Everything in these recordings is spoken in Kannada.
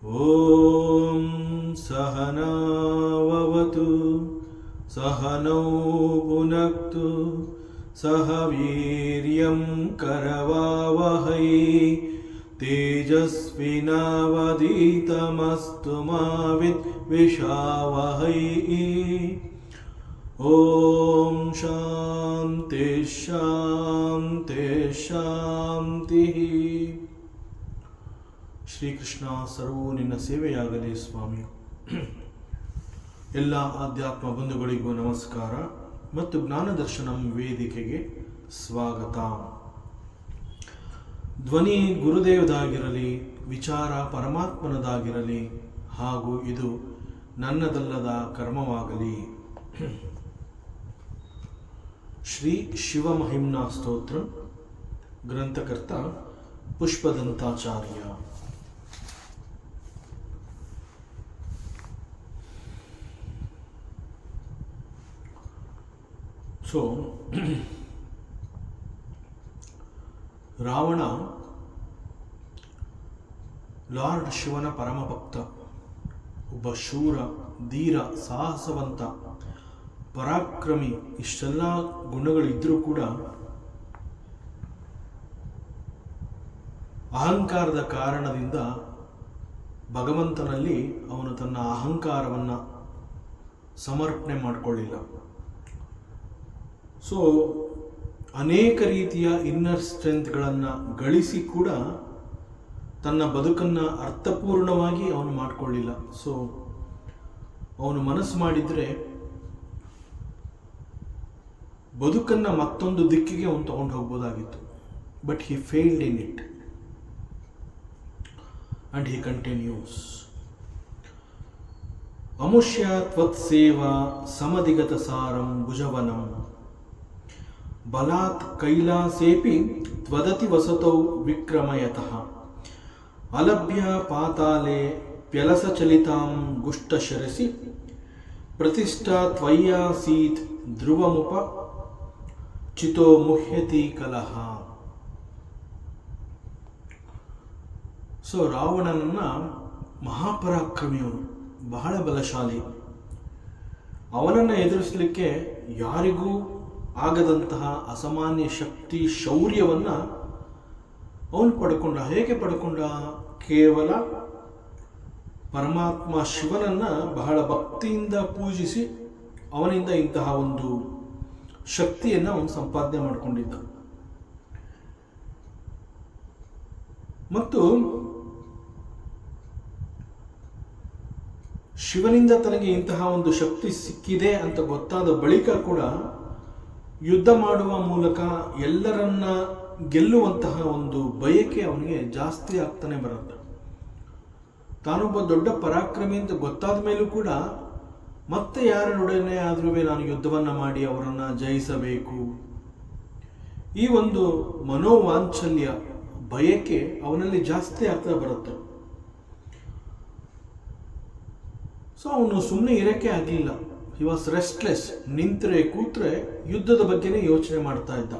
ಓಂ ಸಹನಾವವತು ಸಹನೌ ಭುನಕ್ತು ಸಹ ವೀರ್ಯಂ ಕರವಾವಹೈ ತೇಜಸ್ವಿನಾವಧೀತಮಸ್ತು ಮಾ ವಿದ್ವಿಷಾವಹೈ. ಓಂ ಶಾಂತಿ ಶಾಂತಿ ಶಾಂತಿ. ಶ್ರೀಕೃಷ್ಣ, ಸರ್ವೂ ನಿನ್ನ ಸೇವೆಯಾಗಲಿ ಸ್ವಾಮಿ. ಎಲ್ಲ ಆಧ್ಯಾತ್ಮ ಬಂಧುಗಳಿಗೂ ನಮಸ್ಕಾರ ಮತ್ತು ಜ್ಞಾನದರ್ಶನಂ ವೇದಿಕೆಗೆ ಸ್ವಾಗತ. ಧ್ವನಿ ಗುರುದೇವದಾಗಿರಲಿ, ವಿಚಾರ ಪರಮಾತ್ಮನದಾಗಿರಲಿ, ಹಾಗೂ ಇದು ನನ್ನದಲ್ಲದ ಕರ್ಮವಾಗಲಿ. ಶ್ರೀ ಶಿವಮಹಿಮ್ನಾ ಸ್ತೋತ್ರ. ಗ್ರಂಥಕರ್ತ ಪುಷ್ಪದಂತಾಚಾರ್ಯ. ರಾವಣ ಲಾರ್ಡ್ ಶಿವನ ಪರಮಭಕ್ತ, ಒಬ್ಬ ಶೂರ, ಧೀರ, ಸಾಹಸವಂತ, ಪರಾಕ್ರಮಿ. ಇಷ್ಟೆಲ್ಲ ಗುಣಗಳಿದ್ರೂ ಕೂಡ ಅಹಂಕಾರದ ಕಾರಣದಿಂದ ಭಗವಂತನಲ್ಲಿ ಅವನು ತನ್ನ ಅಹಂಕಾರವನ್ನು ಸಮರ್ಪಣೆ ಮಾಡಿಕೊಳ್ಳಿಲ್ಲ. ಸೊ ಅನೇಕ ರೀತಿಯ ಇನ್ನರ್ ಸ್ಟ್ರೆಂತ್ಗಳನ್ನು ಗಳಿಸಿ ಕೂಡ ತನ್ನ ಬದುಕನ್ನು ಅರ್ಥಪೂರ್ಣವಾಗಿ ಅವನು ಮಾಡಿಕೊಳ್ಳಿಲ್ಲ. ಸೊ ಅವನು ಮನಸ್ಸು ಮಾಡಿದರೆ ಬದುಕನ್ನು ಮತ್ತೊಂದು ದಿಕ್ಕಿಗೆ ಅವನು ತಗೊಂಡು ಹೋಗ್ಬೋದಾಗಿತ್ತು. But he failed in it and he continues. ಅಮುಷ್ಯ ತ್ವತ್ಸೇವಾ ಸಮಧಿಗತ ಸಾರಂ ಭುಜವನಂ ಬಲಾತ್ ಕೈಲಾಸೇಪಿ ತ್ವದತಿ ವಸತೌ ವಿಕ್ರಮಯತಃ ಅಲಭ್ಯ ಪಾತಾಲೆ ಪ್ಯಲಸಚಲಿತಾಂ ಗುಷ್ಟಶರಸಿ ಪ್ರತಿಷ್ಠಾ ತ್ವಯ್ಯಾಸೀತ್ ಧ್ರುವಮುಪ ಚಿತೋ ಮುಹ್ಯತಿ ಕಲಹ. ಸೊ ರಾವಣನನ್ನು ಮಹಾಪರಾಕ್ರಮಿಯವನು, ಬಹಳ ಬಲಶಾಲಿ. ಅವನನ್ನು ಎದುರಿಸಲಿಕ್ಕೆ ಯಾರಿಗೂ ಆಗದಂತಹ ಅಸಾಮಾನ್ಯ ಶಕ್ತಿ, ಶೌರ್ಯವನ್ನು ಅವನು ಪಡ್ಕೊಂಡ. ಹೇಗೆ ಪಡ್ಕೊಂಡ? ಕೇವಲ ಪರಮಾತ್ಮ ಶಿವನನ್ನು ಬಹಳ ಭಕ್ತಿಯಿಂದ ಪೂಜಿಸಿ ಅವನಿಂದ ಇಂತಹ ಒಂದು ಶಕ್ತಿಯನ್ನು ಅವನು ಸಂಪಾದನೆ ಮಾಡಿಕೊಂಡಿದ್ದ. ಮತ್ತು ಶಿವನಿಂದ ತನಗೆ ಇಂತಹ ಒಂದು ಶಕ್ತಿ ಸಿಕ್ಕಿದೆ ಅಂತ ಗೊತ್ತಾದ ಬಳಿಕ ಕೂಡ ಯುದ್ಧ ಮಾಡುವ ಮೂಲಕ ಎಲ್ಲರನ್ನ ಗೆಲ್ಲುವಂತಹ ಒಂದು ಬಯಕೆ ಅವನಿಗೆ ಜಾಸ್ತಿ ಆಗ್ತಾನೆ ಬರುತ್ತೆ. ತಾನೊಬ್ಬ ದೊಡ್ಡ ಪರಾಕ್ರಮಿ ಅಂತ ಗೊತ್ತಾದ ಮೇಲೂ ಕೂಡ ಮತ್ತೆ ಯಾರೊಡನೆ ಆದ್ರೂ ನಾನು ಯುದ್ಧವನ್ನು ಮಾಡಿ ಅವರನ್ನು ಜಯಿಸಬೇಕು, ಈ ಒಂದು ಮನೋವಾಂಚಲ್ಯ, ಬಯಕೆ ಅವನಲ್ಲಿ ಜಾಸ್ತಿ ಆಗ್ತಾ ಬರುತ್ತೆ. ಸೊ ಅವನು ಸುಮ್ಮನೆ ಇರೋಕ್ಕೆ ಆಗಲಿಲ್ಲ. He was restless. ನಿಂತರೆ ಕೂತ್ರೆ ಯುದ್ಧದ ಬಗ್ಗೆನೇ ಯೋಚನೆ ಮಾಡ್ತಾ ಇದ್ದ.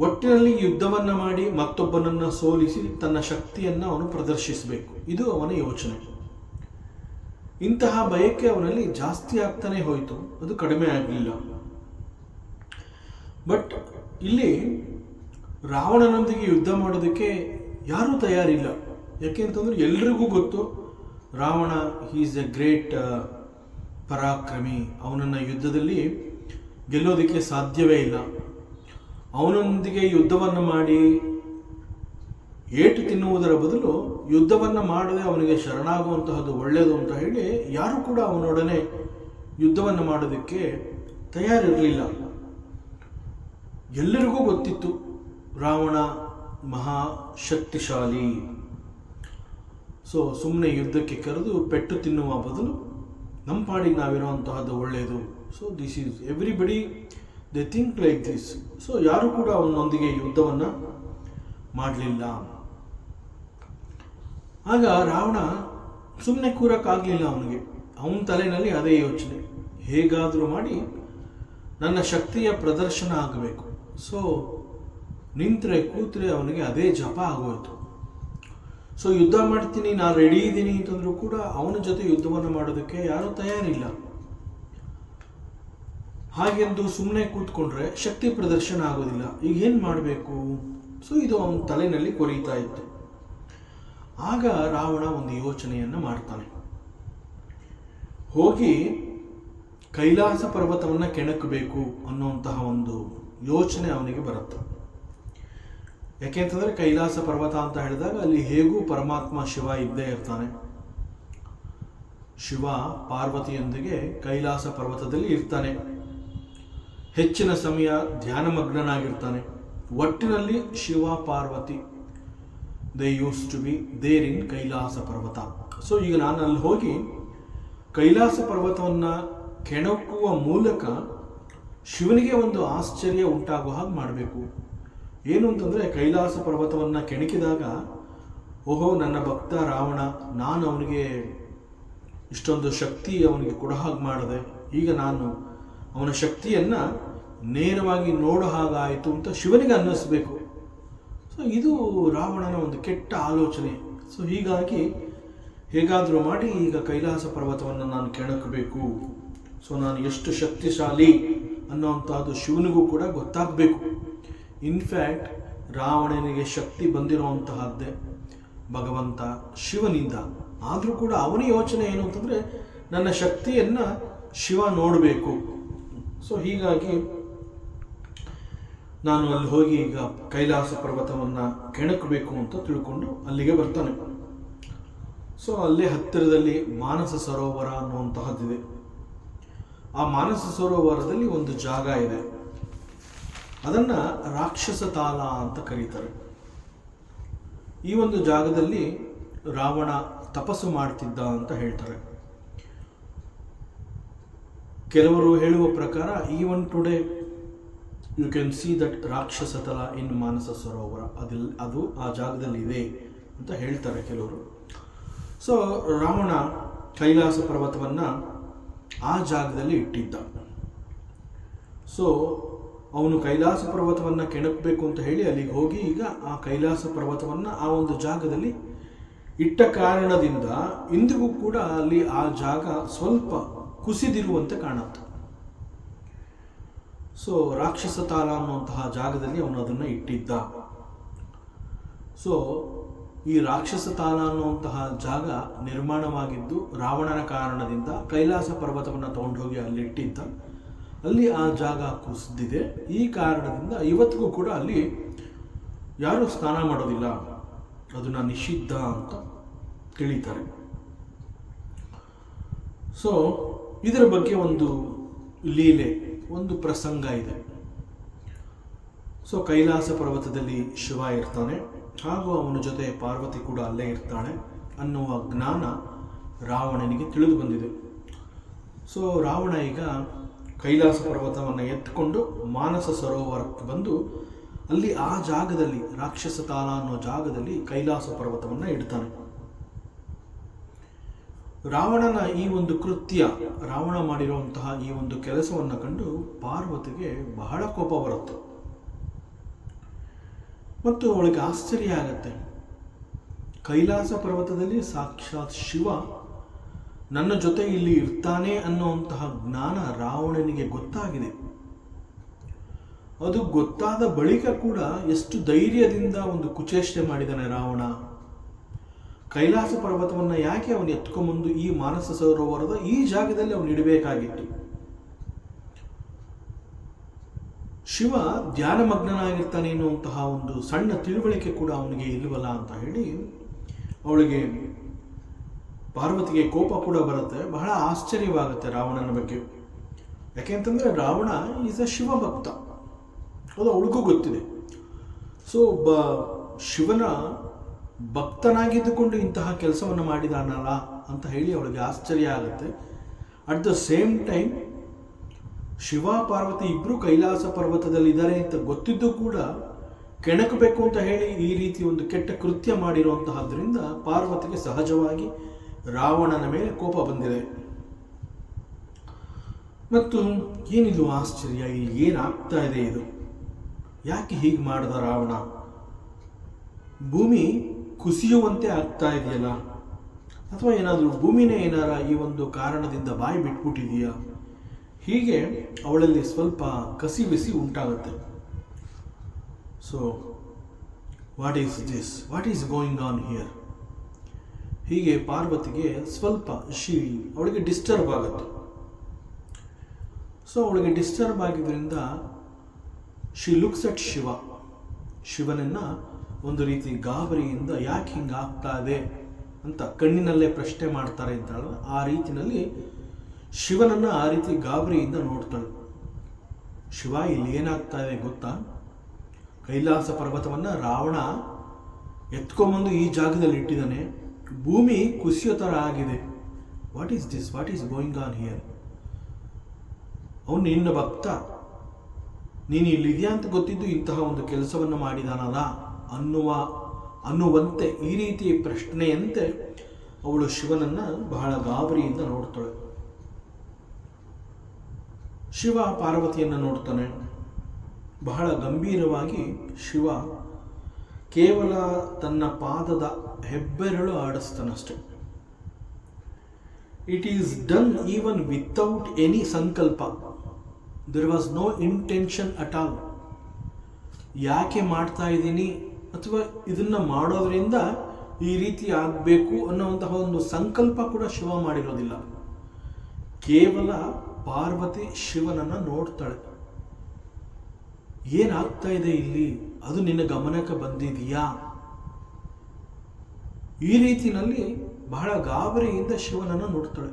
ಒಟ್ಟಿನಲ್ಲಿ ಯುದ್ಧವನ್ನು ಮಾಡಿ ಮತ್ತೊಬ್ಬನನ್ನು ಸೋಲಿಸಿ ತನ್ನ ಶಕ್ತಿಯನ್ನು ಅವನು ಪ್ರದರ್ಶಿಸಬೇಕು, ಇದು ಅವನ ಯೋಚನೆ. ಇಂತಹ ಬಯಕೆ ಅವನಲ್ಲಿ ಜಾಸ್ತಿ ಆಗ್ತಾನೆ ಹೋಯಿತು, ಅದು ಕಡಿಮೆ ಆಗಲಿಲ್ಲ. ಬಟ್ ಇಲ್ಲಿ ರಾವಣನೊಂದಿಗೆ ಯುದ್ಧ ಮಾಡೋದಕ್ಕೆ ಯಾರೂ ತಯಾರಿಲ್ಲ. ಯಾಕೆಂತಂದ್ರೆ ಎಲ್ರಿಗೂ ಗೊತ್ತು ರಾವಣ ಈಸ್ ಎ ಗ್ರೇಟ್ ಪರಾಕ್ರಮಿ, ಅವನನ್ನು ಯುದ್ಧದಲ್ಲಿ ಗೆಲ್ಲೋದಕ್ಕೆ ಸಾಧ್ಯವೇ ಇಲ್ಲ. ಅವನೊಂದಿಗೆ ಯುದ್ಧವನ್ನು ಮಾಡಿ ಏಟು ತಿನ್ನುವುದರ ಬದಲು ಯುದ್ಧವನ್ನು ಮಾಡದೆ ಅವನಿಗೆ ಶರಣಾಗುವಂತಹದ್ದು ಒಳ್ಳೆಯದು ಅಂತ ಹೇಳಿ ಯಾರೂ ಕೂಡ ಅವನೊಡನೆ ಯುದ್ಧವನ್ನು ಮಾಡೋದಕ್ಕೆ ತಯಾರಿರಲಿಲ್ಲ. ಎಲ್ಲರಿಗೂ ಗೊತ್ತಿತ್ತು ರಾವಣ ಮಹಾಶಕ್ತಿಶಾಲಿ. ಸೊ ಸುಮ್ಮನೆ ಯುದ್ಧಕ್ಕೆ ಕರೆದು ಪೆಟ್ಟು ತಿನ್ನುವ ಬದಲು ನಮ್ಮ ಪಾಡಿಗೆ ನಾವಿರುವಂತಹದ್ದು ಒಳ್ಳೆಯದು. So this is everybody they think like this. So ಯಾರು ಕೂಡ ಅವನೊಂದಿಗೆ ಯುದ್ಧವನ್ನು ಮಾಡಲಿಲ್ಲ. ಆಗ ರಾವಣ ಸುಮ್ಮನೆ ಕೂರಕ್ಕಾಗಲಿಲ್ಲ. ಅವನ ತಲೆಯಲ್ಲಿ ಅದೇ ಯೋಚನೆ, ಹೇಗಾದರೂ ಮಾಡಿ ನನ್ನ ಶಕ್ತಿಯ ಪ್ರದರ್ಶನ ಆಗಬೇಕು. ಸೊ ನಿಂತರೆ ಕೂತ್ರೆ ಅವನಿಗೆ ಅದೇ ಜಪ ಆಗೋಯ್ತು. ಸೊ ಯುದ್ಧ ಮಾಡ್ತೀನಿ, ನಾನು ರೆಡಿ ಇದ್ದೀನಿ ಅಂತಂದ್ರೂ ಕೂಡ ಅವನ ಜೊತೆ ಯುದ್ಧವನ್ನು ಮಾಡೋದಕ್ಕೆ ಯಾರೂ ತಯಾರಿಲ್ಲ. ಹಾಗೆಂದು ಸುಮ್ಮನೆ ಕೂತ್ಕೊಂಡ್ರೆ ಶಕ್ತಿ ಪ್ರದರ್ಶನ ಆಗೋದಿಲ್ಲ. ಈಗ ಏನು ಮಾಡಬೇಕು? ಸೊ ಇದು ಅವನ ತಲೆಯಲ್ಲಿ ಕೊರೀತಾ ಇತ್ತು. ಆಗ ರಾವಣ ಒಂದು ಯೋಚನೆಯನ್ನು ಮಾಡ್ತಾನೆ. ಹೋಗಿ ಕೈಲಾಸ ಪರ್ವತವನ್ನು ಕೆಣಕಬೇಕು ಅನ್ನುವಂತಹ ಒಂದು ಯೋಚನೆ ಅವನಿಗೆ ಬರುತ್ತೆ. ಯಾಕೆಂತಂದರೆ ಕೈಲಾಸ ಪರ್ವತ ಅಂತ ಹೇಳಿದಾಗ ಅಲ್ಲಿ ಹೇಗೂ ಪರಮಾತ್ಮ ಶಿವ ಇದ್ದೇ ಇರ್ತಾನೆ. ಶಿವ ಪಾರ್ವತಿಯೊಂದಿಗೆ ಕೈಲಾಸ ಪರ್ವತದಲ್ಲಿ ಇರ್ತಾನೆ. ಹೆಚ್ಚಿನ ಸಮಯ ಧ್ಯಾನಮಗ್ನನಾಗಿರ್ತಾನೆ. ಒಟ್ಟಿನಲ್ಲಿ Shiva Parvati they use to be there in Kailasa ಪರ್ವತ. ಸೊ ಈಗ ನಾನು ಅಲ್ಲಿ ಹೋಗಿ ಕೈಲಾಸ ಪರ್ವತವನ್ನು ಕೆಣಕುವ ಮೂಲಕ ಶಿವನಿಗೆ ಒಂದು ಆಶ್ಚರ್ಯ ಉಂಟಾಗುವ ಹಾಗೆ ಮಾಡಬೇಕು. ಏನು ಅಂತಂದರೆ ಕೈಲಾಸ ಪರ್ವತವನ್ನು ಕೆಣಕಿದಾಗ, ಓಹೋ ನನ್ನ ಭಕ್ತ ರಾವಣ, ನಾನು ಅವನಿಗೆ ಇಷ್ಟೊಂದು ಶಕ್ತಿ ಅವನಿಗೆ ಕೊಡೋ ಹಾಗೆ ಮಾಡಿದೆ, ಈಗ ನಾನು ಅವನ ಶಕ್ತಿಯನ್ನು ನೇರವಾಗಿ ನೋಡೋ ಹಾಗಾಯಿತು ಅಂತ ಶಿವನಿಗೆ ಅನ್ನಿಸ್ಬೇಕು. ಸೊ ಇದು ರಾವಣನ ಒಂದು ಕೆಟ್ಟ ಆಲೋಚನೆ. ಸೊ ಹೀಗಾಗಿ ಹೇಗಾದರೂ ಮಾಡಿ ಈಗ ಕೈಲಾಸ ಪರ್ವತವನ್ನು ನಾನು ಕೆಣಕಬೇಕು. ಸೊ ನಾನು ಎಷ್ಟು ಶಕ್ತಿಶಾಲಿ ಅನ್ನೋವಂಥದ್ದು ಶಿವನಿಗೂ ಕೂಡ ಗೊತ್ತಾಗಬೇಕು. ಇನ್ಫ್ಯಾಕ್ಟ್ ರಾವಣನಿಗೆ ಶಕ್ತಿ ಬಂದಿರುವಂತಹದ್ದೇ ಭಗವಂತ ಶಿವನಿಂದ. ಆದರೂ ಕೂಡ ಅವನ ಯೋಚನೆ ಏನು ಅಂತಂದರೆ ನನ್ನ ಶಕ್ತಿಯನ್ನು ಶಿವ ನೋಡಬೇಕು. ಸೊ ಹೀಗಾಗಿ ನಾನು ಅಲ್ಲಿ ಹೋಗಿ ಈಗ ಕೈಲಾಸ ಪರ್ವತವನ್ನು ಕೆಣಕಬೇಕು ಅಂತ ತಿಳ್ಕೊಂಡು ಅಲ್ಲಿಗೆ ಬರ್ತಾನೆ. ಸೊ ಅಲ್ಲೇ ಹತ್ತಿರದಲ್ಲಿ ಮಾನಸ ಸರೋವರ ಅನ್ನುವಂತಹದ್ದಿದೆ. ಆ ಮಾನಸ ಸರೋವರದಲ್ಲಿ ಒಂದು ಜಾಗ ಇದೆ. ಅದನ್ನು ರಾಕ್ಷಸ ತಾಲ ಅಂತ ಕರೀತಾರೆ. ಈ ಒಂದು ಜಾಗದಲ್ಲಿ ರಾವಣ ತಪಸ್ಸು ಮಾಡ್ತಿದ್ದ ಅಂತ ಹೇಳ್ತಾರೆ. ಕೆಲವರು ಹೇಳುವ ಪ್ರಕಾರ even today you can see that ರಾಕ್ಷಸ ತಲ ಇನ್ ಮಾನಸ ಸರೋವರ, ಅದು ಆ ಜಾಗದಲ್ಲಿ ಇದೆ ಅಂತ ಹೇಳ್ತಾರೆ ಕೆಲವರು. ಸೊ ರಾವಣ ಕೈಲಾಸ ಪರ್ವತವನ್ನು ಆ ಜಾಗದಲ್ಲಿ ಇಟ್ಟಿದ್ದ. ಸೊ ಅವನು ಕೈಲಾಸ ಪರ್ವತವನ್ನು ಕೆಣಕಬೇಕು ಅಂತ ಹೇಳಿ ಅಲ್ಲಿಗೆ ಹೋಗಿ ಈಗ ಆ ಕೈಲಾಸ ಪರ್ವತವನ್ನು ಆ ಒಂದು ಜಾಗದಲ್ಲಿ ಇಟ್ಟ ಕಾರಣದಿಂದ ಇಂದಿಗೂ ಕೂಡ ಅಲ್ಲಿ ಆ ಜಾಗ ಸ್ವಲ್ಪ ಕುಸಿದಿರುವಂತೆ ಕಾಣುತ್ತೆ. ಸೊ ರಾಕ್ಷಸ ತಾಲ ಅನ್ನುವಂತಹ ಜಾಗದಲ್ಲಿ ಅವನು ಅದನ್ನು ಇಟ್ಟಿದ್ದ. ಸೊ ಈ ರಾಕ್ಷಸ ತಾಲ ಅನ್ನುವಂತಹ ಜಾಗ ನಿರ್ಮಾಣವಾಗಿದ್ದು ರಾವಣನ ಕಾರಣದಿಂದ ಕೈಲಾಸ ಪರ್ವತವನ್ನು ತಗೊಂಡೋಗಿ ಅಲ್ಲಿ ಇಟ್ಟಿದ್ದ. ಅಲ್ಲಿ ಆ ಜಾಗ ಕುಸಿದಿದೆ. ಈ ಕಾರಣದಿಂದ ಇವತ್ತಿಗೂ ಕೂಡ ಅಲ್ಲಿ ಯಾರೂ ಸ್ನಾನ ಮಾಡೋದಿಲ್ಲ, ಅದನ್ನು ನಿಷಿದ್ಧ ಅಂತ ತಿಳಿತಾರೆ. ಸೊ ಇದರ ಬಗ್ಗೆ ಒಂದು ಲೀಲೆ, ಒಂದು ಪ್ರಸಂಗ ಇದೆ. ಸೊ ಕೈಲಾಸ ಪರ್ವತದಲ್ಲಿ ಶಿವ ಇರ್ತಾನೆ, ಹಾಗೂ ಅವನ ಜೊತೆ ಪಾರ್ವತಿ ಕೂಡ ಅಲ್ಲೇ ಇರ್ತಾಳೆ ಅನ್ನುವ ಜ್ಞಾನ ರಾವಣನಿಗೆ ತಿಳಿದು ಬಂದಿದೆ. ಸೊ ರಾವಣ ಈಗ ಕೈಲಾಸ ಪರ್ವತವನ್ನು ಎತ್ತಿಕೊಂಡು ಮಾನಸ ಸರೋವರಕ್ಕೆ ಬಂದು ಅಲ್ಲಿ ಆ ಜಾಗದಲ್ಲಿ ರಾಕ್ಷಸ ತಾಲ ಅನ್ನೋ ಜಾಗದಲ್ಲಿ ಕೈಲಾಸ ಪರ್ವತವನ್ನು ಇಡ್ತಾನೆ. ರಾವಣನ ಈ ಒಂದು ಕೃತ್ಯ, ರಾವಣ ಮಾಡಿರುವಂತಹ ಈ ಒಂದು ಕೆಲಸವನ್ನು ಕಂಡು ಪಾರ್ವತಿಗೆ ಬಹಳ ಕೋಪ ಬರುತ್ತೆ ಮತ್ತು ಅವಳಿಗೆ ಆಶ್ಚರ್ಯ ಆಗತ್ತೆ. ಕೈಲಾಸ ಪರ್ವತದಲ್ಲಿ ಸಾಕ್ಷಾತ್ ಶಿವ ನನ್ನ ಜೊತೆ ಇಲ್ಲಿ ಇರ್ತಾನೆ ಅನ್ನುವಂತಹ ಜ್ಞಾನ ರಾವಣನಿಗೆ ಗೊತ್ತಾಗಿದೆ. ಅದು ಗೊತ್ತಾದ ಬಳಿಕ ಕೂಡ ಎಷ್ಟು ಧೈರ್ಯದಿಂದ ಒಂದು ಕುಚೇಷ್ಟೆ ಮಾಡಿದ್ದಾನೆ ರಾವಣ. ಕೈಲಾಸ ಪರ್ವತವನ್ನು ಯಾಕೆ ಅವನು ಎತ್ಕೊಂಬಂದು ಈ ಮಾನಸ ಸರೋವರದ ಈ ಜಾಗದಲ್ಲಿ ಅವನು ಇಡಬೇಕಾಗಿತ್ತು? ಶಿವ ಧ್ಯಾನಮಗ್ನನಾಗಿರ್ತಾನೆ ಎನ್ನುವಂತಹ ಒಂದು ಸಣ್ಣ ತಿಳುವಳಿಕೆ ಕೂಡ ಅವನಿಗೆ ಇಲ್ವಲ್ಲ ಅಂತ ಹೇಳಿ ಅವಳಿಗೆ, ಪಾರ್ವತಿಗೆ ಕೋಪ ಕೂಡ ಬರುತ್ತೆ. ಬಹಳ ಆಶ್ಚರ್ಯವಾಗುತ್ತೆ ರಾವಣನ ಬಗ್ಗೆ. ಯಾಕೆಂತಂದರೆ ರಾವಣ ಈಸ್ ಅ ಶಿವಭಕ್ತ, ಅದು ಅವಳಿಗೂ ಗೊತ್ತಿದೆ. ಸೊ ಒಬ್ಬ ಶಿವನ ಭಕ್ತನಾಗಿದ್ದುಕೊಂಡು ಇಂತಹ ಕೆಲಸವನ್ನು ಮಾಡಿದಾನಲ್ಲ ಅಂತ ಹೇಳಿ ಅವಳಿಗೆ ಆಶ್ಚರ್ಯ ಆಗುತ್ತೆ. At the same time Shiva Parvati ಇಬ್ಬರು ಕೈಲಾಸ ಪರ್ವತದಲ್ಲಿದ್ದಾರೆ ಅಂತ ಗೊತ್ತಿದ್ದು ಕೂಡ ಕೆಣಕಬೇಕು ಅಂತ ಹೇಳಿ ಈ ರೀತಿ ಒಂದು ಕೆಟ್ಟ ಕೃತ್ಯ ಮಾಡಿರುವಂತಹದ್ರಿಂದ ಪಾರ್ವತಿಗೆ ಸಹಜವಾಗಿ ರಾವಣನ ಮೇಲೆ ಕೋಪ ಬಂದಿದೆ. ಮತ್ತು ಏನಿದು ಆಶ್ಚರ್ಯ, ಇಲ್ಲಿ ಏನಾಗ್ತಾ ಇದೆ, ಇದು ಯಾಕೆ ಹೀಗೆ ಮಾಡಿದ ರಾವಣ? ಭೂಮಿ ಕುಸಿಯುವಂತೆ ಆಗ್ತಾ ಇದೆಯಲ್ಲ, ಅಥವಾ ಏನಾದರೂ ಭೂಮಿನೇ ಏನಾರ ಈ ಒಂದು ಕಾರಣದಿಂದ ಬಾಯಿ ಬಿಟ್ಬಿಟ್ಟಿದೆಯಾ, ಹೀಗೆ ಅವಳಲ್ಲಿ ಸ್ವಲ್ಪ ಕಸಿವಿಸಿ ಉಂಟಾಗುತ್ತೆ. So what is this, what is going on here, ಹೀಗೆ ಪಾರ್ವತಿಗೆ ಸ್ವಲ್ಪ ಅವಳಿಗೆ ಡಿಸ್ಟರ್ಬ್ ಆಗುತ್ತೆ. ಸೊ ಅವಳಿಗೆ ಡಿಸ್ಟರ್ಬ್ ಆಗಿದ್ದರಿಂದ ಶಿ ಲುಕ್ಸ್ ಅಟ್ ಶಿವನನ್ನು ಒಂದು ರೀತಿ ಗಾಬರಿಯಿಂದ ಯಾಕೆ ಹಿಂಗೆ ಆಗ್ತಾ ಇದೆ ಅಂತ ಕಣ್ಣಿನಲ್ಲೇ ಪ್ರಶ್ನೆ ಮಾಡ್ತಾರೆ ಅಂತಾಳೆ. ಆ ರೀತಿಯಲ್ಲಿ ಶಿವನನ್ನು ಆ ರೀತಿ ಗಾಬರಿಯಿಂದ ನೋಡ್ತಾಳೆ. ಶಿವ, ಇಲ್ಲಿ ಏನಾಗ್ತಾ ಇದೆ ಗೊತ್ತಾ? ಕೈಲಾಸ ಪರ್ವತವನ್ನು ರಾವಣ ಎತ್ಕೊಂಬಂದು ಈ ಜಾಗದಲ್ಲಿ ಇಟ್ಟಿದ್ದಾನೆ, ಭೂಮಿ ಕುಸಿಯೋ ಥರ ಆಗಿದೆ. What is this, what is going on here? ಅವನು ನಿನ್ನ ಭಕ್ತ, ನೀನು ಇಲ್ಲಿದೆಯಾ ಅಂತ ಗೊತ್ತಿದ್ದು ಇಂತಹ ಒಂದು ಕೆಲಸವನ್ನು ಮಾಡಿದಾನಲ್ಲ ಅನ್ನುವಂತೆ ಈ ರೀತಿ ಪ್ರಶ್ನೆಯಂತೆ ಅವಳು ಶಿವನನ್ನು ಬಹಳ ಗಾಬರಿಯಿಂದ ನೋಡ್ತಾಳೆ. ಶಿವ ಪಾರ್ವತಿಯನ್ನು ನೋಡ್ತಾನೆ. ಬಹಳ ಗಂಭೀರವಾಗಿ ಶಿವ ಕೇವಲ ತನ್ನ ಪಾದದ ಹೆಬ್ಬೆರಳು ಆಡಿಸ್ತಾನಷ್ಟೆ. It is done even without any ಸಂಕಲ್ಪ. There was no intention at all. ಯಾಕೆ ಮಾಡ್ತಾ ಇದ್ದೀನಿ ಅಥವಾ ಇದನ್ನು ಮಾಡೋದ್ರಿಂದ ಈ ರೀತಿ ಆಗಬೇಕು ಅನ್ನುವಂತಹ ಒಂದು ಸಂಕಲ್ಪ ಕೂಡ ಶಿವ ಮಾಡಿರೋದಿಲ್ಲ. ಕೇವಲ ಪಾರ್ವತಿ ಶಿವನನ್ನು ನೋಡ್ತಾಳೆ. ಏನಾಗ್ತಾ ಇದೆ ಇಲ್ಲಿ, ಅದು ನಿನ್ನ ಗಮನಕ್ಕೆ ಬಂದಿದೆಯಾ? ಈ ರೀತಿಯಲ್ಲಿ ಬಹಳ ಗಾಬರಿಯಿಂದ ಶಿವನನ್ನು ನೋಡ್ತಾಳೆ.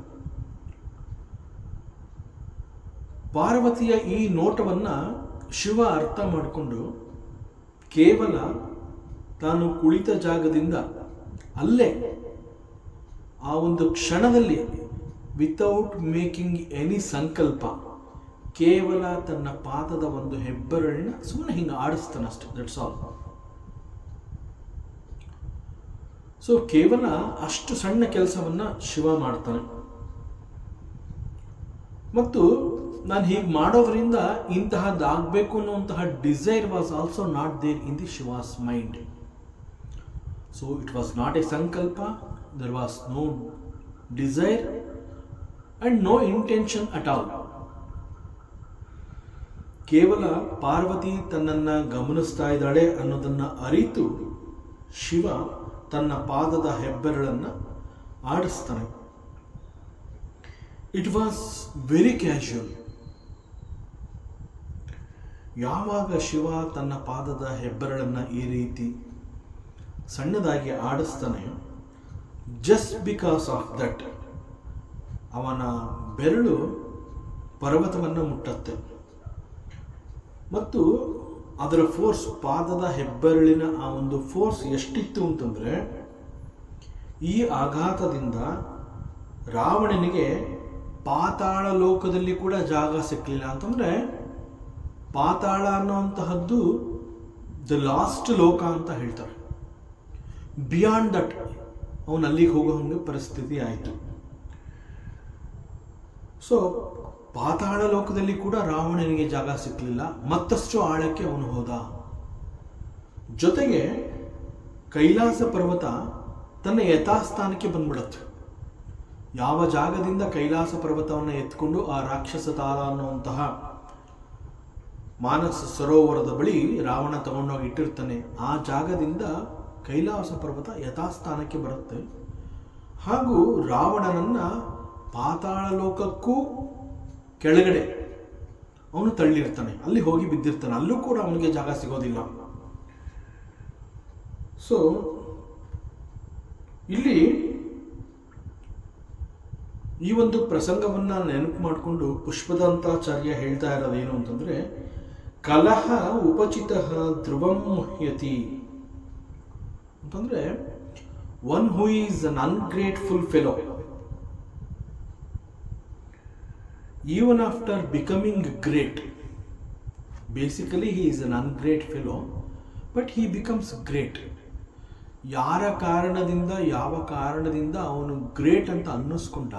ಪಾರ್ವತಿಯ ಈ ನೋಟವನ್ನು ಶಿವ ಅರ್ಥ ಮಾಡಿಕೊಂಡು ಕೇವಲ ತಾನು ಕುಳಿತ ಜಾಗದಿಂದ ಅಲ್ಲೇ ಆ ಒಂದು ಕ್ಷಣದಲ್ಲಿ ವಿತೌಟ್ ಮೇಕಿಂಗ್ ಎನಿ ಸಂಕಲ್ಪ ಕೇವಲ ತನ್ನ ಪಾದದ ಒಂದು ಹೆಬ್ಬೆರಳನ್ನ ಸುಮ್ಮನೆ ಹಿಂಗೆ ಆಡಿಸ್ತಾನಷ್ಟೆ. That's all. ಸೊ ಕೇವಲ ಅಷ್ಟು ಸಣ್ಣ ಕೆಲಸವನ್ನು ಶಿವ ಮಾಡ್ತಾನೆ. ಮತ್ತು ನಾನು ಹೀಗೆ ಮಾಡೋದ್ರಿಂದ ಇಂತಹದ್ದಾಗಬೇಕು ಅನ್ನುವಂತಹ desire was also not there in the Shiva's mind. So it was not a ಸಂಕಲ್ಪ, there was no desire and no intention at all. ಕೇವಲ ಪಾರ್ವತಿ ತನ್ನನ್ನು ಗಮನಿಸ್ತಾ ಇದ್ದಾಳೆ ಅನ್ನೋದನ್ನು ಅರಿತು ಶಿವ ತನ್ನ ಪಾದದ ಹೆಬ್ಬೆರಳನ್ನು ಆಡಿಸ್ತಾನೆ. It was very casual. ಯಾವಾಗ ಶಿವ ತನ್ನ ಪಾದದ ಹೆಬ್ಬೆರಳನ್ನು ಈ ರೀತಿ ಸಣ್ಣದಾಗಿ ಆಡಿಸ್ತಾನೆ, ಜಸ್ಟ್ ಬಿಕಾಸ್ ಆಫ್ ದಟ್ ಅವನ ಬೆರಳು ಪರ್ವತವನ್ನು ಮುಟ್ಟತ್ತೆ. ಮತ್ತು ಅದರ ಫೋರ್ಸ್, ಪಾದದ ಹೆಬ್ಬೆರಳಿನ ಆ ಒಂದು ಫೋರ್ಸ್ ಎಷ್ಟಿತ್ತು ಅಂತಂದರೆ, ಈ ಆಘಾತದಿಂದ ರಾವಣನಿಗೆ ಪಾತಾಳ ಲೋಕದಲ್ಲಿ ಕೂಡ ಜಾಗ ಸಿಕ್ಕಲಿಲ್ಲ. ಅಂತಂದರೆ ಪಾತಾಳ ಅನ್ನುವಂತಹದ್ದು ದ ಲಾಸ್ಟ್ ಲೋಕ ಅಂತ ಹೇಳ್ತಾರೆ. ಬಿಯಾಂಡ್ ದಟ್ ಅವನು ಅಲ್ಲಿಗೆ ಹೋಗೋ ಹಂಗೆ ಪರಿಸ್ಥಿತಿ ಆಯಿತು. ಸೊ ಪಾತಾಳ ಲೋಕದಲ್ಲಿ ಕೂಡ ರಾವಣನಿಗೆ ಜಾಗ ಸಿಕ್ಕಲಿಲ್ಲ. ಮತ್ತಷ್ಟು ಆಳಕ್ಕೆ ಅವನು ಹೋದ. ಜೊತೆಗೆ ಕೈಲಾಸ ಪರ್ವತ ತನ್ನ ಯಥಾಸ್ಥಾನಕ್ಕೆ ಬಂದ್ಬಿಡತ್ತೆ. ಯಾವ ಜಾಗದಿಂದ ಕೈಲಾಸ ಪರ್ವತವನ್ನು ಎತ್ಕೊಂಡು ಆ ರಾಕ್ಷಸ ತಾರ ಅನ್ನುವಂತಹ ಮಾನಸ ಸರೋವರದ ಬಳಿ ರಾವಣ ತಗೊಂಡೋಗಿ ಇಟ್ಟಿರ್ತಾನೆ, ಆ ಜಾಗದಿಂದ ಕೈಲಾಸ ಪರ್ವತ ಯಥಾಸ್ಥಾನಕ್ಕೆ ಬರುತ್ತೆ. ಹಾಗೂ ರಾವಣನನ್ನು ಪಾತಾಳ ಲೋಕಕ್ಕೂ ಕೆಳಗಡೆ ಅವನು ತಳ್ಳಿರ್ತಾನೆ, ಅಲ್ಲಿ ಹೋಗಿ ಬಿದ್ದಿರ್ತಾನೆ. ಅಲ್ಲೂ ಕೂಡ ಅವನಿಗೆ ಜಾಗ ಸಿಗೋದಿಲ್ಲ. ಸೊ ಇಲ್ಲಿ ಈ ಒಂದು ಪ್ರಸಂಗವನ್ನು ನೆನಪು ಮಾಡಿಕೊಂಡು ಪುಷ್ಪದಂತಾಚಾರ್ಯ ಹೇಳ್ತಾ ಇರೋದೇನು ಅಂತಂದರೆ, ಕಲಹ ಉಪಚಿತ ಧ್ರುವಂ ಮುಹ್ಯತಿ ಅಂತಂದರೆ, one who is an ungrateful fellow, even after becoming great, basically he is an ungreat fellow, but he becomes great. ಯಾರ ಕಾರಣದಿಂದ, ಯಾವ ಕಾರಣದಿಂದ ಅವನು ಗ್ರೇಟ್ ಅಂತ ಅನ್ನಿಸ್ಕೊಂಡ,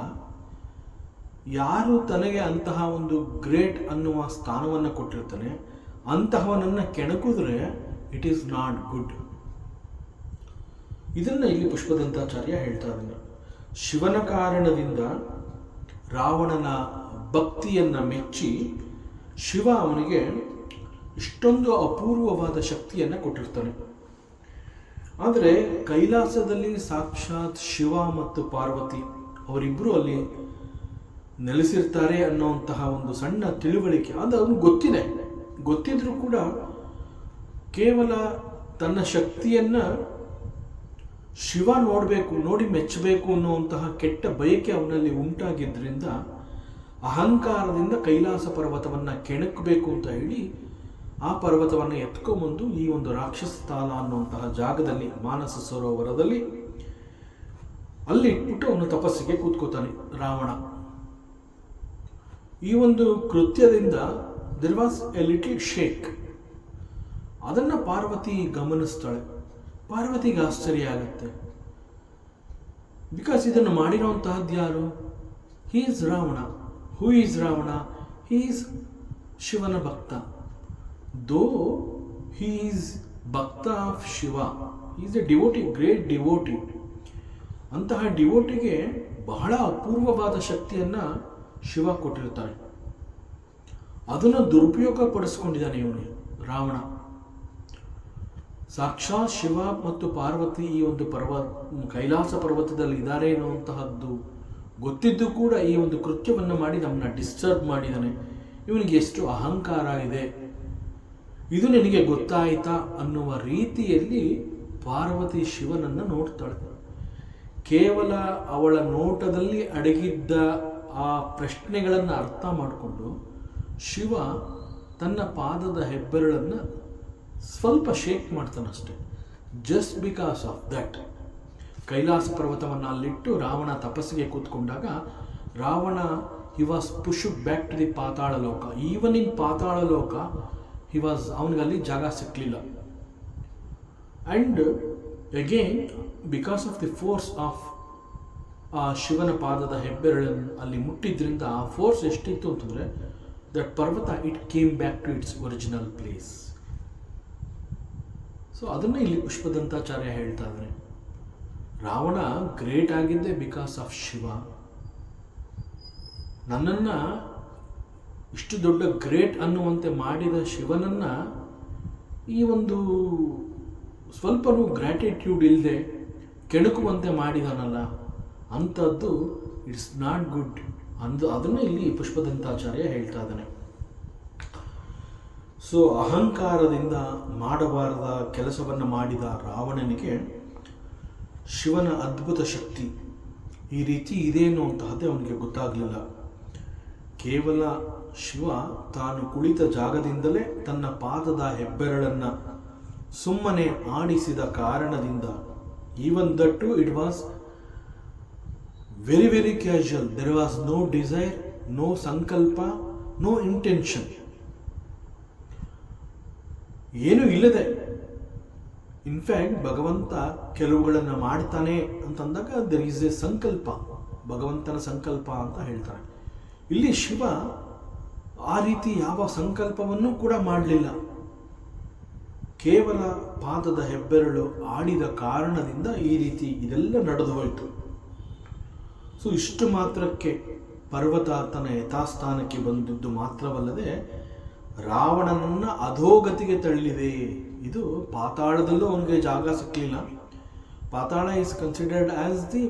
ಯಾರು ತನಗೆ ಅಂತಹ ಒಂದು ಗ್ರೇಟ್ ಅನ್ನುವ ಸ್ಥಾನವನ್ನು ಕೊಟ್ಟಿರ್ತಾನೆ ಅಂತಹವನನ್ನು ಕೆಣಕಿದ್ರೆ ಇಟ್ ಈಸ್ ನಾಟ್ ಗುಡ್. ಇದನ್ನು ಇಲ್ಲಿ ಪುಷ್ಪದಂತಾಚಾರ್ಯ ಹೇಳ್ತಾ ಇದ್ದಾನೆ. ಶಿವನ ಕಾರಣದಿಂದ ರಾವಣನ ಭಕ್ತಿಯನ್ನು ಮೆಚ್ಚಿ ಶಿವ ಅವನಿಗೆ ಇಷ್ಟೊಂದು ಅಪೂರ್ವವಾದ ಶಕ್ತಿಯನ್ನು ಕೊಟ್ಟಿರ್ತಾನೆ. ಆದರೆ ಕೈಲಾಸದಲ್ಲಿ ಸಾಕ್ಷಾತ್ ಶಿವ ಮತ್ತು ಪಾರ್ವತಿ ಅವರಿಬ್ಬರು ಅಲ್ಲಿ ನೆಲೆಸಿರ್ತಾರೆ ಅನ್ನೋಂತಹ ಒಂದು ಸಣ್ಣ ತಿಳುವಳಿಕೆ ಅದು ಅವನು ಗೊತ್ತಿದ್ರೂ ಕೂಡ ಕೇವಲ ತನ್ನ ಶಕ್ತಿಯನ್ನು ಶಿವ ನೋಡಿ ಮೆಚ್ಚಬೇಕು ಅನ್ನುವಂತಹ ಕೆಟ್ಟ ಬಯಕೆ ಅವನಲ್ಲಿ ಉಂಟಾಗಿದ್ದರಿಂದ ಅಹಂಕಾರದಿಂದ ಕೈಲಾಸ ಪರ್ವತವನ್ನು ಕೆಣಕಬೇಕು ಅಂತ ಹೇಳಿ ಆ ಪರ್ವತವನ್ನು ಎತ್ಕೊಂಬಂದು ಈ ಒಂದು ರಾಕ್ಷಸ ತಾಲ ಅನ್ನುವಂತಹ ಜಾಗದಲ್ಲಿ ಮಾನಸ ಸರೋವರದಲ್ಲಿ ಅಲ್ಲಿ ಇಟ್ಬಿಟ್ಟು ಅವನು ತಪಸ್ಸಿಗೆ ಕೂತ್ಕೋತಾನೆ ರಾವಣ. ಈ ಒಂದು ಕೃತ್ಯದಿಂದ there was a little shake. ಅದನ್ನು ಪಾರ್ವತಿ ಗಮನಿಸ್ತಾಳೆ. ಪಾರ್ವತಿಗೆ ಆಶ್ಚರ್ಯ ಆಗುತ್ತೆ. ಬಿಕಾಸ್ ಇದನ್ನು ಮಾಡಿರುವಂತಹದ್ದು ಯಾರು? He is Ravana. Who is Ravana? He is ಶಿವನ ಭಕ್ತ. ದೋ ಹೀ ಈಸ್ ಭಕ್ತ of Shiva, is A devotee, great devotee. ಅಂತಹ ಡಿವೋಟಿಗೆ ಬಹಳ ಅಪೂರ್ವವಾದ ಶಕ್ತಿಯನ್ನು ಶಿವ ಕೊಟ್ಟಿರ್ತಾರೆ. ಅದನ್ನು ದುರುಪಯೋಗ ಪಡಿಸ್ಕೊಂಡಿದ್ದಾನೆ ಇವನು ರಾವಣ. ಸಾಕ್ಷಾತ್ ಶಿವ ಮತ್ತು ಪಾರ್ವತಿ ಈ ಒಂದು ಕೈಲಾಸ ಪರ್ವತದಲ್ಲಿ ಇದ್ದಾರೆ ಎನ್ನುವಂತಹದ್ದು ಗೊತ್ತಿದ್ದು ಕೂಡ ಈ ಒಂದು ಕೃತ್ಯವನ್ನು ಮಾಡಿ ನಮ್ಮನ್ನ ಡಿಸ್ಟರ್ಬ್ ಮಾಡಿದ್ದಾನೆ. ಇವನಿಗೆ ಎಷ್ಟು ಅಹಂಕಾರ ಇದೆ, ಇದು ನಿನಗೆ ಗೊತ್ತಾಯಿತಾ ಅನ್ನುವ ರೀತಿಯಲ್ಲಿ ಪಾರ್ವತಿ ಶಿವನನ್ನು ನೋಡ್ತಾಳೆ. ಕೇವಲ ಅವಳ ನೋಟದಲ್ಲಿ ಅಡಗಿದ್ದ ಆ ಪ್ರಶ್ನೆಗಳನ್ನು ಅರ್ಥ ಮಾಡಿಕೊಂಡು ಶಿವ ತನ್ನ ಪಾದದ ಹೆಬ್ಬೆರಳನ್ನು ಸ್ವಲ್ಪ ಶೇಕ್ ಮಾಡ್ತಾನಷ್ಟೆ. Just because of that Kailasa ಪರ್ವತವನ್ನು ಅಲ್ಲಿಟ್ಟು ರಾವಣ ತಪಸ್ಸಿಗೆ ಕೂತ್ಕೊಂಡಾಗ Ravana he was pushed back to the Patala loka. Even in Patala loka ಅವನಿಗಲ್ಲಿ ಜಾಗ ಸಿಕ್ಕಲಿಲ್ಲ. And again because of the force of ಆ ಶಿವನ ಪಾದದ ಹೆಬ್ಬೆರಳನ್ನು ಅಲ್ಲಿ ಮುಟ್ಟಿದ್ರಿಂದ ಆ ಫೋರ್ಸ್ ಎಷ್ಟಿತ್ತು ಅಂತಂದರೆ that parvata it came back to its original place. So ಅದನ್ನು ಇಲ್ಲಿ ಪುಷ್ಪದಂತಾಚಾರ್ಯ ಹೇಳ್ತಾ ಇದ್ದಾರೆ. ರಾವಣ ಗ್ರೇಟ್ ಆಗಿದ್ದೇ ಬಿಕಾಸ್ ಆಫ್ ಶಿವ. ನನ್ನನ್ನು ಇಷ್ಟು ದೊಡ್ಡ ಗ್ರೇಟ್ ಅನ್ನುವಂತೆ ಮಾಡಿದ ಶಿವನನ್ನು ಈ ಒಂದು ಸ್ವಲ್ಪನೂ ಗ್ರ್ಯಾಟಿಟ್ಯೂಡ್ ಇಲ್ಲದೆ ಕೆಣಕುವಂತೆ ಮಾಡಿದಾನಲ್ಲ, ಅಂಥದ್ದು ಇಟ್ಸ್ ನಾಟ್ ಗುಡ್ ಅದನ್ನು ಇಲ್ಲಿ ಪುಷ್ಪದಂತಾಚಾರ್ಯ ಹೇಳ್ತಾ ಇದ್ದಾನೆ. ಸೊ ಅಹಂಕಾರದಿಂದ ಮಾಡಬಾರದ ಕೆಲಸವನ್ನು ಮಾಡಿದ ರಾವಣನಿಗೆ ಶಿವನ ಅದ್ಭುತ ಶಕ್ತಿ ಈ ರೀತಿ ಇದೆ ಅನ್ನುವಂತಹದ್ದೇ ಅವನಿಗೆ ಗೊತ್ತಾಗಲಿಲ್ಲ. ಕೇವಲ ಶಿವ ತಾನು ಕುಳಿತ ಜಾಗದಿಂದಲೇ ತನ್ನ ಪಾದದ ಹೆಬ್ಬೆರಳನ್ನು ಸುಮ್ಮನೆ ಆಡಿಸಿದ ಕಾರಣದಿಂದ, even that to it was very very casual, there was no desire, no ಸಂಕಲ್ಪ, ನೋ ಇಂಟೆನ್ಷನ್, ಏನೂ ಇಲ್ಲದೆ. ಇನ್ಫ್ಯಾಕ್ಟ್ ಭಗವಂತ ಕೆಲವುಗಳನ್ನು ಮಾಡ್ತಾನೆ ಅಂತಂದಾಗ ದೆರ್ ಈಸ್ ಎ ಸಂಕಲ್ಪ, ಭಗವಂತನ ಸಂಕಲ್ಪ ಅಂತ ಹೇಳ್ತಾರೆ. ಇಲ್ಲಿ ಶಿವ ಆ ರೀತಿ ಯಾವ ಸಂಕಲ್ಪವನ್ನು ಕೂಡ ಮಾಡಲಿಲ್ಲ. ಕೇವಲ ಪಾದದ ಹೆಬ್ಬೆರಳು ಆಡಿದ ಕಾರಣದಿಂದ ಈ ರೀತಿ ಇದೆಲ್ಲ ನಡೆದು ಹೋಯಿತು. ಸೊ ಇಷ್ಟು ಮಾತ್ರಕ್ಕೆ ಪರ್ವತ ತನ್ನ ಯಥಾಸ್ಥಾನಕ್ಕೆ ಬಂದಿದ್ದು ಮಾತ್ರವಲ್ಲದೆ ರಾವಣನನ್ನು ಅಧೋಗತಿಗೆ ತಳ್ಳಿದೆ. ಇದು ಪಾತಾಳದಲ್ಲೂ ಅವನಿಗೆ ಜಾಗ ಸಿಕ್ಕಲಿಲ್ಲ. ಪಾತಾಳ ಈಸ್ ಕನ್ಸಿಡರ್ಡ್ ಆಸ್ ದಿ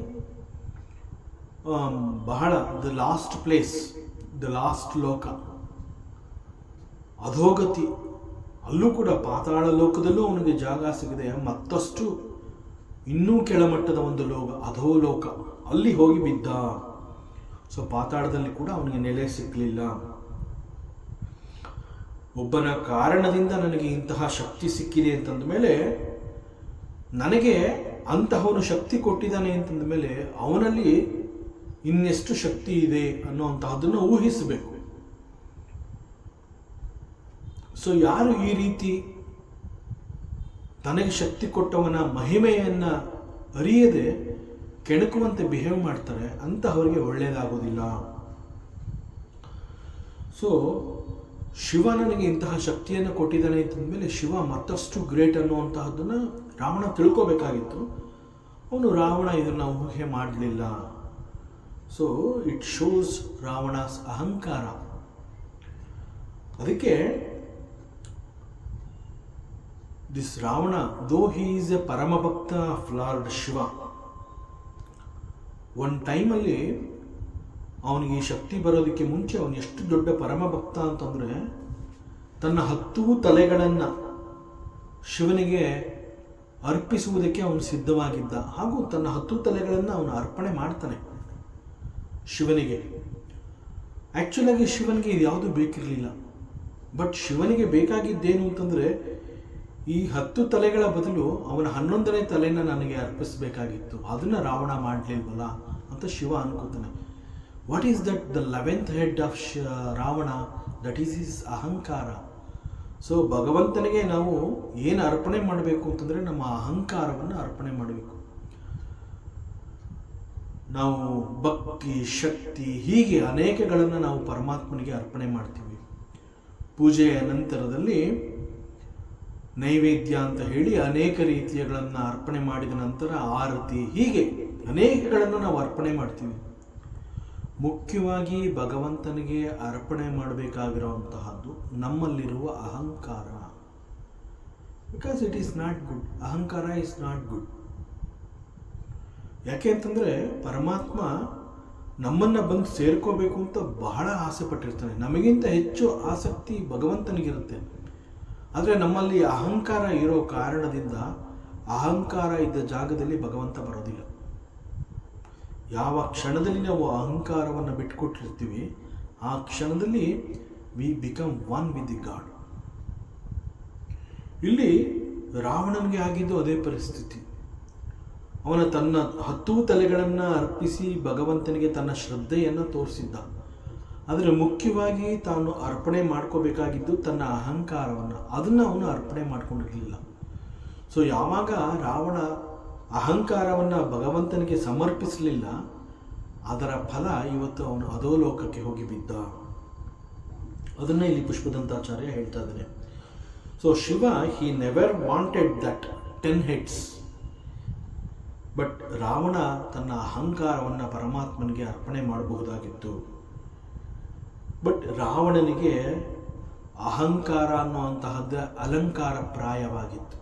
ಬಹಳ the last place, the last ಲೋಕ, ಅಧೋಗತಿ. ಅಲ್ಲೂ ಕೂಡ ಪಾತಾಳ ಲೋಕದಲ್ಲೂ ಅವನಿಗೆ ಜಾಗ ಸಿಗದೆ ಮತ್ತಷ್ಟು ಇನ್ನೂ ಕೆಳಮಟ್ಟದ ಒಂದು ಲೋಕ, ಅಧೋಲೋಕ, ಅಲ್ಲಿ ಹೋಗಿ ಬಿದ್ದ. ಸೊ ಪಾತಾಳದಲ್ಲಿ ಕೂಡ ಅವನಿಗೆ ನೆಲೆ ಸಿಕ್ಕಲಿಲ್ಲ. ಒಬ್ಬನ ಕಾರಣದಿಂದ ನನಗೆ ಇಂತಹ ಶಕ್ತಿ ಸಿಕ್ಕಿದೆ ಅಂತಂದ ಮೇಲೆ, ನನಗೆ ಅಂತಹವನು ಶಕ್ತಿ ಕೊಟ್ಟಿದ್ದಾನೆ ಅಂತಂದ ಮೇಲೆ ಅವನಲ್ಲಿ ಇನ್ನೆಷ್ಟು ಶಕ್ತಿ ಇದೆ ಅನ್ನುವಂತಹದನ್ನು ಊಹಿಸಬೇಕು. ಸೊ ಯಾರು ಈ ರೀತಿ ತನಗೆ ಶಕ್ತಿ ಕೊಟ್ಟವನ ಮಹಿಮೆಯನ್ನು ಅರಿಯದೆ ಕೆಣಕುವಂತೆ ಬಿಹೇವ್ ಮಾಡ್ತಾರೆ, ಅಂತಹವರಿಗೆ ಒಳ್ಳೆಯದಾಗೋದಿಲ್ಲ. ಸೊ ಶಿವ ನನಗೆ ಇಂತಹ ಶಕ್ತಿಯನ್ನು ಕೊಟ್ಟಿದ್ದಾನೆ ಅಂತಂದಮೇಲೆ ಶಿವ ಮತ್ತಷ್ಟು ಗ್ರೇಟ್ ಅನ್ನುವಂತಹದ್ದನ್ನು ರಾವಣ ತಿಳ್ಕೋಬೇಕಾಗಿತ್ತು. ಅವನು ರಾವಣ ಇದನ್ನು ಊಹೆ ಮಾಡಲಿಲ್ಲ. ಸೊ ಇಟ್ ಶೋಸ್ ರಾವಣಸ್ ಅಹಂಕಾರ. ಅದಕ್ಕೆ this Ravana though he is a paramabhakta of lord Shiva, ಒಂದು ಟೈಮಲ್ಲಿ ಅವನಿಗೆ ಈ ಶಕ್ತಿ ಬರೋದಕ್ಕೆ ಮುಂಚೆ ಅವನು ಎಷ್ಟು ದೊಡ್ಡ ಪರಮಭಕ್ತ ಅಂತಂದರೆ ತನ್ನ 10 ತಲೆಗಳನ್ನು ಶಿವನಿಗೆ ಅರ್ಪಿಸುವುದಕ್ಕೆ ಅವನು ಸಿದ್ಧವಾಗಿದ್ದ. ಹಾಗೂ ತನ್ನ 10 ತಲೆಗಳನ್ನು ಅವನು ಅರ್ಪಣೆ ಮಾಡ್ತಾನೆ ಶಿವನಿಗೆ. ಆ್ಯಕ್ಚುಲಾಗಿ ಶಿವನಿಗೆ ಇದು ಯಾವುದೂ ಬೇಕಿರಲಿಲ್ಲ. ಬಟ್ ಶಿವನಿಗೆ ಬೇಕಾಗಿದ್ದೇನು ಅಂತಂದರೆ ಈ 10 ತಲೆಗಳ ಬದಲು ಅವನ 11ನೇ ತಲೆನ ನನಗೆ ಅರ್ಪಿಸಬೇಕಾಗಿತ್ತು. ಅದನ್ನು ರಾವಣ ಮಾಡಲಿಲ್ವಲ್ಲ ಅಂತ ಶಿವ ಅನ್ಕೋತಾನೆ. What is that the 11th head of Ravana? That is his ahankara. So ಭಗವಂತನಿಗೆ ನಾವು ಏನು ಅರ್ಪಣೆ ಮಾಡಬೇಕು ಅಂತಂದರೆ ನಮ್ಮ ಅಹಂಕಾರವನ್ನು ಅರ್ಪಣೆ ಮಾಡಬೇಕು. ನಾವು ಭಕ್ತಿ, ಶಕ್ತಿ, ಹೀಗೆ ಅನೇಕಗಳನ್ನು ನಾವು ಪರಮಾತ್ಮನಿಗೆ ಅರ್ಪಣೆ ಮಾಡ್ತೀವಿ. ಪೂಜೆಯ ನಂತರದಲ್ಲಿ ನೈವೇದ್ಯ ಅಂತ ಹೇಳಿ ಅನೇಕ ರೀತಿಯಗಳನ್ನು ಅರ್ಪಣೆ ಮಾಡಿದ ನಂತರ ಆರತಿ, ಹೀಗೆ ಅನೇಕಗಳನ್ನು ನಾವು ಅರ್ಪಣೆ ಮಾಡ್ತೀವಿ. ಮುಖ್ಯವಾಗಿ ಭಗವಂತನಿಗೆ ಅರ್ಪಣೆ ಮಾಡಬೇಕಾಗಿರುವಂತಹದ್ದು ನಮ್ಮಲ್ಲಿರುವ ಅಹಂಕಾರ. Because it is not good. ಅಹಂಕಾರ ಈಸ್ ನಾಟ್ ಗುಡ್. ಯಾಕೆ ಅಂತಂದರೆ ಪರಮಾತ್ಮ ನಮ್ಮನ್ನು ಬಂದು ಸೇರ್ಕೋಬೇಕು ಅಂತ ಬಹಳ ಆಸೆ ಪಟ್ಟಿರ್ತಾನೆ. ನಮಗಿಂತ ಹೆಚ್ಚು ಆಸಕ್ತಿ ಭಗವಂತನಿಗಿರುತ್ತೆ. ಆದರೆ ನಮ್ಮಲ್ಲಿ ಅಹಂಕಾರ ಇರೋ ಕಾರಣದಿಂದ ಅಹಂಕಾರ ಇದ್ದ ಜಾಗದಲ್ಲಿ ಭಗವಂತ ಬರೋದಿಲ್ಲ. ಯಾವ ಕ್ಷಣದಲ್ಲಿ ನಾವು ಅಹಂಕಾರವನ್ನು ಬಿಟ್ಟುಕೊಟ್ಟಿರ್ತೀವಿ ಆ ಕ್ಷಣದಲ್ಲಿ we become one with the god. ಇಲ್ಲಿ ರಾವಣನಿಗೆ ಆಗಿದ್ದು ಅದೇ ಪರಿಸ್ಥಿತಿ. ಅವನ ತನ್ನ 10 ತಲೆಗಳನ್ನು ಅರ್ಪಿಸಿ ಭಗವಂತನಿಗೆ ತನ್ನ ಶ್ರದ್ಧೆಯನ್ನು ತೋರಿಸಿದ್ದ. ಆದರೆ ಮುಖ್ಯವಾಗಿ ತಾನು ಅರ್ಪಣೆ ಮಾಡ್ಕೋಬೇಕಾಗಿದ್ದು ತನ್ನ ಅಹಂಕಾರವನ್ನು, ಅದನ್ನು ಅವನು ಅರ್ಪಣೆ ಮಾಡ್ಕೊಂಡಿರಲಿಲ್ಲ. ಸೊ ಯಾವಾಗ ರಾವಣ ಅಹಂಕಾರವನ್ನು ಭಗವಂತನಿಗೆ ಸಮರ್ಪಿಸಲಿಲ್ಲ, ಅದರ ಫಲ ಇವತ್ತು ಅವನು ಅಧೋಲೋಕಕ್ಕೆ ಹೋಗಿ ಬಿದ್ದ. ಅದನ್ನು ಇಲ್ಲಿ ಪುಷ್ಪದಂತಾಚಾರ್ಯ ಹೇಳ್ತಾ ಇದ್ದಾನೆ. So Shiva he never wanted that 10 heads. But Ravana ತನ್ನ ಅಹಂಕಾರವನ್ನು ಪರಮಾತ್ಮನಿಗೆ ಅರ್ಪಣೆ ಮಾಡಬಹುದಾಗಿತ್ತು. ಬಟ್ ರಾವಣನಿಗೆ ಅಹಂಕಾರ ಅನ್ನುವಂತಹದ್ದೇ ಅಲಂಕಾರ ಪ್ರಾಯವಾಗಿತ್ತು.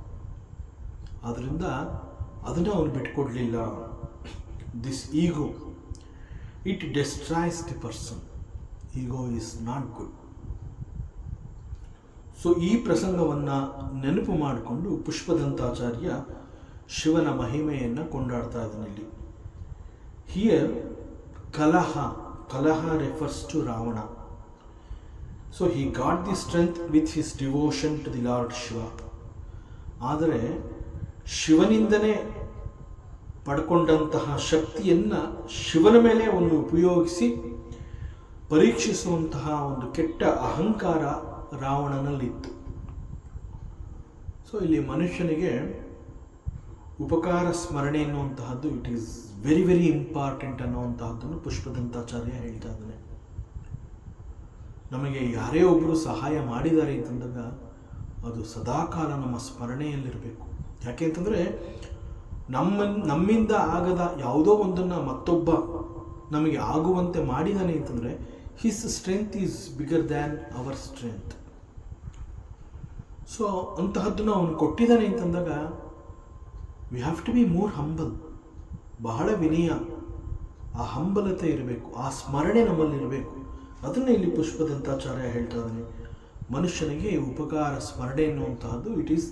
ಆದ್ದರಿಂದ ಅದನ್ನು ಅವನು ಬಿಟ್ಕೊಡ್ಲಿಲ್ಲ. This ego it destroys the person. Ego is not good. So ಈ ಪ್ರಸಂಗವನ್ನು ನೆನಪು ಮಾಡಿಕೊಂಡು ಪುಷ್ಪದಂತಾಚಾರ್ಯ ಶಿವನ ಮಹಿಮೆಯನ್ನು ಕೊಂಡಾಡ್ತಾ ಇದ್ದಾನಲ್ಲಿ. Here kalaha refers to Ravana. So he got the strength with his devotion to the lord Shiva. ಆದರೆ ಶಿವನಿಂದನೇ ಪಡ್ಕೊಂಡಂತಹ ಶಕ್ತಿಯನ್ನು ಶಿವನ ಮೇಲೆ ಅವನು ಉಪಯೋಗಿಸಿ ಪರೀಕ್ಷಿಸುವಂತಹ ಒಂದು ಕೆಟ್ಟ ಅಹಂಕಾರ ರಾವಣನಲ್ಲಿತ್ತು. ಸೊ ಇಲ್ಲಿ ಮನುಷ್ಯನಿಗೆ ಉಪಕಾರ ಸ್ಮರಣೆ ಎನ್ನುವಂತಹದ್ದು it is very very important ಅನ್ನುವಂತಹದ್ದನ್ನು ಪುಷ್ಪದಂತಾಚಾರ್ಯ ಹೇಳ್ತಾ ಇದ್ದಾನೆ. ನಮಗೆ ಯಾರೇ ಒಬ್ಬರು ಸಹಾಯ ಮಾಡಿದ್ದಾರೆ ಅಂತಂದಾಗ ಅದು ಸದಾಕಾಲ ನಮ್ಮ ಸ್ಮರಣೆಯಲ್ಲಿರಬೇಕು. ಯಾಕೆ ಅಂತಂದರೆ ನಮ್ಮಿಂದ ಆಗದ ಯಾವುದೋ ಒಂದನ್ನು ಮತ್ತೊಬ್ಬ ನಮಗೆ ಆಗುವಂತೆ ಮಾಡಿದ್ದಾನೆ ಅಂತಂದರೆ his strength is bigger than our strength. So ಅಂತಹದ್ದನ್ನು ಅವನು ಕೊಟ್ಟಿದ್ದಾನೆ ಅಂತಂದಾಗ we have to be more humble. ಬಹಳ ವಿನಯ, ಆ ಹಂಬಲತೆ ಇರಬೇಕು, ಆ ಸ್ಮರಣೆ ನಮ್ಮಲ್ಲಿರಬೇಕು. ಅದನ್ನು ಇಲ್ಲಿ ಪುಷ್ಪದಂತಾಚಾರ್ಯ ಹೇಳ್ತಾ ಇದ್ದಾನೆ. ಮನುಷ್ಯನಿಗೆ ಉಪಕಾರ ಸ್ಮರಣೆ ಎನ್ನುವಂತಹದ್ದು it is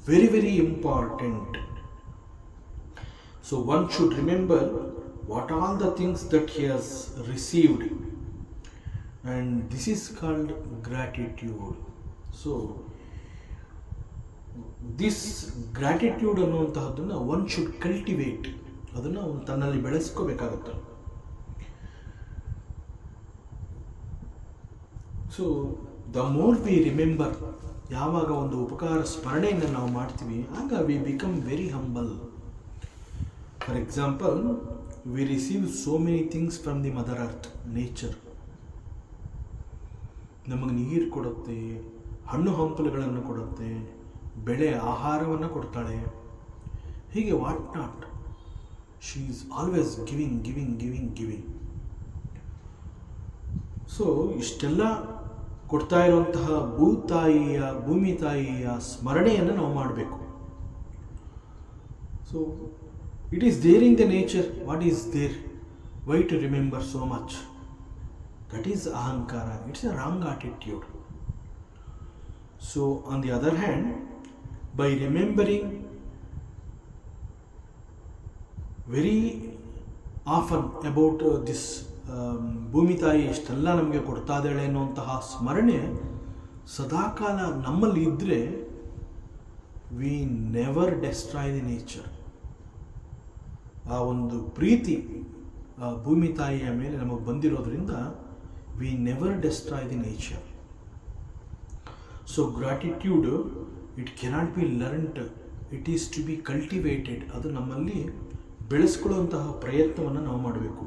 very very important. So one should remember what all the things that he has received and this is called gratitude. So this gratitude ಅನ್ನುವಂತಹದ್ದನ್ನು ಒನ್ ಶುಡ್ ಕಲ್ಟಿವೇಟ್. ಅದನ್ನು ಅವನು ತನ್ನಲ್ಲಿ ಬೆಳೆಸ್ಕೋಬೇಕಾಗುತ್ತೆ. So the more we remember, ಯಾವಾಗ ಒಂದು ಉಪಕಾರ ಸ್ಮರಣೆಯನ್ನು ನಾವು ಮಾಡ್ತೀವಿ ಆಗ we become very humble. For example, we receive so many things from the mother earth, nature. ನಮಗೆ ನೀರು ಕೊಡುತ್ತೆ, ಹಣ್ಣು ಹಂಪಲುಗಳನ್ನು ಕೊಡುತ್ತೆ, ಬೆಳೆ ಆಹಾರವನ್ನು ಕೊಡ್ತಾಳೆ, ಹೀಗೆ what not. She is always giving. So ಇಷ್ಟೆಲ್ಲ ಕೊಡ್ತಾ ಇರುವಂತಹ ಭೂಮಿ ತಾಯಿಯ ಸ್ಮರಣೆಯನ್ನು ನಾವು ಮಾಡಬೇಕು. So it is there in the nature. What is there? Why to remember so much? That is ಅಹಂಕಾರ. It's a wrong attitude. So on the other hand, by remembering very often about this ಭೂಮಿ ತಾಯಿ ಇಷ್ಟೆಲ್ಲ ನಮಗೆ ಕೊಡ್ತಾ ಇದ್ದಾಳೆ ಅನ್ನುವಂತಹ ಸ್ಮರಣೆ ಸದಾಕಾಲ ನಮ್ಮಲ್ಲಿ ಇದ್ದರೆ we never destroy the nature. ಆ ಒಂದು ಪ್ರೀತಿ ಭೂಮಿ ತಾಯಿಯ ಮೇಲೆ ನಮಗೆ ಬಂದಿರೋದ್ರಿಂದ we never destroy the nature. So gratitude it cannot be learned, it is to be cultivated. ಅದು ನಮ್ಮಲ್ಲಿ ಬೆಳೆಸ್ಕೊಳ್ಳುವಂತಹ ಪ್ರಯತ್ನವನ್ನು ನಾವು ಮಾಡಬೇಕು.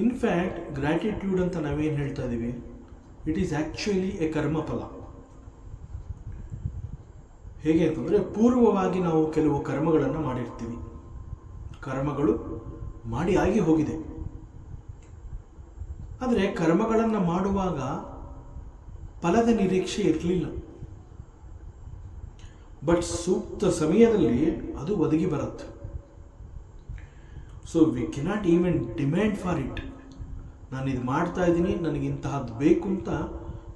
ಇನ್ಫ್ಯಾಕ್ಟ್ ಗ್ರ್ಯಾಟಿಟ್ಯೂಡ್ ಅಂತ ನಾವೇನು ಹೇಳ್ತಾ ಇದ್ದೀವಿ, ಇಟ್ ಈಸ್ ಆ್ಯಕ್ಚುಲಿ ಎ ಕರ್ಮಫಲ. ಹೇಗೆ ಅಂತಂದರೆ, ಪೂರ್ವವಾಗಿ ನಾವು ಕೆಲವು ಕರ್ಮಗಳನ್ನು ಮಾಡಿರ್ತೀವಿ, ಕರ್ಮಗಳು ಮಾಡಿ ಆಗಿ ಹೋಗಿದೆ. ಆದರೆ ಕರ್ಮಗಳನ್ನು ಮಾಡುವಾಗ ಫಲದ ನಿರೀಕ್ಷೆ ಇರಲಿಲ್ಲ. ಬಟ್ ಸೂಕ್ತ ಸಮಯದಲ್ಲಿ ಅದು ಒದಗಿ ಬರುತ್ತೆ. So we cannot even demand for it. ನಾನು ಇದು ಮಾಡ್ತಾ ಇದ್ದೀನಿ, ನನಗೆ ಇಂತಹದ್ದು ಬೇಕು ಅಂತ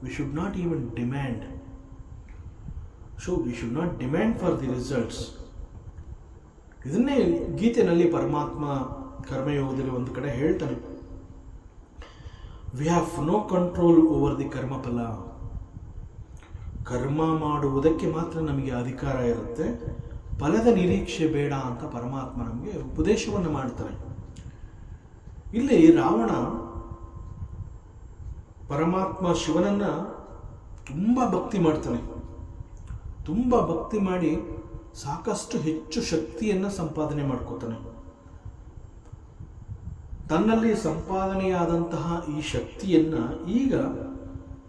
we should not even demand. So we should not demand for the results. ಇದನ್ನೇ ಗೀತೆಯಲ್ಲಿ ಪರಮಾತ್ಮ ಕರ್ಮಯೋಗದಲ್ಲಿ ಒಂದು ಕಡೆ ಹೇಳ್ತಾನೆ, we have no control over the karmaphala. ಕರ್ಮ ಮಾಡುವುದಕ್ಕೆ ಮಾತ್ರ ನಮಗೆ ಅಧಿಕಾರ ಇರುತ್ತೆ, ಫಲದ ನಿರೀಕ್ಷೆ ಬೇಡ ಅಂತ ಪರಮಾತ್ಮ ನಮಗೆ ಉಪದೇಶವನ್ನು ಮಾಡ್ತಾರೆ. ಇಲ್ಲಿ ರಾವಣ ಪರಮಾತ್ಮ ಶಿವನನ್ನ ತುಂಬ ಭಕ್ತಿ ಮಾಡ್ತಾನೆ. ತುಂಬ ಭಕ್ತಿ ಮಾಡಿ ಸಾಕಷ್ಟು ಹೆಚ್ಚು ಶಕ್ತಿಯನ್ನು ಸಂಪಾದನೆ ಮಾಡ್ಕೋತಾನೆ. ತನ್ನಲ್ಲಿ ಸಂಪಾದನೆಯಾದಂತಹ ಈ ಶಕ್ತಿಯನ್ನು ಈಗ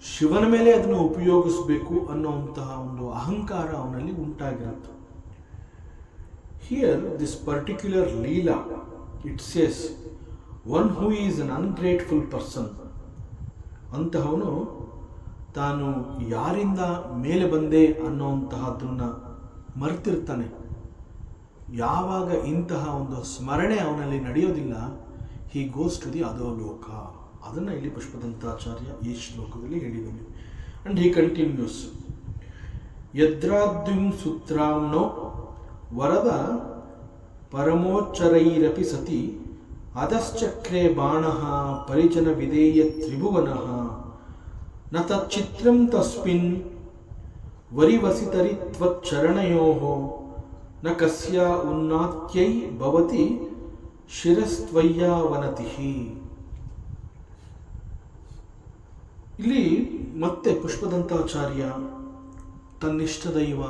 ಶಿವನ ಮೇಲೆ ಅದನ್ನು ಉಪಯೋಗಿಸಬೇಕು ಅನ್ನುವಂತಹ ಒಂದು ಅಹಂಕಾರ ಅವನಲ್ಲಿ ಉಂಟಾಗಿರುತ್ತೆ. Here, this particular Leela, it says, one who is an ungrateful person, ಅಂತಹವನು ತಾನು ಯಾರಿಂದ ಮೇಲೆ ಬಂದೆ ಅನ್ನೋಂತಹದ್ದನ್ನು ಮರೆತಿರ್ತಾನೆ. ಯಾವಾಗ ಇಂತಹ ಒಂದು ಸ್ಮರಣೆ ಅವನಲ್ಲಿ ನಡೆಯೋದಿಲ್ಲ, ಹಿ ಗೋಸ್ ಟು ದಿ ಅಧೋಲೋಕ. ಅದನ್ನು ಇಲ್ಲಿ ಪುಷ್ಪದಂತಾಚಾರ್ಯ ಈ ಶ್ಲೋಕದಲ್ಲಿ ಹೇಳಿದ್ದಾನೆ. ಅಂಡ್ ಹಿ ಕಂಟಿನ್ಯೂಸ್, ಯದ್ರಾದ್ವಿಂ ಸೂತ್ರಾಂನೋ ವರದ ಪರಮೋಚ್ಚರೈರಪಿ ಸತಿ ಅಧಶ್ಚಕ್ರೆ ಬಾಣಃ ಪರಿಜನ ವಿಧೇಯ ತ್ರಿಭುವನಃ ನ ತಚ್ಚಿತ್ರಂ ತಸ್ಮಿನ್ ವರಿವಸಿತರಿ ತ್ವಚ್ಚರಣಯೋಃ ನ ಕಸ್ಯ ಉನ್ನಾತ್ಯೈ ಭವತಿ ಶಿರಸ್ತ್ವಯ್ಯಾವನತಿಃ. ಇಲ್ಲಿ ಮತ್ತೆ ಪುಷ್ಪದಂತಾಚಾರ್ಯ ತನ್ನಿಷ್ಟ ದೈವ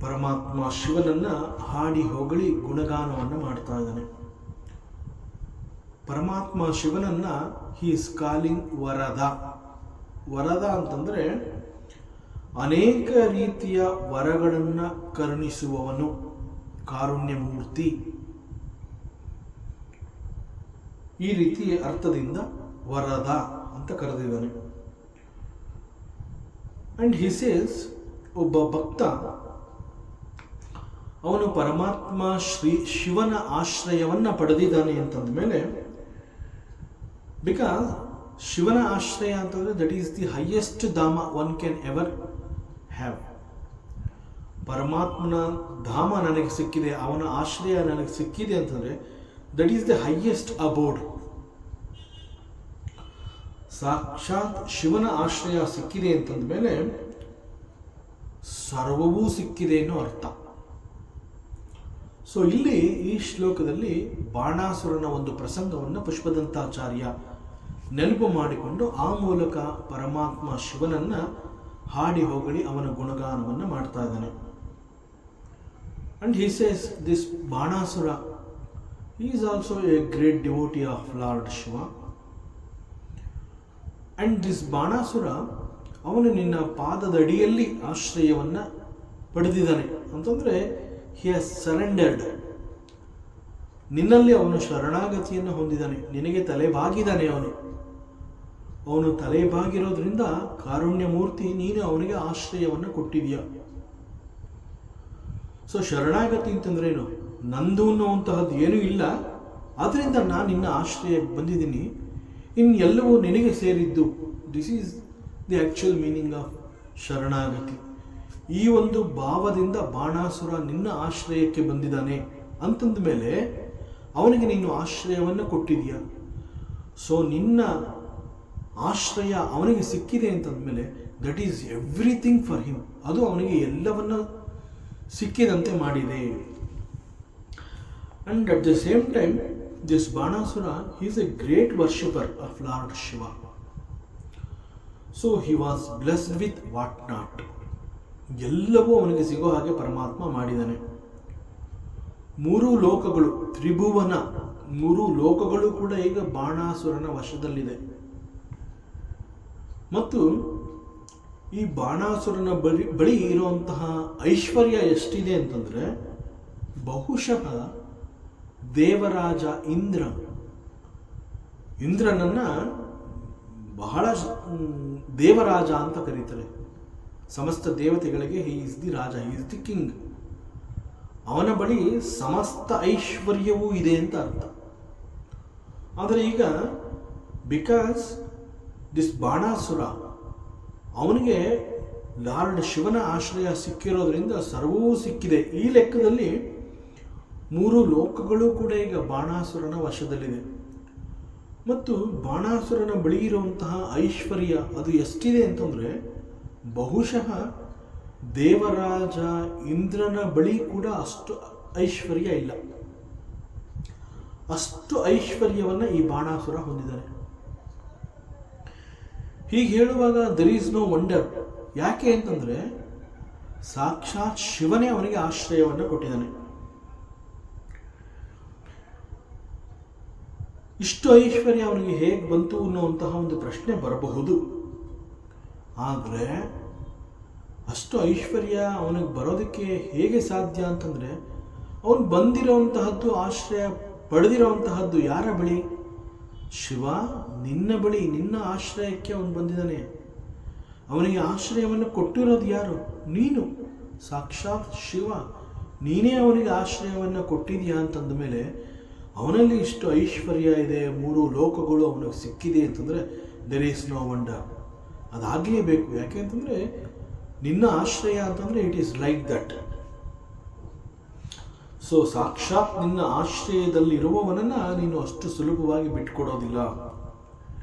ಪರಮಾತ್ಮ ಶಿವನನ್ನ ಹಾಡಿ ಹೊಗಳಿ ಗುಣಗಾನವನ್ನು ಮಾಡ್ತಾ ಇದ್ದಾನೆ. ಪರಮಾತ್ಮ ಶಿವನನ್ನ ಹಿ ಇಸ್ ಕಾಲಿಂಗ್ ವರದ. ವರದ ಅಂತಂದರೆ ಅನೇಕ ರೀತಿಯ ವರಗಳನ್ನು ಕರುಣಿಸುವವನು, ಕಾರುಣ್ಯ ಮೂರ್ತಿ, ಈ ರೀತಿ ಅರ್ಥದಿಂದ ವರದ ಅಂತ ಕರೆದಿದ್ದಾನೆ. ಅಂಡ್ ಹಿ ಸೇಸ್, ಒಬ್ಬ ಭಕ್ತ ಅವನು ಪರಮಾತ್ಮ ಶಿವನ ಆಶ್ರಯವನ್ನು ಪಡೆದಿದ್ದಾನೆ ಅಂತಂದ ಮೇಲೆ, ಬಿಕಾಸ್ ಶಿವನ ಆಶ್ರಯ ಅಂತಂದರೆ that is the highest dhama one can ever have. ಪರಮಾತ್ಮನ ಧಾಮ ನನಗೆ ಸಿಕ್ಕಿದೆ, ಅವನ ಆಶ್ರಯ ನನಗೆ ಸಿಕ್ಕಿದೆ ಅಂತಂದರೆ that is the highest abode. ಸಾಕ್ಷಾತ್ ಶಿವನ ಆಶ್ರಯ ಸಿಕ್ಕಿದೆ ಅಂತಂದ ಮೇಲೆ ಸರ್ವವೂ ಸಿಕ್ಕಿದೆ ಅನ್ನೋ ಅರ್ಥ. ಸೊ ಇಲ್ಲಿ ಈ ಶ್ಲೋಕದಲ್ಲಿ ಬಾಣಾಸುರನ ಒಂದು ಪ್ರಸಂಗವನ್ನು ಪುಷ್ಪದಂತಾಚಾರ್ಯ ನೆನಪು ಮಾಡಿಕೊಂಡು ಆ ಮೂಲಕ ಪರಮಾತ್ಮ ಶಿವನನ್ನ ಹಾಡಿ ಹೊಗಳಿ ಅವನ ಗುಣಗಾನವನ್ನು ಮಾಡ್ತಾ ಇದ್ದಾನೆ. And he says this Banasura is also A great devotee of lord Shiva. And this Banasura ಅವನು ನಿನ್ನ ಪಾದದ ಅಡಿಯಲ್ಲಿ ಆಶ್ರಯವನ್ನು ಪಡೆದಿದ್ದಾನೆ ಅಂತಂದರೆ ಹಿ ಹ್ಯಾಸ್ ಸರೆಂಡರ್ಡ್. ನಿನ್ನಲ್ಲಿ ಅವನು ಶರಣಾಗತಿಯನ್ನು ಹೊಂದಿದ್ದಾನೆ, ನಿನಗೆ ತಲೆಬಾಗಿದ್ದಾನೆ. ಅವನು ತಲೆಬಾಗಿರೋದ್ರಿಂದ ಕಾರುಣ್ಯ ಮೂರ್ತಿ ನೀನು ಅವನಿಗೆ ಆಶ್ರಯವನ್ನು ಕೊಟ್ಟಿದೀಯ. ಸೊ ಶರಣಾಗತಿ ಅಂತಂದ್ರೇನು? ನಂದು ಅನ್ನುವಂತಹದ್ದು ಏನೂ ಇಲ್ಲ, ಆದ್ದರಿಂದ ನಾನು ನಿನ್ನ ಆಶ್ರಯಕ್ಕೆ ಬಂದಿದ್ದೀನಿ, ಇನ್ನೆಲ್ಲವೂ ನಿನಗೆ ಸೇರಿದ್ದು. This is the actual meaning of ಶರಣಾಗತಿ. ಈ ಒಂದು ಭಾವದಿಂದ ಬಾಣಾಸುರ ನಿನ್ನ ಆಶ್ರಯಕ್ಕೆ ಬಂದಿದ್ದಾನೆ ಅಂತಂದ ಮೇಲೆ ಅವನಿಗೆ ನೀನು ಆಶ್ರಯವನ್ನು ಕೊಟ್ಟಿದೀಯ. ಸೊ ನಿನ್ನ ಆಶ್ರಯ ಅವನಿಗೆ ಸಿಕ್ಕಿದೆ ಅಂತಂದಮೇಲೆ that is everything for him. ಅದು ಅವನಿಗೆ ಎಲ್ಲವನ್ನ ಸಿಕ್ಕಿದಂತೆ ಮಾಡಿದೆ. And at the same time this Banasura is a great worshipper of lord Shiva. So he was blessed with what not. ಎಲ್ಲವೂ ಅವನಿಗೆ ಸಿಗೋ ಹಾಗೆ ಪರಮಾತ್ಮ ಮಾಡಿದ್ದಾನೆ. ಮೂರು ಲೋಕಗಳು, ತ್ರಿಭುವನ, ಮೂರು ಲೋಕಗಳು ಕೂಡ ಈಗ ಬಾಣಾಸುರನ ವಶದಲ್ಲಿದೆ. ಮತ್ತು ಈ ಬಾಣಾಸುರನ ಬಳಿ ಇರುವಂತಹ ಐಶ್ವರ್ಯ ಎಷ್ಟಿದೆ ಅಂತಂದ್ರೆ, ಬಹುಶಃ ದೇವರಾಜ ಇಂದ್ರನನ್ನ ಬಹಳ ದೇವರಾಜ ಅಂತ ಕರೀತಾರೆ. ಸಮಸ್ತ ದೇವತೆಗಳಿಗೆ he is the Raja, he is the king. ಅವನ ಬಳಿ ಸಮಸ್ತ ಐಶ್ವರ್ಯವೂ ಇದೆ ಅಂತ ಅರ್ಥ. ಆದರೆ ಈಗ ಬಿಕಾಸ್ ದಿಸ್ ಬಾಣಾಸುರ, ಅವನಿಗೆ ಲಾರ್ಡ್ ಶಿವನ ಆಶ್ರಯ ಸಿಕ್ಕಿರೋದ್ರಿಂದ ಸರ್ವವೂ ಸಿಕ್ಕಿದೆ. ಈ ಲೆಕ್ಕದಲ್ಲಿ ಮೂರು ಲೋಕಗಳು ಕೂಡ ಈಗ ಬಾಣಾಸುರನ ವಶದಲ್ಲಿದೆ. ಮತ್ತು ಬಾಣಾಸುರನ ಬಳಿ ಇರುವಂತಹ ಐಶ್ವರ್ಯ ಅದು ಎಷ್ಟಿದೆ ಅಂತಂದರೆ, ಬಹುಶಃ ದೇವರಾಜ ಇಂದ್ರನ ಬಳಿ ಕೂಡ ಅಷ್ಟು ಐಶ್ವರ್ಯ ಇಲ್ಲ. ಅಷ್ಟು ಐಶ್ವರ್ಯವನ್ನು ಈ ಬಾಣಾಸುರ ಹೊಂದಿದ್ದಾನೆ. ಹೀಗೆ ಹೇಳುವಾಗ ದರ್ ಈಸ್ ನೋ ವಂಡರ್. ಯಾಕೆ ಅಂತಂದರೆ ಸಾಕ್ಷಾತ್ ಶಿವನೇ ಅವನಿಗೆ ಆಶ್ರಯವನ್ನು ಕೊಟ್ಟಿದ್ದಾನೆ. ಇಷ್ಟು ಐಶ್ವರ್ಯ ಅವನಿಗೆ ಹೇಗೆ ಬಂತು ಅನ್ನುವಂತಹ ಒಂದು ಪ್ರಶ್ನೆ ಬರಬಹುದು. ಆದರೆ ಅಷ್ಟು ಐಶ್ವರ್ಯ ಅವನಿಗೆ ಬರೋದಕ್ಕೆ ಹೇಗೆ ಸಾಧ್ಯ ಅಂತಂದರೆ, ಅವನು ಬಂದಿರೋಂತಹದ್ದು, ಆಶ್ರಯ ಪಡೆದಿರೋಂತಹದ್ದು ಯಾರ ಬಳಿ? ಶಿವ ನಿನ್ನ ಬಳಿ, ನಿನ್ನ ಆಶ್ರಯಕ್ಕೆ ಅವನು ಬಂದಿದ್ದಾನೆ. ಅವನಿಗೆ ಆಶ್ರಯವನ್ನು ಕೊಟ್ಟಿರೋದು ಯಾರು? ನೀನು, ಸಾಕ್ಷಾತ್ ಶಿವ. ನೀನೇ ಅವನಿಗೆ ಆಶ್ರಯವನ್ನು ಕೊಟ್ಟಿದೆಯಾ ಅಂತಂದ ಮೇಲೆ ಅವನಲ್ಲಿ ಇಷ್ಟು ಐಶ್ವರ್ಯ ಇದೆ, ಮೂರು ಲೋಕಗಳು ಅವನಿಗೆ ಸಿಕ್ಕಿದೆ ಅಂತಂದರೆ ದೆರ್ ಈಸ್ ನೋ ವಂಡರ್. ಅದಾಗಲೇಬೇಕು. ಯಾಕೆ ಅಂತಂದರೆ ನಿನ್ನ ಆಶ್ರಯ ಅಂತಂದರೆ it is like that. So ಸಾಕ್ಷಾತ್ ನಿನ್ನ ಆಶ್ರಯದಲ್ಲಿರುವವನನ್ನು ನೀನು ಅಷ್ಟು ಸುಲಭವಾಗಿ ಬಿಟ್ಕೊಡೋದಿಲ್ಲ.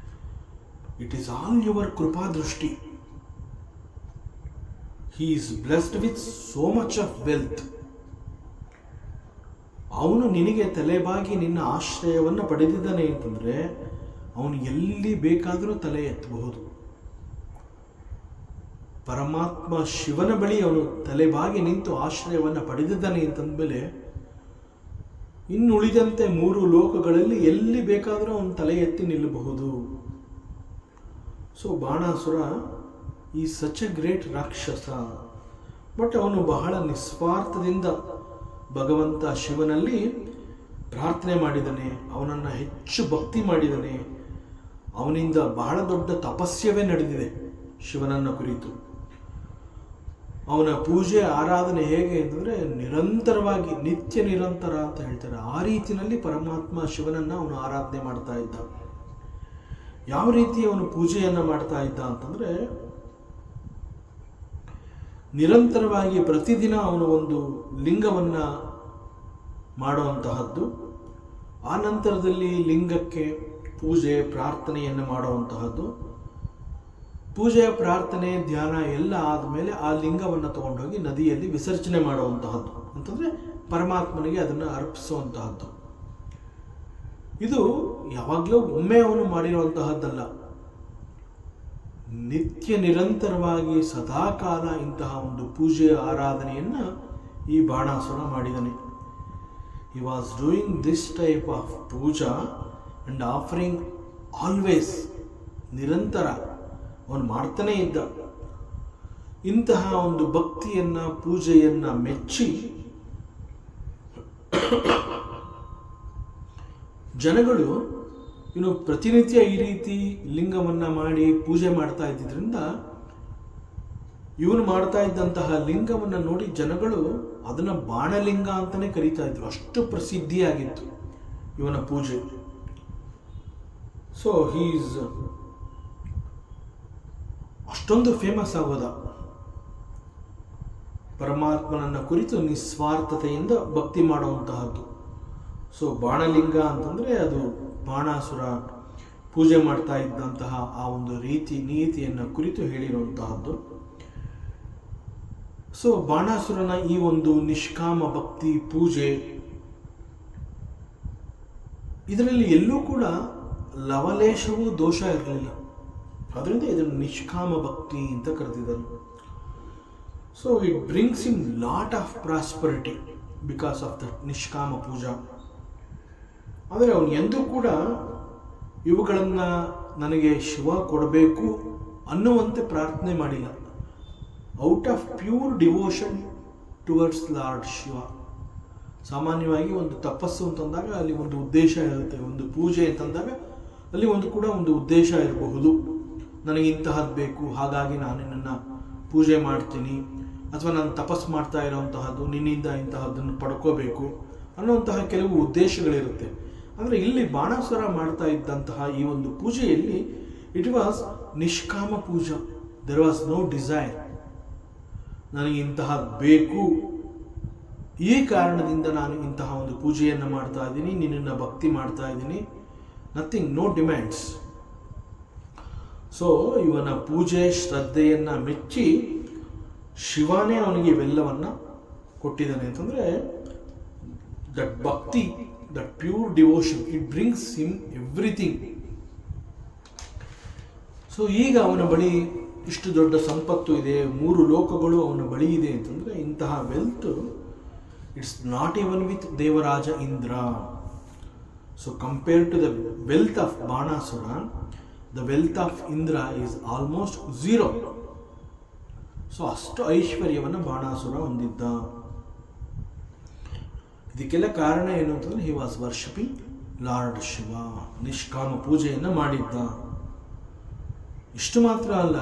ಇಟ್ ಈಸ್ ಆಲ್ ಯುವರ್ ಕೃಪಾ ದೃಷ್ಟಿ. He is blessed with so much of wealth. ಅವನು ನಿನಗೆ ತಲೆಬಾಗಿ ನಿನ್ನ ಆಶ್ರಯವನ್ನು ಪಡೆದಿದ್ದಾನೆ ಅಂತಂದರೆ ಅವನು ಎಲ್ಲಿ ಬೇಕಾದರೂ ತಲೆ ಎತ್ತಬಹುದು. ಪರಮಾತ್ಮ ಶಿವನ ಬಳಿ ಅವನು ತಲೆಬಾಗಿ ನಿಂತು ಆಶ್ರಯವನ್ನು ಪಡೆದಿದ್ದಾನೆ ಅಂತಂದಮೇಲೆ ಇನ್ನುಳಿದಂತೆ ಮೂರು ಲೋಕಗಳಲ್ಲಿ ಎಲ್ಲಿ ಬೇಕಾದರೂ ಅವನು ತಲೆ ಎತ್ತಿ ನಿಲ್ಲಬಹುದು. ಸೊ ಬಾಣಾಸುರ ಈ ಸಚ್ ಎ ಗ್ರೇಟ್ ರಾಕ್ಷಸ. ಬಟ್ ಅವನು ಬಹಳ ನಿಸ್ವಾರ್ಥದಿಂದ ಭಗವಂತ ಶಿವನಲ್ಲಿ ಪ್ರಾರ್ಥನೆ ಮಾಡಿದ್ದಾನೆ, ಅವನನ್ನು ಹೆಚ್ಚು ಭಕ್ತಿ ಮಾಡಿದ್ದಾನೆ. ಅವನಿಂದ ಬಹಳ ದೊಡ್ಡ ತಪಸ್ಯವೇ ನಡೆದಿದೆ ಶಿವನನ್ನು ಕುರಿತು. ಅವನ ಪೂಜೆ ಆರಾಧನೆ ಹೇಗೆ ಅಂತಂದರೆ ನಿರಂತರವಾಗಿ, ನಿತ್ಯ ನಿರಂತರ ಅಂತ ಹೇಳ್ತಾರೆ. ಆ ರೀತಿಯಲ್ಲಿ ಪರಮಾತ್ಮ ಶಿವನನ್ನು ಅವನು ಆರಾಧನೆ ಮಾಡ್ತಾ ಇದ್ದ. ಯಾವ ರೀತಿ ಅವನು ಪೂಜೆಯನ್ನು ಮಾಡ್ತಾ ಇದ್ದ ಅಂತಂದರೆ, ನಿರಂತರವಾಗಿ ಪ್ರತಿದಿನ ಅವನು ಒಂದು ಲಿಂಗವನ್ನು ಮಾಡುವಂತಹದ್ದು, ಆ ನಂತರದಲ್ಲಿ ಲಿಂಗಕ್ಕೆ ಪೂಜೆ ಪ್ರಾರ್ಥನೆಯನ್ನು ಮಾಡುವಂತಹದ್ದು, ಪೂಜೆ ಪ್ರಾರ್ಥನೆ ಧ್ಯಾನ ಎಲ್ಲ ಆದಮೇಲೆ ಆ ಲಿಂಗವನ್ನು ತಗೊಂಡೋಗಿ ನದಿಯಲ್ಲಿ ವಿಸರ್ಜನೆ ಮಾಡುವಂತಹದ್ದು, ಅಂತಂದರೆ ಪರಮಾತ್ಮನಿಗೆ ಅದನ್ನು ಅರ್ಪಿಸುವಂತಹದ್ದು. ಇದು ಯಾವಾಗಲೂ ಒಮ್ಮೆ ಅವನು ಮಾಡಿರುವಂತಹದ್ದಲ್ಲ. ನಿತ್ಯ ನಿರಂತರವಾಗಿ ಸದಾಕಾಲ ಇಂತಹ ಒಂದು ಪೂಜೆ ಆರಾಧನೆಯನ್ನು ಈ ಬಾಣಾಸುರ ಮಾಡಿದ್ದಾನೆ. He was doing this type of puja and offering always. ನಿರಂತರ ಅವನು ಮಾಡ್ತಾನೇ ಇದ್ದ. ಇಂತಹ ಒಂದು ಭಕ್ತಿಯನ್ನು, ಪೂಜೆಯನ್ನು ಮೆಚ್ಚಿ ಜನಗಳು ಪ್ರತಿನಿತ್ಯ ಈ ರೀತಿ ಲಿಂಗವನ್ನು ಮಾಡಿ ಪೂಜೆ ಮಾಡ್ತಾ ಇದ್ದಿದ್ರಿಂದ ಇವನು ಮಾಡ್ತಾ ಇದ್ದಂತಹ ಲಿಂಗವನ್ನು ನೋಡಿ ಜನಗಳು ಅದನ್ನು ಬಾಣಲಿಂಗ ಅಂತಲೇ ಕರೀತಾ ಇದ್ರು. ಅಷ್ಟು ಪ್ರಸಿದ್ಧಿಯಾಗಿತ್ತು ಇವನ ಪೂಜೆ. ಸೊ ಹೀಸ್ ಅಷ್ಟೊಂದು ಫೇಮಸ್ ಆಗೋದ ಪರಮಾತ್ಮನನ್ನ ಕುರಿತು ನಿಸ್ವಾರ್ಥತೆಯಿಂದ ಭಕ್ತಿ ಮಾಡುವಂತಹದ್ದು. ಸೊ ಬಾಣಲಿಂಗ ಅಂತಂದರೆ ಅದು ಬಾಣಾಸುರ ಪೂಜೆ ಮಾಡ್ತಾ ಇದ್ದಂತಹ ಆ ಒಂದು ನೀತಿಯನ್ನು ಕುರಿತು ಹೇಳಿರುವಂತಹದ್ದು. ಸೊ ಬಾಣಾಸುರನ ಈ ಒಂದು ನಿಷ್ಕಾಮ ಭಕ್ತಿ ಪೂಜೆ ಇದರಲ್ಲಿ ಎಲ್ಲೂ ಕೂಡ ಲವಲೇಶವೂ ದೋಷ ಇರಲಿಲ್ಲ. ಅದರಿಂದ ಇದನ್ನು ನಿಷ್ಕಾಮ ಭಕ್ತಿ ಅಂತ ಕರೆದಿದ್ದರು. So it brings in lot of prosperity because of the nishkama puja. ಆದರೆ ಅವನು ಎಂದೂ ಕೂಡ ಇವುಗಳನ್ನು ನನಗೆ ಶಿವ ಕೊಡಬೇಕು ಅನ್ನುವಂತೆ ಪ್ರಾರ್ಥನೆ ಮಾಡಿಲ್ಲ. Out of pure devotion towards lord Shiva. ಸಾಮಾನ್ಯವಾಗಿ ಒಂದು ತಪಸ್ಸು ಅಂತಂದಾಗ ಅಲ್ಲಿ ಒಂದು ಉದ್ದೇಶ ಇರುತ್ತೆ, ಒಂದು ಪೂಜೆ ಅಂತಂದಾಗ ಅಲ್ಲಿ ಒಂದು ಉದ್ದೇಶ ಇರಬಹುದು. ನನಗೆ ಇಂತಹದ್ದು ಬೇಕು, ಹಾಗಾಗಿ ನಾನು ನಿನ್ನನ್ನು ಪೂಜೆ ಮಾಡ್ತೀನಿ, ಅಥವಾ ನಾನು ತಪಸ್ಸು ಮಾಡ್ತಾ ಇರೋವಂತಹದ್ದು ನಿನ್ನಿಂದ ಇಂತಹದ್ದನ್ನು ಪಡ್ಕೋಬೇಕು ಅನ್ನುವಂತಹ ಕೆಲವು ಉದ್ದೇಶಗಳಿರುತ್ತೆ. ಅಂದರೆ ಇಲ್ಲಿ ಬಾಣಾಸುರ ಮಾಡ್ತಾ ಇದ್ದಂತಹ ಈ ಒಂದು ಪೂಜೆಯಲ್ಲಿ ಇಟ್ ವಾಸ್ ನಿಷ್ಕಾಮ ಪೂಜಾ. ದೆರ್ ವಾಸ್ ನೋ ಡಿಸೈರ್, ನನಗೆ ಇಂತಹದ್ದು ಬೇಕು, ಈ ಕಾರಣದಿಂದ ನಾನು ಇಂತಹ ಒಂದು ಪೂಜೆಯನ್ನು ಮಾಡ್ತಾ ಇದ್ದೀನಿ, ನಿನ್ನನ್ನು ಭಕ್ತಿ ಮಾಡ್ತಾ ಇದ್ದೀನಿ, ನಥಿಂಗ್, ನೋ ಡಿಮ್ಯಾಂಡ್ಸ್. ಸೊ ಇವನ ಪೂಜೆ ಶ್ರದ್ಧೆಯನ್ನು ಮೆಚ್ಚಿ ಶಿವನೇ ಅವನಿಗೆ ಇವೆಲ್ಲವನ್ನು ಕೊಟ್ಟಿದ್ದಾನೆ ಅಂತಂದರೆ ದಟ್ ಭಕ್ತಿ, that pure devotion, it brings him everything. So ಈಗ ಅವನ ಬಳಿ ಇಷ್ಟು ದೊಡ್ಡ ಸಂಪತ್ತು ಇದೆ, 3 ಲೋಕಗಳು ಅವನ ಬಳಿ ಇದೆ ಅಂತಂದರೆ ಇಂತಹ wealth it's not even with Devaraja Indra. So compare to the wealth of Banasura, the wealth of Indra is almost 0. So ಅಷ್ಟು ಐಶ್ವರ್ಯವನ್ನು ಬಾಣಾಸುರ ಹೊಂದಿದ್ದ. ಇದಕ್ಕೆಲ್ಲ ಕಾರಣ ಏನು ಅಂತಂದರೆ he was worshipping lord Shiva, ನಿಷ್ಕಾಮ ಪೂಜೆಯನ್ನು ಮಾಡಿದ್ದ. ಇಷ್ಟು ಮಾತ್ರ ಅಲ್ಲ,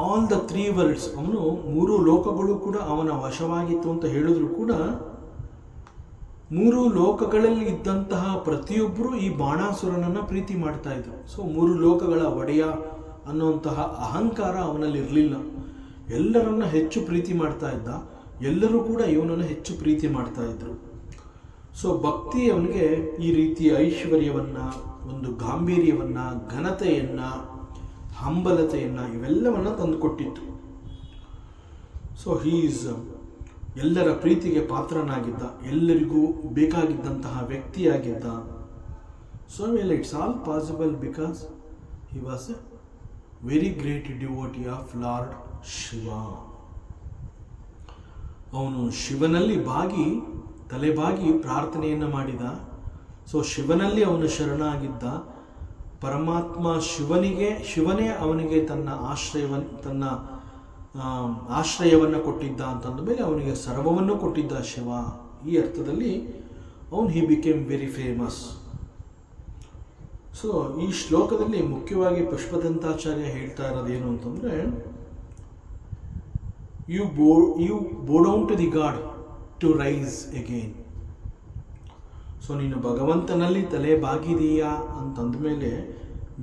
ಆಲ್ ದ 3 ವರ್ಲ್ಡ್ಸ್, ಅವನು 3 ಲೋಕಗಳು ಕೂಡ ಅವನ ವಶವಾಗಿತ್ತು ಅಂತ ಹೇಳಿದ್ರು ಕೂಡ 3 ಲೋಕಗಳಲ್ಲಿ ಇದ್ದಂತಹ ಪ್ರತಿಯೊಬ್ಬರು ಈ ಬಾಣಾಸುರನನ್ನು ಪ್ರೀತಿ ಮಾಡ್ತಾ ಇದ್ರು. ಸೊ 3 ಲೋಕಗಳ ಒಡೆಯ ಅನ್ನುವಂತಹ ಅಹಂಕಾರ ಅವನಲ್ಲಿ ಇರಲಿಲ್ಲ. ಎಲ್ಲರನ್ನ ಹೆಚ್ಚು ಪ್ರೀತಿ ಮಾಡ್ತಾ ಇದ್ದ, ಎಲ್ಲರೂ ಕೂಡ ಇವನನ್ನು ಹೆಚ್ಚು ಪ್ರೀತಿ ಮಾಡ್ತಾ ಇದ್ರು. ಸೊ ಭಕ್ತಿ ಅವನಿಗೆ ಈ ರೀತಿಯ ಐಶ್ವರ್ಯವನ್ನು, ಒಂದು ಗಾಂಭೀರ್ಯವನ್ನು, ಘನತೆಯನ್ನು, ಹಂಬಲತೆಯನ್ನು ಇವೆಲ್ಲವನ್ನು ತಂದುಕೊಟ್ಟಿತ್ತು. ಸೊ ಹೀಸ್ ಎಲ್ಲರ ಪ್ರೀತಿಗೆ ಪಾತ್ರನಾಗಿದ್ದ, ಎಲ್ಲರಿಗೂ ಬೇಕಾಗಿದ್ದಂತಹ ವ್ಯಕ್ತಿಯಾಗಿದ್ದ. So it's all possible because he was a very great devotee of lord Shiva. ಅವನು ಶಿವನಲ್ಲಿ ತಲೆಬಾಗಿ ಪ್ರಾರ್ಥನೆಯನ್ನು ಮಾಡಿದ. ಸೊ ಶಿವನಲ್ಲಿ ಅವನು ಶರಣಾಗಿದ್ದ. ಪರಮಾತ್ಮ ಶಿವನೇ ಅವನಿಗೆ ತನ್ನ ಆಶ್ರಯವನ್ನು ಕೊಟ್ಟಿದ್ದ ಅಂತಂದ ಮೇಲೆ ಅವನಿಗೆ ಸರ್ವವನ್ನು ಕೊಟ್ಟಿದ್ದ ಶಿವ. ಈ ಅರ್ಥದಲ್ಲಿ he became very famous. So ಈ ಶ್ಲೋಕದಲ್ಲಿ ಮುಖ್ಯವಾಗಿ ಪುಷ್ಪದಂತಾಚಾರ್ಯ ಹೇಳ್ತಾ ಇರೋದೇನು ಅಂತಂದರೆ, you bow down to the god to rise again. So ನೀನು ಭಗವಂತನಲ್ಲಿ ತಲೆ ಬಾಗಿದೀಯಾ ಅಂತಂದ ಮೇಲೆ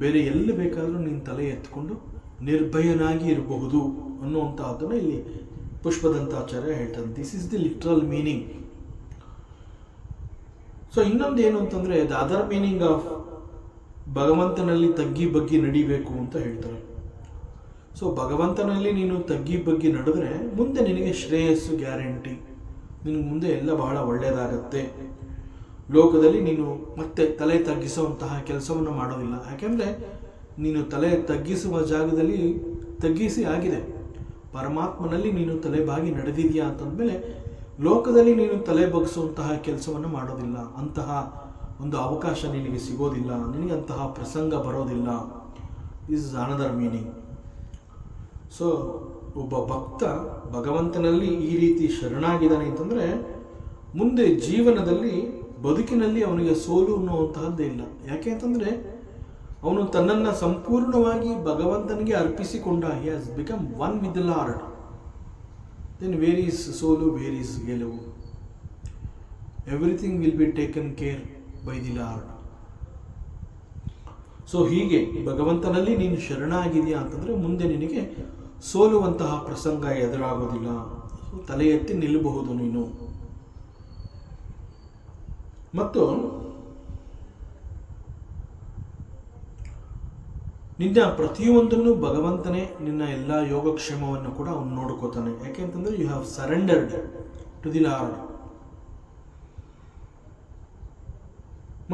ಬೇರೆ ಎಲ್ಲಿ ಬೇಕಾದರೂ ನೀನು ತಲೆ ಎತ್ಕೊಂಡು ನಿರ್ಭಯನಾಗಿ ಇರಬಹುದು ಅನ್ನುವಂಥದ್ದನ್ನು ಇಲ್ಲಿ ಪುಷ್ಪದಂತಾಚಾರ್ಯ ಹೇಳ್ತಾರೆ. This is the literal meaning. So ಇನ್ನೊಂದು ಏನು ಅಂತಂದರೆ ದ ಅದರ್ ಮೀನಿಂಗ್ ಆಫ್ ಭಗವಂತನಲ್ಲಿ ತಗ್ಗಿ ಬಗ್ಗಿ ನಡಿಬೇಕು ಅಂತ ಹೇಳ್ತಾರೆ. ಸೊ ಭಗವಂತನಲ್ಲಿ ನೀನು ತಗ್ಗಿ ಬಗ್ಗಿ ನಡೆದ್ರೆ ಮುಂದೆ ನಿನಗೆ ಶ್ರೇಯಸ್ಸು ಗ್ಯಾರಂಟಿ, ನಿನಗೆ ಮುಂದೆ ಎಲ್ಲ ಬಹಳ ಒಳ್ಳೆಯದಾಗತ್ತೆ. ಲೋಕದಲ್ಲಿ ನೀನು ಮತ್ತೆ ತಲೆ ತಗ್ಗಿಸುವಂತಹ ಕೆಲಸವನ್ನು ಮಾಡೋದಿಲ್ಲ. ಯಾಕೆಂದರೆ ನೀನು ತಲೆ ತಗ್ಗಿಸುವ ಜಾಗದಲ್ಲಿ ತಗ್ಗಿಸಿ ಆಗಿದೆ. ಪರಮಾತ್ಮನಲ್ಲಿ ನೀನು ತಲೆಬಾಗಿ ನಡೆದಿದೆಯಾ ಅಂತಂದಮೇಲೆ ಲೋಕದಲ್ಲಿ ನೀನು ತಲೆ ಬಗ್ಗಿಸುವಂತಹ ಕೆಲಸವನ್ನು ಮಾಡೋದಿಲ್ಲ. ಅಂತಹ ಒಂದು ಅವಕಾಶ ನಿನಗೆ ಸಿಗೋದಿಲ್ಲ, ನಿನಗೆ ಅಂತಹ ಪ್ರಸಂಗ ಬರೋದಿಲ್ಲ. This is another meaning. So ಒಬ್ಬ ಭಕ್ತ ಭಗವಂತನಲ್ಲಿ ಈ ರೀತಿ ಶರಣಾಗಿದ್ದಾನೆ ಅಂತಂದರೆ ಮುಂದೆ ಜೀವನದಲ್ಲಿ ಬದುಕಿನಲ್ಲಿ ಅವನಿಗೆ ಸೋಲು ಅನ್ನುವಂತಹದ್ದೇ ಇಲ್ಲ. ಯಾಕೆ ಅಂತಂದರೆ ಅವನು ತನ್ನನ್ನು ಸಂಪೂರ್ಣವಾಗಿ ಭಗವಂತನಿಗೆ ಅರ್ಪಿಸಿಕೊಂಡ. He has become one with the lord. Then where is solu, where is gelavu? Everything will be taken care by the lord. So ಹೀಗೆ ಭಗವಂತನಲ್ಲಿ ನೀನು ಶರಣಾಗಿದೆಯಾ ಅಂತಂದರೆ ಮುಂದೆ ನಿನಗೆ ಸೋಲುವಂತಹ ಪ್ರಸಂಗ ಎದುರಾಗೋದಿಲ್ಲ. ತಲೆ ಎತ್ತಿ ನಿಲ್ಲಬಹುದು ನೀನು. ಮತ್ತು ನಿನ್ನ ಪ್ರತಿಯೊಂದನ್ನು ಭಗವಂತನೇ ನಿನ್ನ ಎಲ್ಲ ಯೋಗಕ್ಷೇಮವನ್ನು ಕೂಡ ಅವನು ನೋಡ್ಕೋತಾನೆ. ಯಾಕೆಂತಂದ್ರೆ you have surrendered to the lord.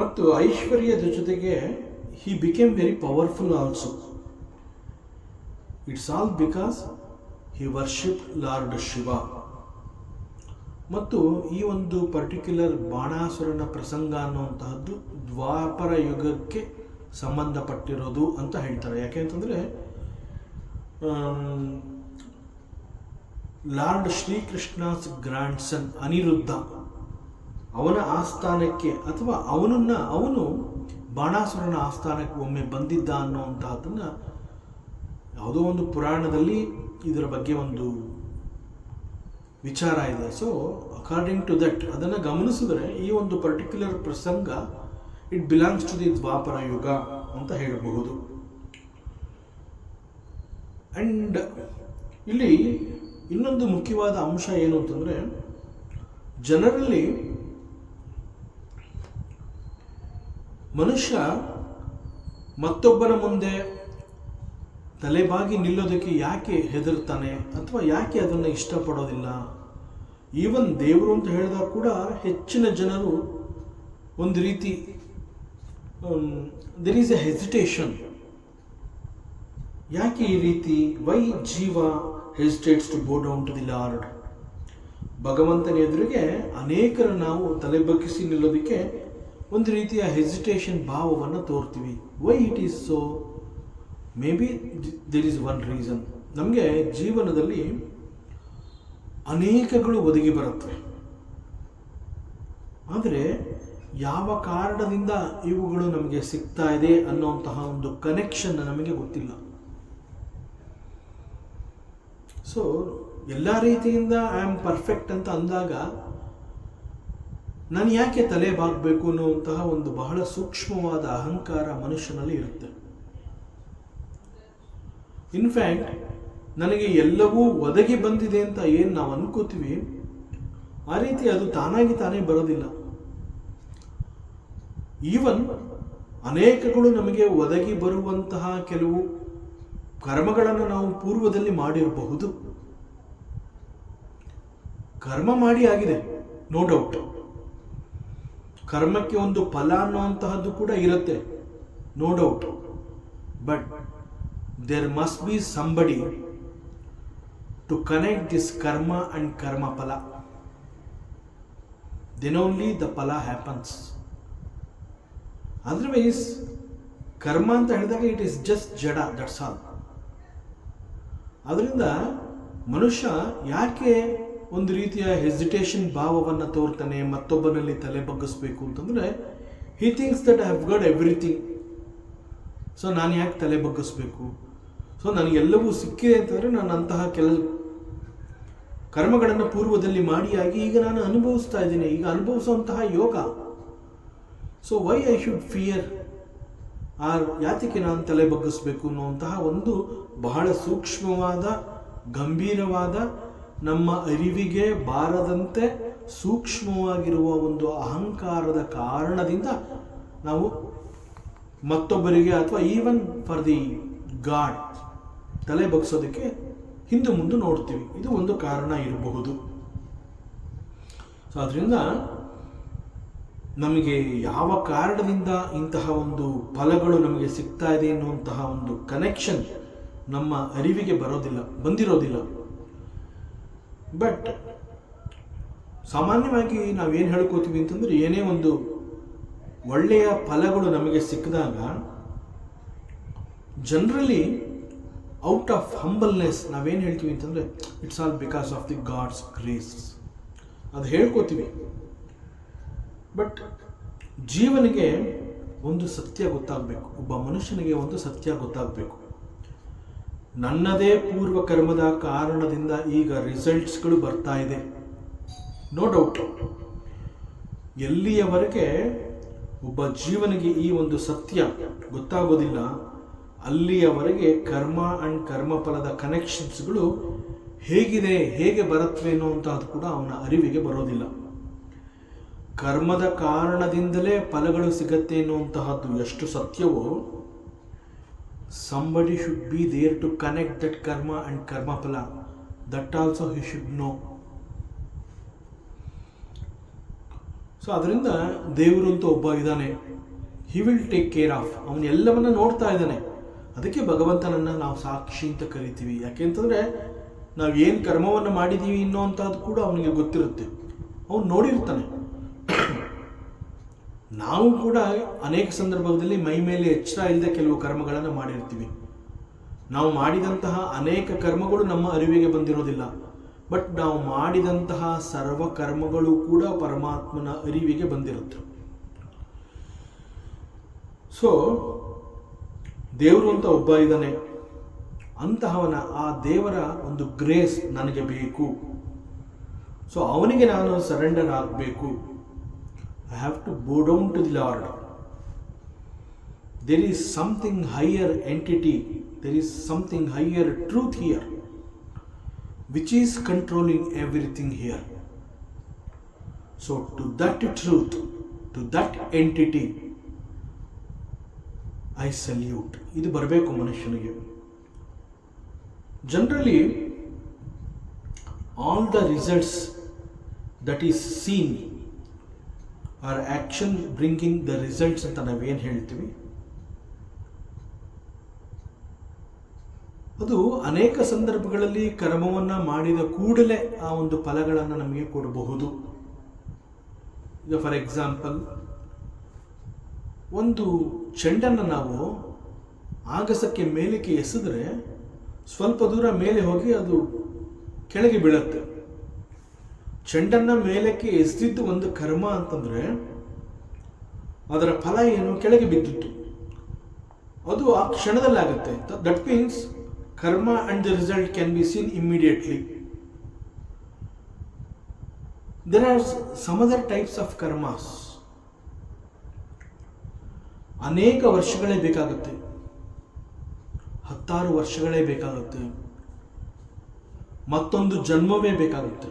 ಮತ್ತು ಐಶ್ವರ್ಯದ ಜೊತೆಗೆ he became very powerful also. It's all because he worshipped Lord Shiva. ಮತ್ತು ಈ ಒಂದು ಪರ್ಟಿಕ್ಯುಲರ್ ಬಾಣಾಸುರನ ಪ್ರಸಂಗ ಅನ್ನುವಂತಹದ್ದು ದ್ವಾಪರ ಯುಗಕ್ಕೆ ಸಂಬಂಧಪಟ್ಟಿರೋದು ಅಂತ ಹೇಳ್ತಾರೆ. ಯಾಕೆಂತಂದರೆ ಲಾರ್ಡ್ ಶ್ರೀಕೃಷ್ಣಸ್ ಗ್ರ್ಯಾಂಡ್ ಸನ್ ಅನಿರುದ್ಧ ಅವನ ಆಸ್ಥಾನಕ್ಕೆ ಅಥವಾ ಅವನು ಬಾಣಾಸುರನ ಆಸ್ಥಾನಕ್ಕೆ ಒಮ್ಮೆ ಬಂದಿದ್ದ ಅನ್ನುವಂತಹದ್ದನ್ನು ಯಾವುದೋ ಒಂದು ಪುರಾಣದಲ್ಲಿ ಇದರ ಬಗ್ಗೆ ಒಂದು ವಿಚಾರ ಇದೆ. ಸೊ ಅಕಾರ್ಡಿಂಗ್ ಟು ದಟ್ ಅದನ್ನು ಗಮನಿಸಿದ್ರೆ ಈ ಒಂದು ಪರ್ಟಿಕ್ಯುಲರ್ ಪ್ರಸಂಗ ಇಟ್ ಬಿಲಾಂಗ್ಸ್ ಟು ದಿ ದ್ವಾಪರ ಯುಗ ಅಂತ ಹೇಳಬಹುದು. ಅಂಡ್ ಇಲ್ಲಿ ಇನ್ನೊಂದು ಮುಖ್ಯವಾದ ಅಂಶ ಏನು ಅಂತಂದರೆ, ಜನರಲ್ಲಿ ಮನುಷ್ಯ ಮತ್ತೊಬ್ಬನ ಮುಂದೆ ತಲೆಬಾಗಿ ನಿಲ್ಲೋದಕ್ಕೆ ಯಾಕೆ ಹೆದರ್ತಾನೆ ಅಥವಾ ಯಾಕೆ ಅದನ್ನು ಇಷ್ಟಪಡೋದಿಲ್ಲ? ಈವನ್ ದೇವರು ಅಂತ ಹೇಳಿದಾಗ ಕೂಡ ಹೆಚ್ಚಿನ ಜನರು ಒಂದು ರೀತಿ ದೆರ್ ಈಸ್ ಎ ಹೆಸಿಟೇಷನ್. ಯಾಕೆ ಈ ರೀತಿ? Why jiva hesitates to go down to the lord? ಭಗವಂತನ ಎದುರಿಗೆ ಅನೇಕರು ನಾವು ತಲೆ ಬಗ್ಗಿಸಿ ನಿಲ್ಲೋದಕ್ಕೆ ಒಂದು ರೀತಿಯ ಹೆಸಿಟೇಷನ್ ಭಾವವನ್ನು ತೋರ್ತೀವಿ. Why it is so? Maybe there is one reason. ನಮಗೆ ಜೀವನದಲ್ಲಿ ಅನೇಕಗಳು ಒದಗಿ ಬರುತ್ತವೆ, ಆದರೆ ಯಾವ ಕಾರಣದಿಂದ ಇವುಗಳು ನಮಗೆ ಸಿಗ್ತಾ ಇದೆ ಅನ್ನುವಂತಹ ಒಂದು ಕನೆಕ್ಷನ್ ನಮಗೆ ಗೊತ್ತಿಲ್ಲ. ಸೊ ಎಲ್ಲ ರೀತಿಯಿಂದ ಐ ಆಮ್ ಪರ್ಫೆಕ್ಟ್ ಅಂತ ಅಂದಾಗ ನಾನು ಯಾಕೆ ತಲೆ ಬಾಗಬೇಕು ಅನ್ನುವಂತಹ ಒಂದು ಬಹಳ ಸೂಕ್ಷ್ಮವಾದ ಅಹಂಕಾರ ಮನುಷ್ಯನಲ್ಲಿ ಇರುತ್ತೆ. ಇನ್ಫ್ಯಾಕ್ಟ್ ನನಗೆ ಎಲ್ಲವೂ ಒದಗಿ ಬಂದಿದೆ ಅಂತ ಏನು ನಾವು ಅನ್ಕೋತೀವಿ, ಆ ರೀತಿ ಅದು ತಾನಾಗಿ ತಾನೇ ಬರೋದಿಲ್ಲ. ಈವನ್ ಅನೇಕಗಳು ನಮಗೆ ಒದಗಿ ಬರುವಂತಹ ಕೆಲವು ಕರ್ಮಗಳನ್ನು ನಾವು ಪೂರ್ವದಲ್ಲಿ ಮಾಡಿರಬಹುದು. ಕರ್ಮ ಮಾಡಿ ಆಗಿದೆ, ನೋ ಡೌಟ್. ಕರ್ಮಕ್ಕೆ ಒಂದು ಫಲ ಅನ್ನುವಂತಹದ್ದು ಕೂಡ ಇರುತ್ತೆ, no doubt. But there must be somebody to connect this karma and karma phala. Then only the phala happens. Otherwise ಕರ್ಮ ಅಂತ ಹೇಳಿದಾಗ it is just jada, that's all. ಅದರಿಂದ ಮನುಷ್ಯ ಯಾಕೆ ಒಂದು ರೀತಿಯ ಹೆಸಿಟೇಷನ್ ಭಾವವನ್ನು ತೋರ್ತಾನೆ ಮತ್ತೊಬ್ಬನಲ್ಲಿ ತಲೆ ಬಗ್ಗಿಸ್ಬೇಕು ಅಂತಂದರೆ, ಹಿ thinks that I have got everything. So ನಾನು ಯಾಕೆ ತಲೆ ಬಗ್ಗಿಸ್ಬೇಕು? ಸೊ ನನಗೆಲ್ಲವೂ ಸಿಕ್ಕಿದೆ ಅಂತಂದರೆ ನಾನು ಅಂತಹ ಕರ್ಮಗಳನ್ನು ಪೂರ್ವದಲ್ಲಿ ಮಾಡಿಯಾಗಿ ಈಗ ನಾನು ಅನುಭವಿಸ್ತಾ ಇದ್ದೀನಿ, ಈಗ ಅನುಭವಿಸುವಂತಹ ಯೋಗ. So why I should fear? ಯಾತಕ್ಕೆ ನಾನು ತಲೆ ಬಗ್ಗಿಸ್ಬೇಕು ಅನ್ನುವಂತಹ ಒಂದು ಬಹಳ ಸೂಕ್ಷ್ಮವಾದ ಗಂಭೀರವಾದ ನಮ್ಮ ಅರಿವಿಗೆ ಬಾರದಂತೆ ಸೂಕ್ಷ್ಮವಾಗಿರುವ ಒಂದು ಅಹಂಕಾರದ ಕಾರಣದಿಂದ ನಾವು ಮತ್ತೊಬ್ಬರಿಗೆ ಅಥವಾ ಈವನ್ ಫಾರ್ ದಿ ಗಾಡ್ ತಲೆ ಬಗ್ಸೋದಕ್ಕೆ ಹಿಂದೆ ಮುಂದೆ ನೋಡ್ತೀವಿ. ಇದು ಒಂದು ಕಾರಣ ಇರಬಹುದು. ಸೊ ಅದರಿಂದ ನಮಗೆ ಯಾವ ಕಾರಣದಿಂದ ಇಂತಹ ಒಂದು ಫಲಗಳು ನಮಗೆ ಸಿಗ್ತಾ ಇದೆ ಅನ್ನುವಂತಹ ಒಂದು ಕನೆಕ್ಷನ್ ನಮ್ಮ ಅರಿವಿಗೆ ಬಂದಿರೋದಿಲ್ಲ. ಬಟ್ ಸಾಮಾನ್ಯವಾಗಿ ನಾವೇನು ಹೇಳ್ಕೋತೀವಿ ಅಂತಂದರೆ, ಏನೇ ಒಂದು ಒಳ್ಳೆಯ ಫಲಗಳು ನಮಗೆ ಸಿಕ್ಕಿದಾಗ ಜನರಲಿ ಔಟ್ ಆಫ್ ಹಂಬಲ್ನೆಸ್ ನಾವೇನು ಹೇಳ್ತೀವಿ ಅಂತಂದರೆ, it's all because of the God's grace ಅದು ಹೇಳ್ಕೋತೀವಿ. ಬಟ್ ಜೀವನಿಗೆ ಒಂದು ಸತ್ಯ ಗೊತ್ತಾಗಬೇಕು, ಒಬ್ಬ ಮನುಷ್ಯನಿಗೆ ಒಂದು ಸತ್ಯ ಗೊತ್ತಾಗಬೇಕು. ನನ್ನದೇ ಪೂರ್ವ ಕರ್ಮದ ಕಾರಣದಿಂದ ಈಗ ರಿಸಲ್ಟ್ಸ್ಗಳು ಬರ್ತಾ ಇದೆ, ನೋ ಡೌಟ್. ಎಲ್ಲಿಯವರೆಗೆ ಒಬ್ಬ ಜೀವನಿಗೆ ಈ ಒಂದು ಸತ್ಯ ಗೊತ್ತಾಗೋದಿಲ್ಲ, ಅಲ್ಲಿಯವರೆಗೆ ಕರ್ಮ ಆ್ಯಂಡ್ ಕರ್ಮಫಲದ ಕನೆಕ್ಷನ್ಸ್ಗಳು ಹೇಗಿದೆ, ಹೇಗೆ ಬರುತ್ತವೆ ಅನ್ನುವಂಥದ್ದು ಕೂಡ ಅವನ ಅರಿವಿಗೆ ಬರೋದಿಲ್ಲ. ಕರ್ಮದ ಕಾರಣದಿಂದಲೇ ಫಲಗಳು ಸಿಗತ್ತೆ ಎನ್ನುವಂತಹದ್ದು ಎಷ್ಟು ಸತ್ಯವೋ, somebody should be there to connect that karma and karma phala, that also he should know. So ಅದರಿಂದ ದೇವರು ಅಂತ ಒಬ್ಬ ಇದ್ದಾನೆ, he will take care of, ಅವನು ಎಲ್ಲವನ್ನ ನೋಡ್ತಾ ಇದ್ದಾನೆ. ಅದಕ್ಕೆ ಭಗವಂತನನ್ನು ನಾವು ಸಾಕ್ಷಿ ಅಂತ ಕರಿತೀವಿ. ಯಾಕೆಂತಂದರೆ ನಾವು ಏನು ಕರ್ಮವನ್ನು ಮಾಡಿದ್ದೀವಿ ಅನ್ನೋವಂಥದ್ದು ಕೂಡ ಅವನಿಗೆ ಗೊತ್ತಿರುತ್ತೆ, ಅವನು ನೋಡಿರ್ತಾನೆ. ನಾವು ಕೂಡ ಅನೇಕ ಸಂದರ್ಭದಲ್ಲಿ ಮೈ ಮೇಲೆ ಎಚ್ಚರ ಇಲ್ಲದೆ ಕೆಲವು ಕರ್ಮಗಳನ್ನು ಮಾಡಿರ್ತೀವಿ. ನಾವು ಮಾಡಿದಂತಹ ಅನೇಕ ಕರ್ಮಗಳು ನಮ್ಮ ಅರಿವಿಗೆ ಬಂದಿರೋದಿಲ್ಲ, ಬಟ್ ನಾವು ಮಾಡಿದಂತಹ ಸರ್ವ ಕರ್ಮಗಳು ಕೂಡ ಪರಮಾತ್ಮನ ಅರಿವಿಗೆ ಬಂದಿರುತ್ತೆ. ಸೊ ದೇವರು ಅಂತ ಒಬ್ಬ ಇದ್ದಾನೆ, ಅಂತಹವನ ಆ ದೇವರ ಒಂದು ಗ್ರೇಸ್ ನನಗೆ ಬೇಕು. ಸೊ ಅವನಿಗೆ ನಾನು ಸರೆಂಡರ್ ಆಗಬೇಕು. I have to bow down to the Lord. There is something higher entity, there is something higher truth here, which is controlling everything here. So to that truth, to that entity, I salute. ಇದು ಬರಬೇಕು ಮನುಷ್ಯನಿಗೆ. Generally, all the results that is seen are action bringing the results ಅಂತ ನಾವೇನು ಹೇಳ್ತೀವಿ, ಅದು ಅನೇಕ ಸಂದರ್ಭಗಳಲ್ಲಿ ಕರ್ಮವನ್ನು ಮಾಡಿದ ಕೂಡಲೇ ಆ ಒಂದು ಫಲಗಳನ್ನು ನಮಗೆ ಕೊಡಬಹುದು. ಈಗ ಫಾರ್ ಎಕ್ಸಾಂಪಲ್, ಒಂದು ಚೆಂಡನ್ನು ನಾವು ಆಗಸಕ್ಕೆ ಮೇಲಕ್ಕೆ ಎಸೆದ್ರೆ ಸ್ವಲ್ಪ ದೂರ ಮೇಲೆ ಹೋಗಿ ಅದು ಕೆಳಗೆ ಬೀಳುತ್ತೆ. ಚೆಂಡನ್ನು ಮೇಲಕ್ಕೆ ಎಸೆದಿದ್ದು ಒಂದು ಕರ್ಮ ಅಂತಂದರೆ ಅದರ ಫಲ ಏನು, ಕೆಳಗೆ ಬಿದ್ದಿತ್ತು, ಅದು ಆ ಕ್ಷಣದಲ್ಲಿ ಆಗುತ್ತೆ. That means karma and the result can be seen immediately. There are some other types of karmas. ಅನೇಕ ವರ್ಷಗಳೇ ಬೇಕಾಗುತ್ತೆ, 10 ವರ್ಷಗಳೇ ಬೇಕಾಗುತ್ತೆ, ಮತ್ತೊಂದು ಜನ್ಮವೇ ಬೇಕಾಗುತ್ತೆ.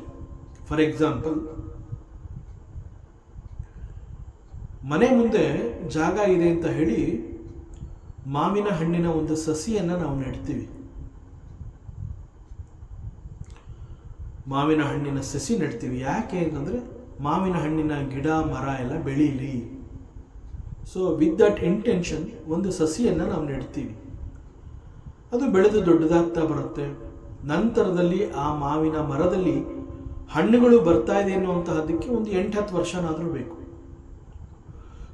ಫಾರ್ ಎಕ್ಸಾಂಪಲ್, ಮನೆ ಮುಂದೆ ಜಾಗ ಇದೆ ಅಂತ ಹೇಳಿ ಮಾವಿನ ಹಣ್ಣಿನ ಒಂದು ಸಸಿಯನ್ನು ನಾವು ನೆಡ್ತೀವಿ. ಮಾವಿನ ಹಣ್ಣಿನ ಸಸಿ ನೆಡ್ತೀವಿ. ಯಾಕೆ ಅಂತಂದರೆ ಮಾವಿನ ಹಣ್ಣಿನ ಗಿಡ ಮರ ಎಲ್ಲ ಬೆಳೀಲಿ. ಸೊ ವಿತ್ ದಟ್ ಇಂಟೆನ್ಷನ್ ಒಂದು ಸಸಿಯನ್ನು ನಾವು ನೆಡ್ತೀವಿ. ಅದು ಬೆಳೆದು ದೊಡ್ಡದಾಗ್ತಾ ಬರುತ್ತೆ. ನಂತರದಲ್ಲಿ ಆ ಮಾವಿನ ಮರದಲ್ಲಿ ಹಣ್ಣುಗಳು ಬರ್ತಾ ಇದೆ ಅನ್ನುವಂತಹದ್ದಕ್ಕೆ ಒಂದು 8-10 ವರ್ಷನಾದರೂ ಬೇಕು.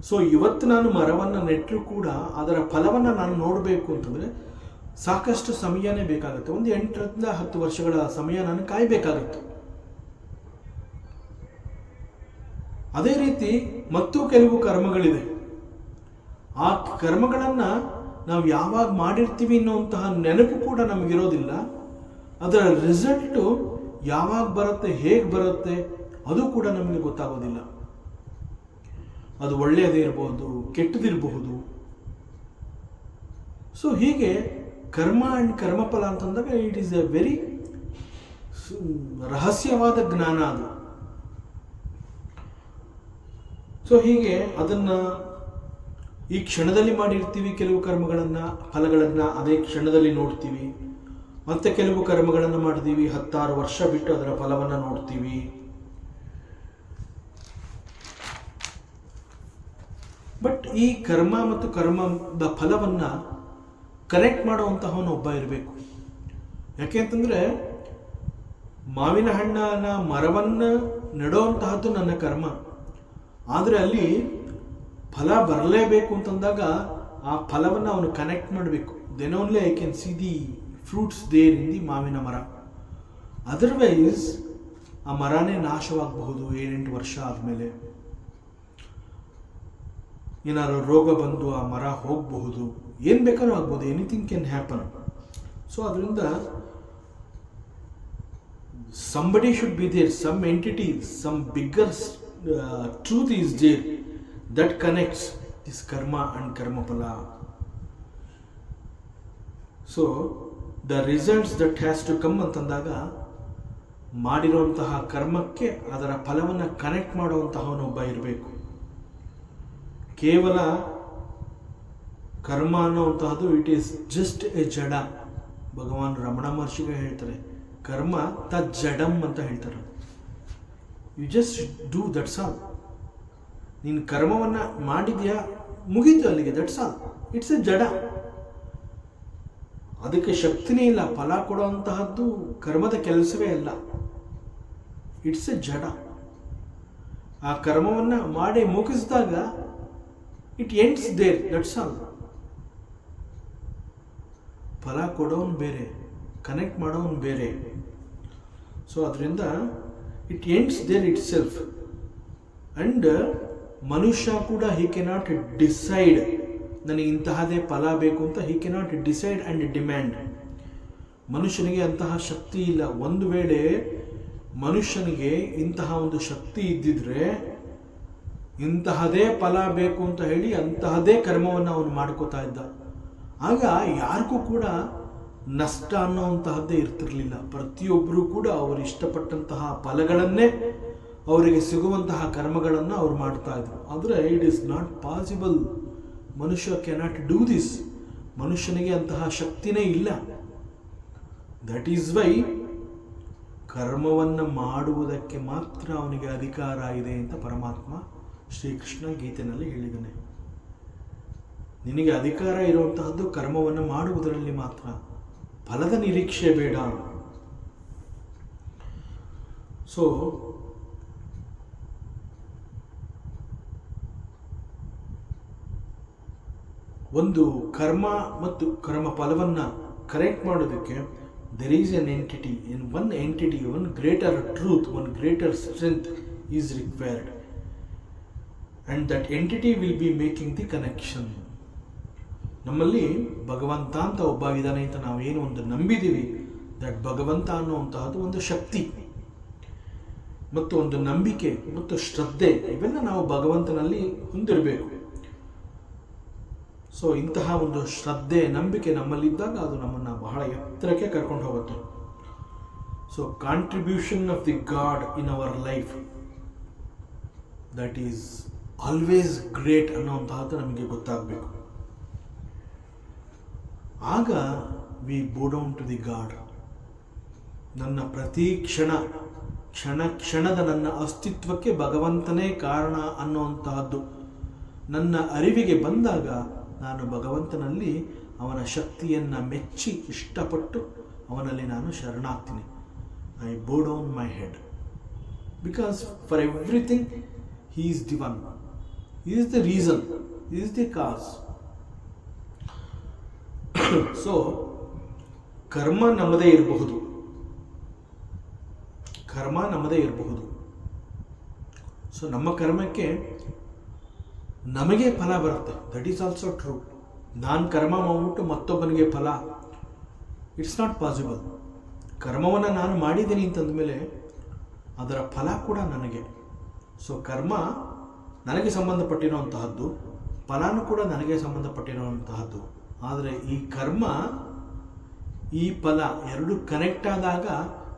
ಸೊ ಇವತ್ತು ನಾನು ಮರವನ್ನು ನೆಟ್ಟರೂ ಕೂಡ ಅದರ ಫಲವನ್ನು ನಾನು ನೋಡಬೇಕು ಅಂತಂದರೆ ಸಾಕಷ್ಟು ಸಮಯನೇ ಬೇಕಾಗುತ್ತೆ. ಒಂದು 8-10 ವರ್ಷಗಳ ಸಮಯ ನಾನು ಕಾಯಬೇಕಾಗುತ್ತೆ. ಅದೇ ರೀತಿ ಮತ್ತು ಕೆಲವು ಕರ್ಮಗಳಿದೆ. ಆ ಕರ್ಮಗಳನ್ನು ನಾವು ಯಾವಾಗ ಮಾಡಿರ್ತೀವಿ ಅನ್ನುವಂತಹ ನೆನಪು ಕೂಡ ನಮಗಿರೋದಿಲ್ಲ. ಅದರ ರಿಸಲ್ಟು ಯಾವಾಗ ಬರುತ್ತೆ, ಹೇಗೆ ಬರುತ್ತೆ, ಅದು ಕೂಡ ನಮಗೆ ಗೊತ್ತಾಗೋದಿಲ್ಲ. ಅದು ಒಳ್ಳೆಯದೇ ಇರಬಹುದು, ಕೆಟ್ಟದಿರಬಹುದು. ಸೊ ಹೀಗೆ ಕರ್ಮ ಆ್ಯಂಡ್ ಕರ್ಮಫಲ ಅಂತಂದಾಗ ಇಟ್ ಈಸ್ ಎ ವೆರಿ ರಹಸ್ಯವಾದ ಜ್ಞಾನ ಅದು. ಸೊ ಹೀಗೆ ಅದನ್ನು ಈ ಕ್ಷಣದಲ್ಲಿ ಮಾಡಿರ್ತೀವಿ, ಕೆಲವು ಕರ್ಮಗಳನ್ನು ಫಲಗಳನ್ನು ಅದೇ ಕ್ಷಣದಲ್ಲಿ ನೋಡ್ತೀವಿ. ಮತ್ತೆ ಕೆಲವು ಕರ್ಮಗಳನ್ನು ಮಾಡ್ತೀವಿ, 10 ವರ್ಷ ಬಿಟ್ಟು ಅದರ ಫಲವನ್ನು ನೋಡ್ತೀವಿ. ಬಟ್ ಈ ಕರ್ಮ ಮತ್ತು ಕರ್ಮದ ಫಲವನ್ನು ಕನೆಕ್ಟ್ ಮಾಡುವಂತಹವನು ಒಬ್ಬ ಇರಬೇಕು. ಯಾಕೆ ಅಂತಂದರೆ ಮಾವಿನ ಹಣ್ಣಿನ ಮರವನ್ನು ನೆಡುವಂತಹದ್ದು ನನ್ನ ಕರ್ಮ. ಆದರೆ ಅಲ್ಲಿ ಫಲ ಬರಲೇಬೇಕು ಅಂತಂದಾಗ ಆ ಫಲವನ್ನು ಅವನು ಕನೆಕ್ಟ್ ಮಾಡಬೇಕು. Then only I can see the fruits there in the ಮಾವಿನ ಮರ. ಅದರ್ವೈಸ್ ಆ ಮರನೇ ನಾಶವಾಗಬಹುದು 7-8 ವರ್ಷ ಆದಮೇಲೆ. ಏನಾದ್ರು ರೋಗ ಬಂದು ಆ ಮರ ಹೋಗಬಹುದು, ಏನು ಬೇಕಾದ್ರೂ ಆಗ್ಬೋದು, ಎನಿಥಿಂಗ್ ಕ್ಯಾನ್ ಹ್ಯಾಪನ್. ಸೊ ಅದರಿಂದ somebody should be there, some entity, some bigger truth is there that connects this karma and karma phala. So the results that has to come ಅಂತಂದಾಗ ಮಾಡಿರುವಂತಹ ಕರ್ಮಕ್ಕೆ ಅದರ ಫಲವನ್ನು ಕನೆಕ್ಟ್ ಮಾಡುವಂತಹವನೊಬ್ಬ ಇರಬೇಕು. ಕೇವಲ ಕರ್ಮ ಅನ್ನುವಂತಹದ್ದು it is just a jada. Bhagavan Ramana ಮಹರ್ಷಿಗೆ ಹೇಳ್ತಾರೆ, ಕರ್ಮ ತಜ್ಜಡಂ ಅಂತ ಹೇಳ್ತಾರೆ. You just do, that's all. ನೀನು ಕರ್ಮವನ್ನು ಮಾಡಿದ್ಯಾ, ಮುಗೀತು ಅಲ್ಲಿಗೆ, ದಟ್ಸ್ ಆಲ್. ಇಟ್ಸ್ ಎ ಜಡ, ಅದಕ್ಕೆ ಶಕ್ತಿನೇ ಇಲ್ಲ. ಫಲ ಕೊಡುವಂತಹದ್ದು ಕರ್ಮದ ಕೆಲಸವೇ ಅಲ್ಲ, ಇಟ್ಸ್ ಎ ಜಡ. ಆ ಕರ್ಮವನ್ನು ಮಾಡಿ ಮುಗಿಸಿದಾಗ it ends there, that's all. ಫಲ ಕೊಡೋನು ಬೇರೆ, ಕನೆಕ್ಟ್ ಮಾಡೋನು ಬೇರೆ. ಸೊ ಅದರಿಂದ it ends there itself. And ಮನುಷ್ಯ ಕೂಡ ಹಿ ಕೆನಾಟ್ ಡಿಸೈಡ್ ನನಗೆ ಇಂತಹದೇ ಫಲ ಬೇಕು ಅಂತ. He cannot decide and demand. ಮನುಷ್ಯನಿಗೆ ಅಂತಹ ಶಕ್ತಿ ಇಲ್ಲ. ಒಂದು ವೇಳೆ ಮನುಷ್ಯನಿಗೆ ಇಂತಹ ಒಂದು ಶಕ್ತಿ ಇದ್ದಿದ್ರೆ ಇಂತಹದೇ ಫಲ ಬೇಕು ಅಂತ ಹೇಳಿ ಅಂತಹದೇ ಕರ್ಮವನ್ನು ಅವನು ಮಾಡ್ಕೋತಾ ಇದ್ದ. ಆಗ ಯಾರಿಗೂ ಕೂಡ ನಷ್ಟ ಅನ್ನೋವಂತಹದ್ದೇ ಇರ್ತಿರ್ಲಿಲ್ಲ. ಪ್ರತಿಯೊಬ್ಬರೂ ಕೂಡ ಅವರು ಇಷ್ಟಪಟ್ಟಂತಹ ಫಲಗಳನ್ನೇ, ಅವರಿಗೆ ಸಿಗುವಂತಹ ಕರ್ಮಗಳನ್ನು ಅವ್ರು ಮಾಡ್ತಾ ಇದ್ರು. ಆದರೆ ಇಟ್ ಈಸ್ ನಾಟ್ ಪಾಸಿಬಲ್. ಮನುಷ್ಯ ಕ್ಯಾನಾಟ್ ಡೂ ದಿಸ್. ಮನುಷ್ಯನಿಗೆ ಅಂತಹ ಶಕ್ತಿನೇ ಇಲ್ಲ. ದಟ್ ಈಸ್ ವೈ ಕರ್ಮವನ್ನು ಮಾಡುವುದಕ್ಕೆ ಮಾತ್ರ ಅವನಿಗೆ ಅಧಿಕಾರ ಇದೆ ಅಂತ ಪರಮಾತ್ಮ ಶ್ರೀಕೃಷ್ಣ ಗೀತೆಯಲ್ಲಿ ಹೇಳಿದ್ದಾನೆ. ನಿನಗೆ ಅಧಿಕಾರ ಇರುವಂತಹದ್ದು ಕರ್ಮವನ್ನು ಮಾಡುವುದರಲ್ಲಿ ಮಾತ್ರ, ಫಲದ ನಿರೀಕ್ಷೆ ಬೇಡ. ಸೊ ಒಂದು ಕರ್ಮ ಮತ್ತು ಕರ್ಮ ಫಲವನ್ನು ಕರೆಕ್ಟ್ ಮಾಡೋದಕ್ಕೆ there is an entity, in one entity, one greater truth, one greater strength is required, and that entity will be making the connection. ನಮ್ಮಲ್ಲಿ ಭಗವಂತ ಅಂತ ಒಬ್ಬ ಇದ್ದಾನೆ ಅಂತ ನಾವೇನು ಒಂದು ನಂಬಿದ್ದೀವಿ, ದಟ್ ಭಗವಂತ ಅನ್ನುವಂತಹದ್ದು ಒಂದು ಶಕ್ತಿ ಮತ್ತು ಒಂದು ನಂಬಿಕೆ ಮತ್ತು ಶ್ರದ್ಧೆ, ಇವೆಲ್ಲ ನಾವು ಭಗವಂತನಲ್ಲಿ ಹೊಂದಿರಬೇಕು. ಸೊ ಇಂತಹ ಒಂದು ಶ್ರದ್ಧೆ, ನಂಬಿಕೆ ನಮ್ಮಲ್ಲಿದ್ದಾಗ ಅದು ನಮ್ಮನ್ನು ಬಹಳ ಎತ್ತರಕ್ಕೆ ಕರ್ಕೊಂಡು ಹೋಗುತ್ತೆ. So contribution of the god in our life, that is always great ಅನ್ನೋಂತಹದ್ದು ನಮಗೆ ಗೊತ್ತಾಗಬೇಕು. ಆಗ ವಿ ಬೋ ಡೌನ್ ಟು ದಿ ಗಾಡ್. ನನ್ನ ಪ್ರತಿ ಕ್ಷಣ ಕ್ಷಣದ ನನ್ನ ಅಸ್ತಿತ್ವಕ್ಕೆ ಭಗವಂತನೇ ಕಾರಣ ಅನ್ನುವಂತಹದ್ದು ನನ್ನ ಅರಿವಿಗೆ ಬಂದಾಗ ನಾನು ಭಗವಂತನಲ್ಲಿ ಅವನ ಶಕ್ತಿಯನ್ನು ಮೆಚ್ಚಿ ಇಷ್ಟಪಟ್ಟು ಅವನಲ್ಲಿ ನಾನು ಶರಣಾಗ್ತೀನಿ. ಐ ಬೋ down my head, because for everything he is the one, he is the reason, he is the cos. So ಕರ್ಮ ನಮ್ಮದೇ ಇರಬಹುದು, ಕರ್ಮ ನಮ್ಮದೇ ಇರಬಹುದು. ಸೊ ನಮ್ಮ ಕರ್ಮಕ್ಕೆ ನಮಗೆ ಫಲ ಬರುತ್ತೆ, ದಟ್ ಈಸ್ ಆಲ್ಸೋ ಟ್ರೂ. ನಾನು ಕರ್ಮ ಮಾಡ್ಬಿಟ್ಟು ಮತ್ತೊಬ್ಬನಿಗೆ ಫಲ, ಇಟ್ಸ್ ನಾಟ್ ಪಾಸಿಬಲ್. ಕರ್ಮವನ್ನು ನಾನು ಮಾಡಿದ್ದೀನಿ ಅಂತಂದಮೇಲೆ ಅದರ ಫಲ ಕೂಡ ನನಗೆ. ಸೊ ಕರ್ಮ ನನಗೆ ಸಂಬಂಧಪಟ್ಟಿರುವಂತಹದ್ದು, ಫಲನೂ ಕೂಡ ನನಗೆ ಸಂಬಂಧಪಟ್ಟಿರುವಂತಹದ್ದು. ಆದರೆ ಈ ಕರ್ಮ, ಈ ಫಲ ಎರಡು ಕನೆಕ್ಟ್ ಆದಾಗ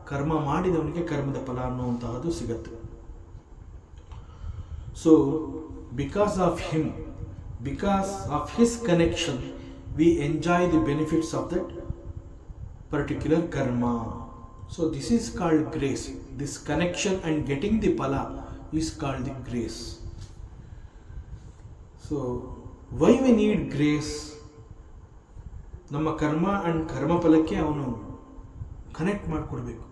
ಕರ್ಮ ಮಾಡಿದವನಿಗೆ ಕರ್ಮದ ಫಲ ಅನ್ನುವಂತಹದ್ದು ಸಿಗತ್ತೆ. So because of him, because of his connection, we enjoy the benefits of that particular karma. So this is called grace. This connection and getting the phala is called the grace. So why we need grace? ನಮ್ಮ ಕರ್ಮ ಆ್ಯಂಡ್ ಕರ್ಮ ಫಲಕ್ಕೆ ಅವನು ಕನೆಕ್ಟ್ ಮಾಡಿಕೊಡ್ಬೇಕು.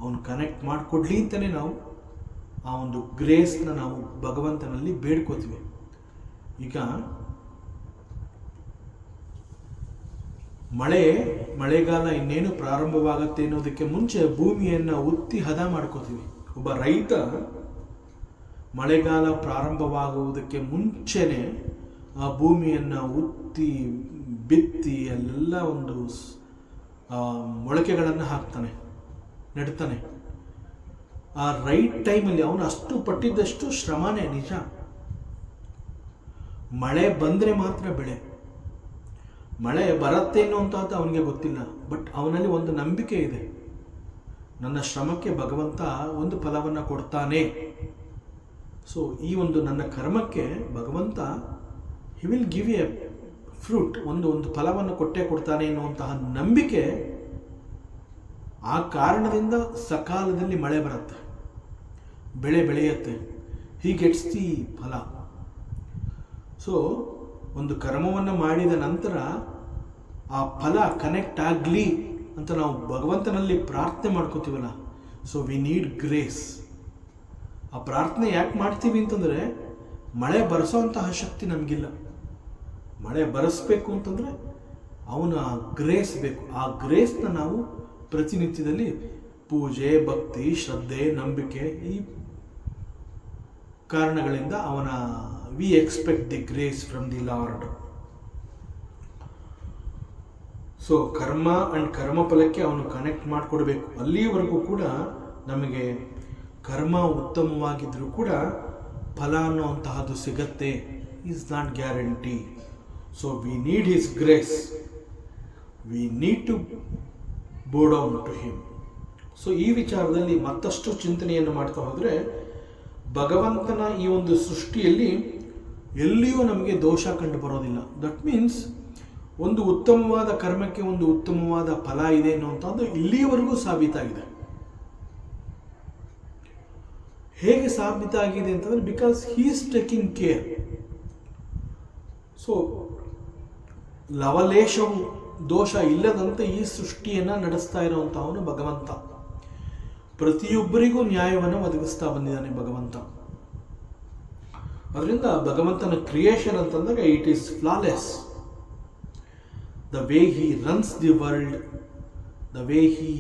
ಅವನು ಕನೆಕ್ಟ್ ಮಾಡಿಕೊಡ್ಲಿ ಅಂತಲೇ ನಾವು ಆ ಒಂದು ಗ್ರೇಸ್ನ ನಾವು ಭಗವಂತನಲ್ಲಿ ಬೇಡ್ಕೋತೀವಿ. ಈಗ ಮಳೆಗಾಲ ಇನ್ನೇನು ಪ್ರಾರಂಭವಾಗುತ್ತೆ ಅನ್ನೋದಕ್ಕೆ ಮುಂಚೆ ಭೂಮಿಯನ್ನು ಉತ್ತಿ ಹದ ಮಾಡ್ಕೋತೀವಿ. ಒಬ್ಬ ರೈತ ಮಳೆಗಾಲ ಪ್ರಾರಂಭವಾಗುವುದಕ್ಕೆ ಮುಂಚೆನೆ ಆ ಭೂಮಿಯನ್ನು ಉತ್ತಿ ಬಿತ್ತಿ ಅಲ್ಲೆಲ್ಲ ಒಂದು ಮೊಳಕೆಗಳನ್ನು ಹಾಕ್ತಾನೆ, ನೆಡ್ತಾನೆ. ಆ ರೈಟ್ ಟೈಮಲ್ಲಿ ಅವನು ಅಷ್ಟು ಪಟ್ಟಿದ್ದಷ್ಟು ಶ್ರಮನೇ ನಿಜ. ಮಳೆ ಬಂದರೆ ಮಾತ್ರ ಬೆಳೆ. ಮಳೆ ಬರುತ್ತೆ ಅನ್ನುವಂಥದ್ದು ಅವನಿಗೆ ಗೊತ್ತಿಲ್ಲ, ಬಟ್ ಅವನಲ್ಲಿ ಒಂದು ನಂಬಿಕೆ ಇದೆ, ನನ್ನ ಶ್ರಮಕ್ಕೆ ಭಗವಂತ ಒಂದು ಫಲವನ್ನು ಕೊಡ್ತಾನೆ. ಸೊ ಈ ಒಂದು ನನ್ನ ಕರ್ಮಕ್ಕೆ ಭಗವಂತ he will give A fruit, ಒಂದು ಫಲವನ್ನು ಕೊಟ್ಟೇ ಕೊಡ್ತಾನೆ ಎನ್ನುವಂತಹ ನಂಬಿಕೆ. ಆ ಕಾರಣದಿಂದ ಸಕಾಲದಲ್ಲಿ ಮಳೆ ಬರುತ್ತೆ, ಬೆಳೆ ಬೆಳೆಯುತ್ತೆ, ಹಿ ಗೆಟ್ಸ್ ದಿ ಫಲ. ಸೊ ಒಂದು ಕರ್ಮವನ್ನು ಮಾಡಿದ ನಂತರ ಆ ಫಲ ಕನೆಕ್ಟ್ ಆಗಲಿ ಅಂತ ನಾವು ಭಗವಂತನಲ್ಲಿ ಪ್ರಾರ್ಥನೆ ಮಾಡ್ಕೋತೀವಲ್ಲ. So we need grace. ಆ ಪ್ರಾರ್ಥನೆ ಯಾಕೆ ಮಾಡ್ತೀವಿ ಅಂತಂದರೆ, ಮಳೆ ಬರೆಸೋವಂತಹ ಶಕ್ತಿ ನಮಗಿಲ್ಲ. ಮಳೆ ಬರೆಸ್ಬೇಕು ಅಂತಂದರೆ ಅವನ ಗ್ರೇಸ್ ಬೇಕು. ಆ ಗ್ರೇಸ್ನ ನಾವು ಪ್ರತಿನಿತ್ಯದಲ್ಲಿ ಪೂಜೆ, ಭಕ್ತಿ, ಶ್ರದ್ಧೆ, ನಂಬಿಕೆ ಈ ಕಾರಣಗಳಿಂದ ಅವನ we expect the grace from the lord. So ಕರ್ಮ ಆ್ಯಂಡ್ ಕರ್ಮಫಲಕ್ಕೆ ಅವನು ಕನೆಕ್ಟ್ ಮಾಡಿಕೊಡ್ಬೇಕು. ಅಲ್ಲಿವರೆಗೂ ಕೂಡ ನಮಗೆ ಕರ್ಮ ಉತ್ತಮವಾಗಿದ್ದರೂ ಕೂಡ ಫಲ ಅನ್ನುವಂತಹದ್ದು ಸಿಗತ್ತೆ, is not guarantee. So we need his grace, we need to bow down to him. So ಈ ವಿಚಾರದಲ್ಲಿ ಮತ್ತಷ್ಟು ಚಿಂತನೆಯನ್ನು ಮಾಡ್ತಾ ಹೋದರೆ, ಭಗವಂತನ ಈ ಒಂದು ಸೃಷ್ಟಿಯಲ್ಲಿ ಎಲ್ಲಿಯೂ ನಮಗೆ ದೋಷ ಕಂಡು ಬರೋದಿಲ್ಲ. ದಟ್ ಮೀನ್ಸ್ ಒಂದು ಉತ್ತಮವಾದ ಕರ್ಮಕ್ಕೆ ಒಂದು ಉತ್ತಮವಾದ ಫಲ ಇದೆ ಅನ್ನುವಂಥದ್ದು ಇಲ್ಲಿಯವರೆಗೂ ಸಾಬೀತಾಗಿದೆ. ಹೇಗೆ ಸಾಬೀತಾಗಿದೆ ಅಂತಂದರೆ, because he is taking care. So ಲವಲೇಶವು ದೋಷ ಇಲ್ಲದಂತೆ ಈ ಸೃಷ್ಟಿಯನ್ನು ನಡೆಸ್ತಾ ಇರುವಂಥವನು ಭಗವಂತ. ಪ್ರತಿಯೊಬ್ಬರಿಗೂ ನ್ಯಾಯವನ್ನು ಒದಗಿಸ್ತಾ ಬಂದಿದ್ದಾನೆ ಭಗವಂತ. ಅದರಿಂದ ಭಗವಂತನ ಕ್ರಿಯೇಷನ್ ಅಂತಂದಾಗ it is flawless. The way he runs the world, the way he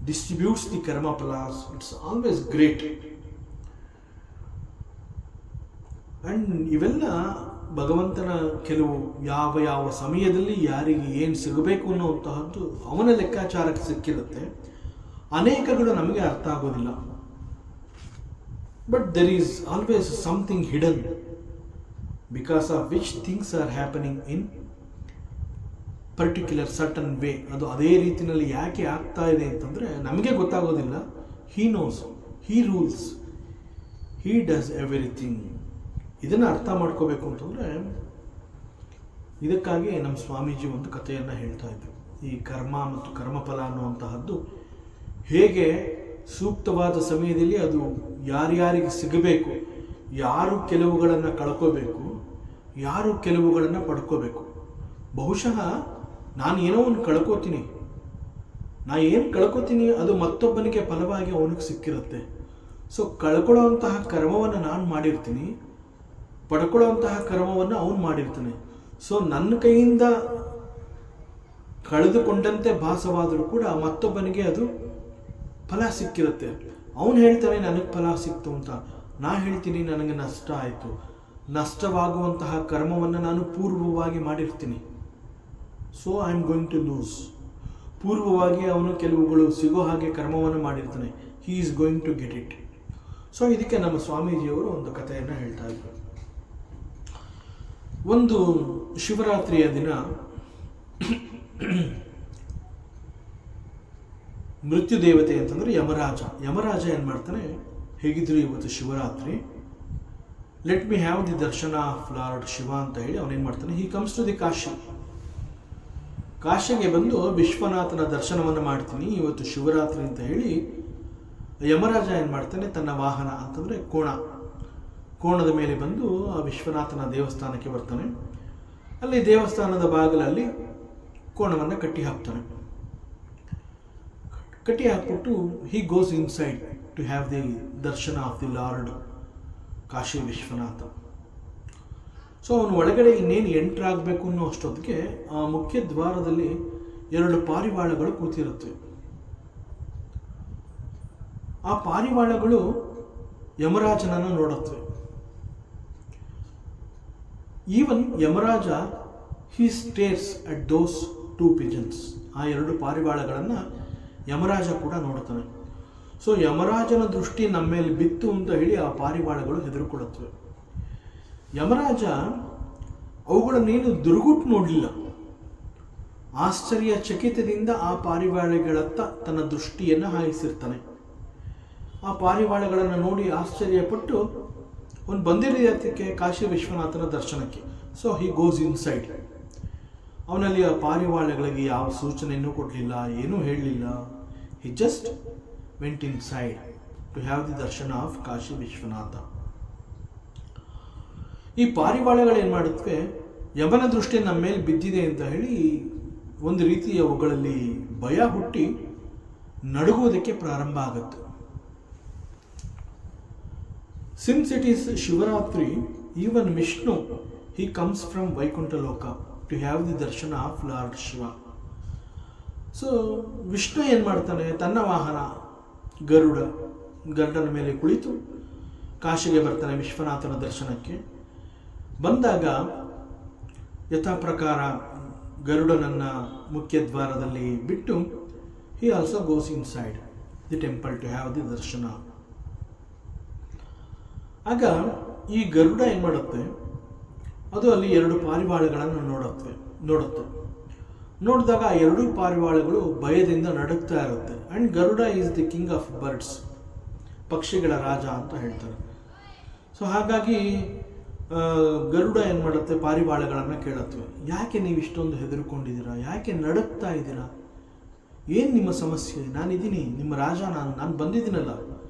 distributes the karma phalas, it's always great. And ಇವೆಲ್ಲ ಭಗವಂತನ ಕೆಲವು ಯಾವ ಸಮಯದಲ್ಲಿ ಯಾರಿಗೆ ಏನು ಸಿಗಬೇಕು ಅನ್ನುವಂತಹದ್ದು ಅವನ ಲೆಕ್ಕಾಚಾರಕ್ಕೆ ಸಿಕ್ಕಿರುತ್ತೆ. ಅನೇಕಗಳು ನಮಗೆ ಅರ್ಥ ಆಗೋದಿಲ್ಲ. But there is always something hidden because of which things are happening in particular certain way. ಅದು ಅದೇ ರೀತಿಯಲ್ಲಿ ಯಾಕೆ ಆಗ್ತಾ ಇದೆ ಅಂತಂದರೆ ನಮಗೆ ಗೊತ್ತಾಗೋದಿಲ್ಲ. He knows, Hi rules, he does everything. ಇದನ್ನು ಅರ್ಥ ಮಾಡ್ಕೋಬೇಕು ಅಂತಂದರೆ, ಇದಕ್ಕಾಗಿ ನಮ್ಮ ಸ್ವಾಮೀಜಿ ಒಂದು ಕಥೆಯನ್ನು ಹೇಳ್ತಾ ಇದ್ರು. ಈ ಕರ್ಮ ಮತ್ತು ಕರ್ಮಫಲ ಅನ್ನುವಂತಹದ್ದು ಹೇಗೆ ಸೂಕ್ತವಾದ ಸಮಯದಲ್ಲಿ ಅದು ಯಾರ್ಯಾರಿಗೆ ಸಿಗಬೇಕು, ಯಾರು ಕೆಲವುಗಳನ್ನು ಕಳ್ಕೋಬೇಕು, ಯಾರು ಕೆಲವುಗಳನ್ನು ಪಡ್ಕೋಬೇಕು. ಬಹುಶಃ ನಾನು ಏನೋ ಒಂದು ಕಳ್ಕೋತೀನಿ, ಏನು ಕಳ್ಕೋತೀನಿ ಅದು ಮತ್ತೊಬ್ಬನಿಗೆ ಫಲವಾಗಿ ಅವನಿಗೆ ಸಿಕ್ಕಿರುತ್ತೆ. ಸೊ ಕಳ್ಕೊಳ್ಳೋವಂತಹ ಕರ್ಮವನ್ನು ನಾನು ಮಾಡಿರ್ತೀನಿ, ಪಡ್ಕೊಳ್ಳೋವಂತಹ ಕರ್ಮವನ್ನು ಅವನು ಮಾಡಿರ್ತಾನೆ. ಸೊ ನನ್ನ ಕೈಯಿಂದ ಕಳೆದುಕೊಂಡಂತೆ ಭಾಸವಾದರೂ ಕೂಡ ಮತ್ತೊಬ್ಬನಿಗೆ ಅದು ಫಲ ಸಿಕ್ಕಿರುತ್ತೆ. ಅವನು ಹೇಳ್ತಾನೆ ನನಗೆ ಫಲ ಸಿಕ್ತು ಅಂತ, ನಾ ಹೇಳ್ತೀನಿ ನನಗೆ ನಷ್ಟ ಆಯಿತು. ನಷ್ಟವಾಗುವಂತಹ ಕರ್ಮವನ್ನು ನಾನು ಪೂರ್ವವಾಗಿ ಮಾಡಿರ್ತೀನಿ. So I am going to lose. ಪೂರ್ವವಾಗಿ ಅವನು ಕೆಲವುಗಳು ಸಿಗೋ ಹಾಗೆ ಕರ್ಮವನ್ನು ಮಾಡಿರ್ತಾನೆ, he is going to get it. So ಇದಕ್ಕೆ ನಮ್ಮ ಸ್ವಾಮೀಜಿಯವರು ಒಂದು ಕಥೆಯನ್ನು ಹೇಳ್ತಾ ಇದ್ರು. ಒಂದು ಶಿವರಾತ್ರಿಯ ದಿನ ಮೃತ್ಯು ದೇವತೆ ಅಂತಂದರೆ ಯಮರಾಜ ಏನು ಮಾಡ್ತಾನೆ, ಹೇಗಿದ್ರು ಇವತ್ತು Shivaratri, let me have the darshan of lord Shiva ಅಂತ ಹೇಳಿ ಅವನೇನು ಮಾಡ್ತಾನೆ, ಹಿ ಕಮ್ಸ್ ಟು ದಿ ಕಾಶಿಗೆ ಬಂದು ವಿಶ್ವನಾಥನ ದರ್ಶನವನ್ನು ಮಾಡ್ತೀನಿ ಇವತ್ತು ಶಿವರಾತ್ರಿ ಅಂತ ಹೇಳಿ ಯಮರಾಜ ಏನು ಮಾಡ್ತಾನೆ, ತನ್ನ ವಾಹನ ಅಂತಂದರೆ ಕೋಣದ ಮೇಲೆ ಬಂದು ಆ ವಿಶ್ವನಾಥನ ದೇವಸ್ಥಾನಕ್ಕೆ ಬರ್ತಾನೆ. ಅಲ್ಲಿ ದೇವಸ್ಥಾನದ ಬಾಗಿಲಲ್ಲಿ ಕೋಣವನ್ನು ಕಟ್ಟಿ ಹಾಕ್ಬಿಟ್ಟು he goes inside to have the darshan of the lord Kashi Vishwanath. So ಅವನು ಒಳಗಡೆ ಇನ್ನೇನು ಎಂಟ್ರ್ ಆಗಬೇಕು ಅನ್ನೋ ಅಷ್ಟೊತ್ತಿಗೆ ಆ ಮುಖ್ಯ ದ್ವಾರದಲ್ಲಿ 2 ಪಾರಿವಾಳಗಳು ಕೂತಿರುತ್ತೆ. ಆ ಪಾರಿವಾಳಗಳು ಯಮರಾಜನನ್ನು ನೋಡುತ್ತವೆ. Even Yamaraja he stares at those 2 pigeons. ಆ 2 ಪಾರಿವಾಳಗಳನ್ನು ಯಮರಾಜ ಕೂಡ ನೋಡ್ತಾನೆ. ಸೊ ಯಮರಾಜನ ದೃಷ್ಟಿ ನಮ್ಮ ಮೇಲೆ ಬಿತ್ತು ಅಂತ ಹೇಳಿ ಆ ಪಾರಿವಾಳಗಳು ಹೆದರ್ಕೊಳ್ಳುತ್ತವೆ. ಯಮರಾಜ ಅವುಗಳನ್ನೇನು ದುರ್ಗುಟ್ಟು ನೋಡಲಿಲ್ಲ. ಆಶ್ಚರ್ಯಚಕಿತದಿಂದ ಆ ಪಾರಿವಾಳಗಳತ್ತ ತನ್ನ ದೃಷ್ಟಿಯನ್ನು ಹಾಯಿಸಿರ್ತಾನೆ. ಆ ಪಾರಿವಾಳಗಳನ್ನು ನೋಡಿ ಆಶ್ಚರ್ಯಪಟ್ಟು ಅವನು ಬಂದಿರೋದಕ್ಕೆ ಕಾಶಿ ವಿಶ್ವನಾಥನ ದರ್ಶನಕ್ಕೆ. So he goes inside. ಅವನಲ್ಲಿ ಆ ಪಾರಿವಾಳಗಳಿಗೆ ಯಾವ ಸೂಚನೆಯೂ ಕೊಡಲಿಲ್ಲ, ಏನೂ ಹೇಳಲಿಲ್ಲ. He just went inside to have the darshan of Kashi Vishwanatha. ಈ ಪಾರಿವಾಳಗಳು ಏನು ಮಾಡುತ್ತವೆ, ಯಮನ ದೃಷ್ಟಿ ನಮ್ಮ ಮೇಲೆ ಬಿದ್ದಿದೆ ಅಂತ ಹೇಳಿ ಒಂದು ರೀತಿ ಅವುಗಳಲ್ಲಿ ಭಯ ಹುಟ್ಟಿ ನಡುಗುವುದಕ್ಕೆ ಪ್ರಾರಂಭ ಆಗುತ್ತೆ. Since it is Shivaratri, even Vishnu he comes from Vaikuntha ಲೋಕ to have the darshan of lord Shiva. So Vishnu ಏನು ಮಾಡ್ತಾನೆ, ತನ್ನ ವಾಹನ ಗರುಡನ ಮೇಲೆ ಕುಳಿತು ಕಾಶಿಗೆ ಬರ್ತಾನೆ ವಿಶ್ವನಾಥನ ದರ್ಶನಕ್ಕೆ. ಬಂದಾಗ ಯಥಾ ಪ್ರಕಾರ ಗರುಡನನ್ನು ಮುಖ್ಯ ದ್ವಾರದಲ್ಲಿ ಬಿಟ್ಟು he also goes inside the temple to have the darshan. ಆಗ ಈ ಗರುಡ ಏನು ಮಾಡುತ್ತೆ, ಅದು ಅಲ್ಲಿ 2 ಪಾರಿವಾಳಗಳನ್ನು ನೋಡುತ್ತೆ. ನೋಡಿದಾಗ ಆ 2 ಪಾರಿವಾಳಗಳು ಭಯದಿಂದ ನಡುಗ್ತಾ ಇರುತ್ತೆ. And Garuda is the king of birds, ಪಕ್ಷಿಗಳ ರಾಜ ಅಂತ ಹೇಳ್ತಾರೆ. ಸೊ ಹಾಗಾಗಿ ಗರುಡ ಏನು ಮಾಡುತ್ತೆ, ಪಾರಿವಾಳಗಳನ್ನು ಕೇಳುತ್ತವೆ, ಯಾಕೆ ನೀವು ಇಷ್ಟೊಂದು ಹೆದರ್ಕೊಂಡಿದ್ದೀರಾ, ಯಾಕೆ ನಡುಗ್ತಾ ಇದ್ದೀರಾ, ಏನು ನಿಮ್ಮ ಸಮಸ್ಯೆ, ನಾನಿದ್ದೀನಿ, ನಿಮ್ಮ ರಾಜ ನಾನು ಬಂದಿದ್ದೀನಲ್ಲ,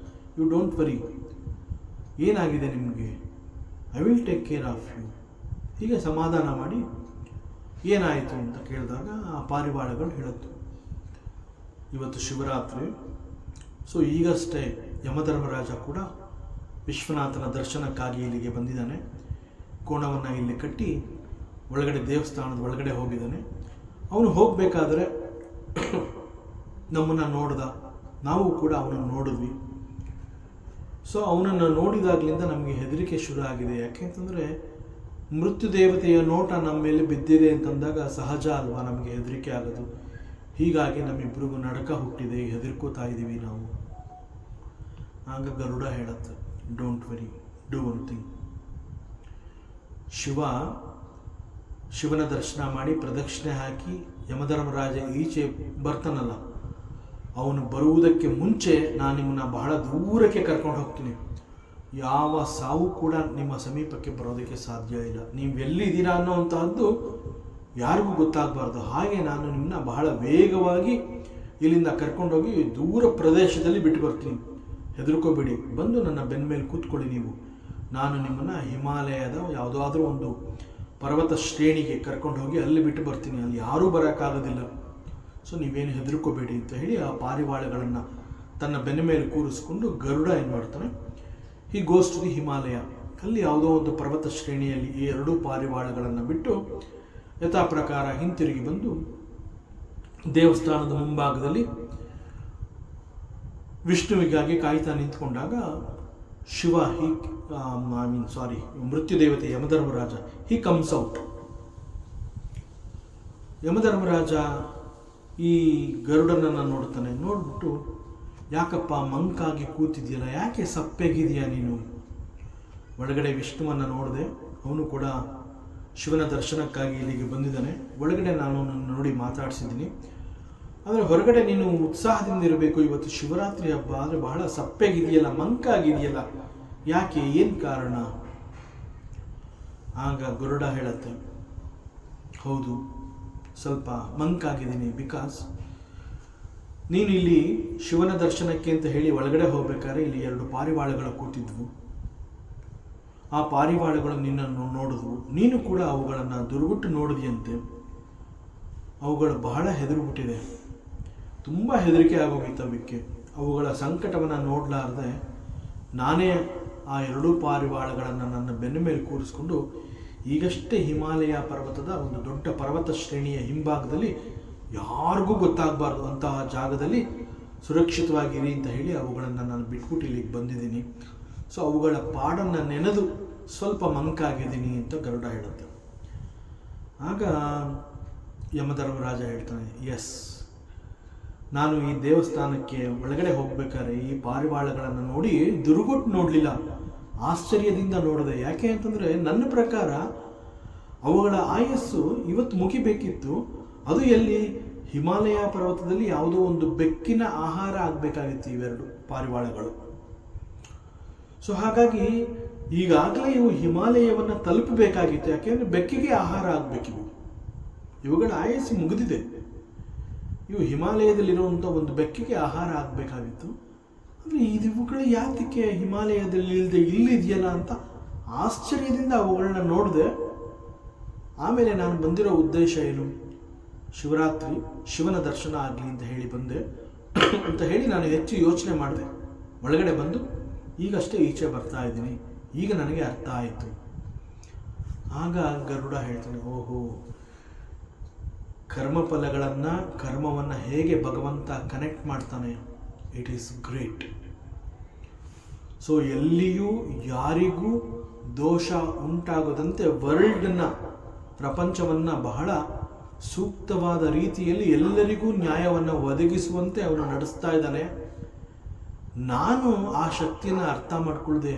ಯು ಡೋಂಟ್ ವರಿ, ಏನಾಗಿದೆ ನಿಮಗೆ, I will take care of you. ಹೀಗೆ ಸಮಾಧಾನ ಮಾಡಿ ಏನಾಯಿತು ಅಂತ ಕೇಳಿದಾಗ ಆ ಪಾರಿವಾಳಗಳು ಹೇಳುತ್ತೆ, ಇವತ್ತು ಶಿವರಾತ್ರಿ. ಸೊ ಈಗಷ್ಟೇ ಯಮಧರ್ಮರಾಜ ಕೂಡ ವಿಶ್ವನಾಥನ ದರ್ಶನಕ್ಕಾಗಿ ಇಲ್ಲಿಗೆ ಬಂದಿದ್ದಾನೆ. ಕೋಣವನ್ನು ಇಲ್ಲಿ ಕಟ್ಟಿ ಒಳಗಡೆ ದೇವಸ್ಥಾನದ ಒಳಗಡೆ ಹೋಗಿದ್ದಾನೆ. ಅವನು ಹೋಗಬೇಕಾದ್ರೆ ನಮ್ಮನ್ನು ನೋಡ್ದ, ನಾವು ಕೂಡ ಅವನನ್ನು ನೋಡಿದ್ವಿ. ಸೊ ಅವನನ್ನು ನೋಡಿದಾಗಲಿಂದ ನಮಗೆ ಹೆದರಿಕೆ ಶುರು ಆಗಿದೆ. ಯಾಕೆಂತಂದರೆ ಮೃತ್ಯು ದೇವತೆಯ ನೋಟ ನಮ್ಮ ಮೇಲೆ ಬಿದ್ದಿದೆ ಅಂತಂದಾಗ ಸಹಜ ಅಲ್ವಾ ನಮಗೆ ಹೆದರಿಕೆ ಆಗೋದು. ಹೀಗಾಗಿ ನಮ್ಮಿಬ್ಬರಿಗೂ ನಡಕ ಹುಟ್ಟಿದೆ, ಹೆದರ್ಕೋತಾ ಇದ್ದೀವಿ ನಾವು. ಆಗ ಗರುಡ ಹೇಳುತ್ತೆ, don't very, do one thing. ಶಿವನ ದರ್ಶನ ಮಾಡಿ ಪ್ರದಕ್ಷಿಣೆ ಹಾಕಿ ಯಮಧರ್ಮರಾಜ ಈಚೆ ಬರ್ತಾನಲ್ಲ, ಅವನು ಬರುವುದಕ್ಕೆ ಮುಂಚೆ ನಾನು ನಿಮ್ಮನ್ನು ಬಹಳ ದೂರಕ್ಕೆ ಕರ್ಕೊಂಡು ಹೋಗ್ತೀನಿ. ಯಾವ ಸಾವು ಕೂಡ ನಿಮ್ಮ ಸಮೀಪಕ್ಕೆ ಬರೋದಕ್ಕೆ ಸಾಧ್ಯ ಇಲ್ಲ. ನೀವು ಎಲ್ಲಿದ್ದೀರಾ ಅನ್ನೋವಂತಹದ್ದು ಯಾರಿಗೂ ಗೊತ್ತಾಗಬಾರ್ದು. ಹಾಗೆ ನಾನು ನಿಮ್ಮನ್ನ ಬಹಳ ವೇಗವಾಗಿ ಇಲ್ಲಿಂದ ಕರ್ಕೊಂಡೋಗಿ ದೂರ ಪ್ರದೇಶದಲ್ಲಿ ಬಿಟ್ಟು ಬರ್ತೀನಿ. ಹೆದರ್ಕೋಬೇಡಿ, ಬಂದು ನನ್ನ ಬೆನ್ನ ಮೇಲೆ ಕೂತ್ಕೊಳ್ಳಿ ನೀವು. ನಾನು ನಿಮ್ಮನ್ನು ಹಿಮಾಲಯದ ಯಾವುದಾದ್ರೂ ಒಂದು ಪರ್ವತ ಶ್ರೇಣಿಗೆ ಕರ್ಕೊಂಡು ಹೋಗಿ ಅಲ್ಲಿ ಬಿಟ್ಟು ಬರ್ತೀನಿ, ಅಲ್ಲಿ ಯಾರೂ ಬರೋಕ್ಕಾಗೋದಿಲ್ಲ. ಸೊ ನೀವೇನು ಹೆದರ್ಕೋಬೇಡಿ ಅಂತ ಹೇಳಿ ಆ ಪಾರಿವಾಳಗಳನ್ನು ತನ್ನ ಬೆನ್ನ ಮೇಲೆ ಕೂರಿಸ್ಕೊಂಡು ಗರುಡ ಏನು ಮಾಡ್ತಾನೆ, he goes to the Himalaya. ಅಲ್ಲಿ ಯಾವುದೋ ಒಂದು ಪರ್ವತ ಶ್ರೇಣಿಯಲ್ಲಿ ಈ 2 ಪಾರಿವಾಳಗಳನ್ನು ಬಿಟ್ಟು ಯಥಾ ಪ್ರಕಾರ ಹಿಂತಿರುಗಿ ಬಂದು ದೇವಸ್ಥಾನದ ಮುಂಭಾಗದಲ್ಲಿ ವಿಷ್ಣುವಿಗಾಗಿ ಕಾಯ್ತಾ ನಿಂತ್ಕೊಂಡಾಗ ಮೃತ್ಯುದೇವತೆ Yamadharmaraja he comes out. Yamadharmaraja ಈ ಗರುಡನನ್ನು ನೋಡ್ತಾನೆ. ನೋಡ್ಬಿಟ್ಟು, ಯಾಕಪ್ಪ ಮಂಕಾಗಿ ಕೂತಿದೆಯಲ್ಲ, ಯಾಕೆ ಸಪ್ಪೆಗಿದೆಯಾ ನೀನು? ಒಳಗಡೆ ವಿಷ್ಣುವನ್ನು ನೋಡಿದೆ, ಅವನು ಕೂಡ ಶಿವನ ದರ್ಶನಕ್ಕಾಗಿ ಇಲ್ಲಿಗೆ ಬಂದಿದ್ದಾನೆ. ಒಳಗಡೆ ನಾನು ನೋಡಿ ಮಾತಾಡಿಸಿದ್ದೀನಿ, ಆದರೆ ಹೊರಗಡೆ ನೀನು ಉತ್ಸಾಹದಿಂದ ಇರಬೇಕು. ಇವತ್ತು ಶಿವರಾತ್ರಿ ಹಬ್ಬ, ಆದರೆ ಬಹಳ ಸಪ್ಪೆಗಿದೆಯಲ್ಲ, ಮಂಕಾಗಿದೆಯಲ್ಲ, ಯಾಕೆ, ಏನು ಕಾರಣ? ಆಗ ಗರುಡ ಹೇಳುತ್ತೆ, ಹೌದು, ಸ್ವಲ್ಪ ಮಂಕಾಗಿದ್ದೀನಿ. ಬಿಕಾಸ್ ನೀನು ಇಲ್ಲಿ ಶಿವನ ದರ್ಶನಕ್ಕೆ ಅಂತ ಹೇಳಿ ಒಳಗಡೆ ಹೋಗ್ಬೇಕಾದ್ರೆ ಇಲ್ಲಿ 2 ಪಾರಿವಾಳಗಳು ಕೂತಿದ್ವು. ಆ ಪಾರಿವಾಳಗಳು ನಿನ್ನನ್ನು ನೋಡಿದ್ವು, ನೀನು ಕೂಡ ಅವುಗಳನ್ನು ದುರ್ಗುಟ್ಟು ನೋಡಿದೆಯಂತೆ. ಅವುಗಳು ಬಹಳ ಹೆದರ್ಬಿಟ್ಟಿದೆ, ತುಂಬ ಹೆದರಿಕೆ ಆಗೋಗಿತ್ತು ಅವಕ್ಕೆ. ಅವುಗಳ ಸಂಕಟವನ್ನು ನೋಡಲಾರ್ದೆ ನಾನೇ ಆ 2 ಪಾರಿವಾಳಗಳನ್ನು ನನ್ನ ಬೆನ್ನ ಮೇಲೆ ಕೂರಿಸ್ಕೊಂಡು ಈಗಷ್ಟೇ ಹಿಮಾಲಯ ಪರ್ವತದ ಒಂದು ದೊಡ್ಡ ಪರ್ವತ ಶ್ರೇಣಿಯ ಹಿಂಭಾಗದಲ್ಲಿ ಯಾರಿಗೂ ಗೊತ್ತಾಗಬಾರ್ದು ಅಂತಹ ಜಾಗದಲ್ಲಿ ಸುರಕ್ಷಿತವಾಗಿರಿ ಅಂತ ಹೇಳಿ ಅವುಗಳನ್ನು ನಾನು ಬಿಟ್ಬಿಟ್ಟು ಇಲ್ಲಿಗೆ ಬಂದಿದ್ದೀನಿ. ಸೊ ಅವುಗಳ ಪಾಡನ್ನು ನೆನೆದು ಸ್ವಲ್ಪ ಮಂಕಾಗಿದ್ದೀನಿ ಅಂತ ಗರುಡ ಹೇಳುತ್ತೆ. ಆಗ ಯಮಧರ್ಮರಾಜ ಹೇಳ್ತಾನೆ, ಎಸ್, ನಾನು ಈ ದೇವಸ್ಥಾನಕ್ಕೆ ಒಳಗಡೆ ಹೋಗ್ಬೇಕಾದ್ರೆ ಈ ಪಾರಿವಾಳಗಳನ್ನು ನೋಡಿ ದುರುಗೊಟ್ಟು ನೋಡಲಿಲ್ಲ, ಆಶ್ಚರ್ಯದಿಂದ ನೋಡಿದೆ. ಯಾಕೆ ಅಂತಂದರೆ ನನ್ನ ಪ್ರಕಾರ ಅವುಗಳ ಆಯಸ್ಸು ಇವತ್ತು ಮುಗಿಬೇಕಿತ್ತು. ಅದು ಎಲ್ಲಿ? ಹಿಮಾಲಯ ಪರ್ವತದಲ್ಲಿ ಯಾವುದೋ ಒಂದು ಬೆಕ್ಕಿನ ಆಹಾರ ಆಗಬೇಕಾಗಿತ್ತು ಇವೆರಡು ಪಾರಿವಾಳಗಳು. ಸೊ ಹಾಗಾಗಿ ಈಗಾಗಲೇ ಇವು ಹಿಮಾಲಯವನ್ನು ತಲುಪಬೇಕಾಗಿತ್ತು. ಯಾಕೆಂದರೆ ಬೆಕ್ಕಿಗೆ ಆಹಾರ ಆಗಬೇಕಿವು. ಇವುಗಳ ಆಯಸ್ಸು ಮುಗಿದಿದೆ. ಇವು ಹಿಮಾಲಯದಲ್ಲಿರುವಂಥ ಒಂದು ಬೆಕ್ಕಿಗೆ ಆಹಾರ ಆಗಬೇಕಾಗಿತ್ತು. ಅಂದರೆ ಇವುಗಳು ಯಾತಕ್ಕೆ ಹಿಮಾಲಯದಲ್ಲಿ ಇಲ್ಲದೆ ಇಲ್ಲಿದೆಯಲ್ಲ ಅಂತ ಆಶ್ಚರ್ಯದಿಂದ ಅವುಗಳನ್ನ ನೋಡಿದೆ. ಆಮೇಲೆ ನಾನು ಬಂದಿರೋ ಉದ್ದೇಶ ಏನು? ಶಿವರಾತ್ರಿ, ಶಿವನ ದರ್ಶನ ಆಗಲಿ ಅಂತ ಹೇಳಿ ಬಂದೆ ಅಂತ ಹೇಳಿ ನಾನು ಹೆಚ್ಚು ಯೋಚನೆ ಮಾಡಿದೆ. ಒಳಗಡೆ ಬಂದು ಈಗಷ್ಟೇ ಈಚೆ ಬರ್ತಾ ಇದ್ದೀನಿ. ಈಗ ನನಗೆ ಅರ್ಥ ಆಯಿತು. ಆಗ ಗರುಡ ಹೇಳ್ತಾನೆ, ಓಹೋ, ಕರ್ಮಫಲಗಳನ್ನು, ಕರ್ಮವನ್ನು ಹೇಗೆ ಭಗವಂತ ಕನೆಕ್ಟ್ ಮಾಡ್ತಾನೆ. It is great. ಸೊ ಎಲ್ಲಿಯೂ ಯಾರಿಗೂ ದೋಷ ಉಂಟಾಗದಂತೆ ವರ್ಲ್ಡನ್ನು, ಪ್ರಪಂಚವನ್ನು ಬಹಳ ಸೂಕ್ತವಾದ ರೀತಿಯಲ್ಲಿ ಎಲ್ಲರಿಗೂ ನ್ಯಾಯವನ್ನು ಒದಗಿಸುವಂತೆ ಅವನು ನಡೆಸ್ತಾ ಇದ್ದಾನೆ. ನಾನು ಆ ಶಕ್ತಿಯನ್ನು ಅರ್ಥ ಮಾಡ್ಕೊಳ್ದೆ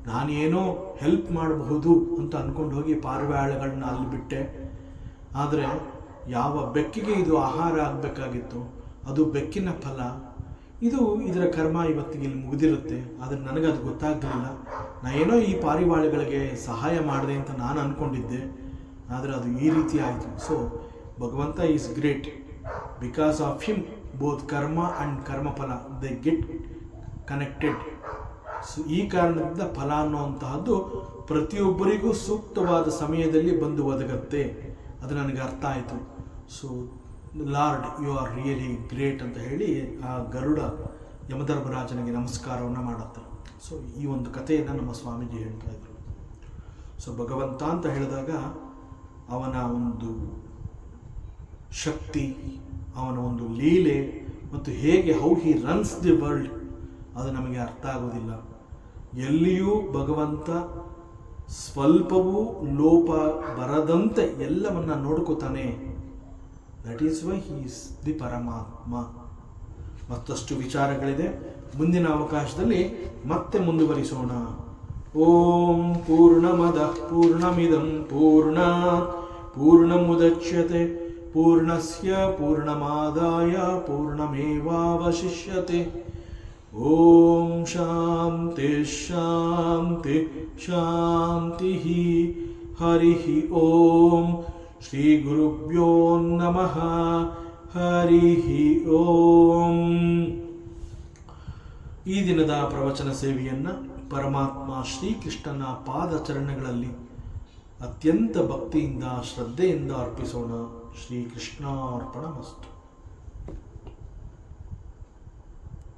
ನಾನೇನೋ ಹೆಲ್ಪ್ ಮಾಡಬಹುದು ಅಂತ ಅಂದ್ಕೊಂಡು ಹೋಗಿ ಪಾರಿವಾಳಗಳನ್ನ ಅಲ್ಲಿ ಬಿಟ್ಟೆ. ಆದರೆ ಯಾವ ಬೆಕ್ಕಿಗೆ ಇದು ಆಹಾರ ಆಗಬೇಕಾಗಿತ್ತು ಅದು ಬೆಕ್ಕಿನ ಫಲ. ಇದರ ಕರ್ಮ ಇವತ್ತಿಗೆ ಇಲ್ಲಿ ಮುಗಿದಿರುತ್ತೆ. ಆದರೆ ನನಗದು ಗೊತ್ತಾಗಲಿಲ್ಲ. ಏನೋ ಈ ಪಾರಿವಾಳಗಳಿಗೆ ಸಹಾಯ ಮಾಡಿದೆ ಅಂತ ನಾನು ಅಂದ್ಕೊಂಡಿದ್ದೆ. ಆದರೆ ಅದು ಈ ರೀತಿ ಆಯಿತು. So Bhagavantha is great. Because of him both karma and karmaphala they get connected. So ಈ ಕಾರಣದಿಂದ ಫಲ ಅನ್ನುವಂತಹದ್ದು ಪ್ರತಿಯೊಬ್ಬರಿಗೂ ಸೂಕ್ತವಾದ ಸಮಯದಲ್ಲಿ ಬಂದು ಒದಗತ್ತೆ. ಅದು ನನಗೆ ಅರ್ಥ ಆಯಿತು. So lord, you are really great ಅಂತ ಹೇಳಿ ಆ ಗರುಡ ಯಮಧರ್ಮರಾಜನಿಗೆ ನಮಸ್ಕಾರವನ್ನು ಮಾಡುತ್ತೆ. ಸೊ ಈ ಒಂದು ಕಥೆಯನ್ನು ನಮ್ಮ ಸ್ವಾಮೀಜಿ ಹೇಳ್ತಾ ಇದ್ರು. ಸೊ ಭಗವಂತ ಅಂತ ಹೇಳಿದಾಗ ಅವನ ಒಂದು ಶಕ್ತಿ, ಅವನ ಒಂದು ಲೀಲೆ ಮತ್ತು ಹೇಗೆ how he runs the world ಅದು ನಮಗೆ ಅರ್ಥ ಆಗೋದಿಲ್ಲ. ಎಲ್ಲಿಯೂ ಭಗವಂತ ಸ್ವಲ್ಪವೂ ಲೋಪ ಬರದಂತೆ ಎಲ್ಲವನ್ನ ನೋಡ್ಕೋತಾನೆ. That is why he is the Paramatma. ಮತ್ತಷ್ಟು ವಿಚಾರಗಳಿದೆ, ಮುಂದಿನ ಅವಕಾಶದಲ್ಲಿ ಮತ್ತೆ ಮುಂದುವರಿಸೋಣ. ಓಂ ಪೂರ್ಣಮದಃ ಪೂರ್ಣಮಿದಂ ಪೂರ್ಣಾತ್ ಪೂರ್ಣಮುದಚ್ಯತೆ ಪೂರ್ಣಸ್ಯ ಪೂರ್ಣಮಾದಾಯ ಪೂರ್ಣಮೇವಾವಶಿಷ್ಯತೆ. ಓಂ ಶಾಂತಿ ಶಾಂತಿ ಶಾಂತಿ. ಹರಿ ಓಂ. ಶ್ರೀ ಗುರುಭ್ಯೋ ನಮಃ. ಹರಿ ಓಂ. ಈ ದಿನದ ಪ್ರವಚನ ಸೇವೆಯನ್ನು ಪರಮಾತ್ಮ ಶ್ರೀಕೃಷ್ಣನ ಪಾದಚರಣಗಳಲ್ಲಿ ಅತ್ಯಂತ ಭಕ್ತಿಯಿಂದ ಶ್ರದ್ಧೆಯಿಂದ ಅರ್ಪಿಸೋಣ. ಶ್ರೀಕೃಷ್ಣಾರ್ಪಣಮಸ್ತು.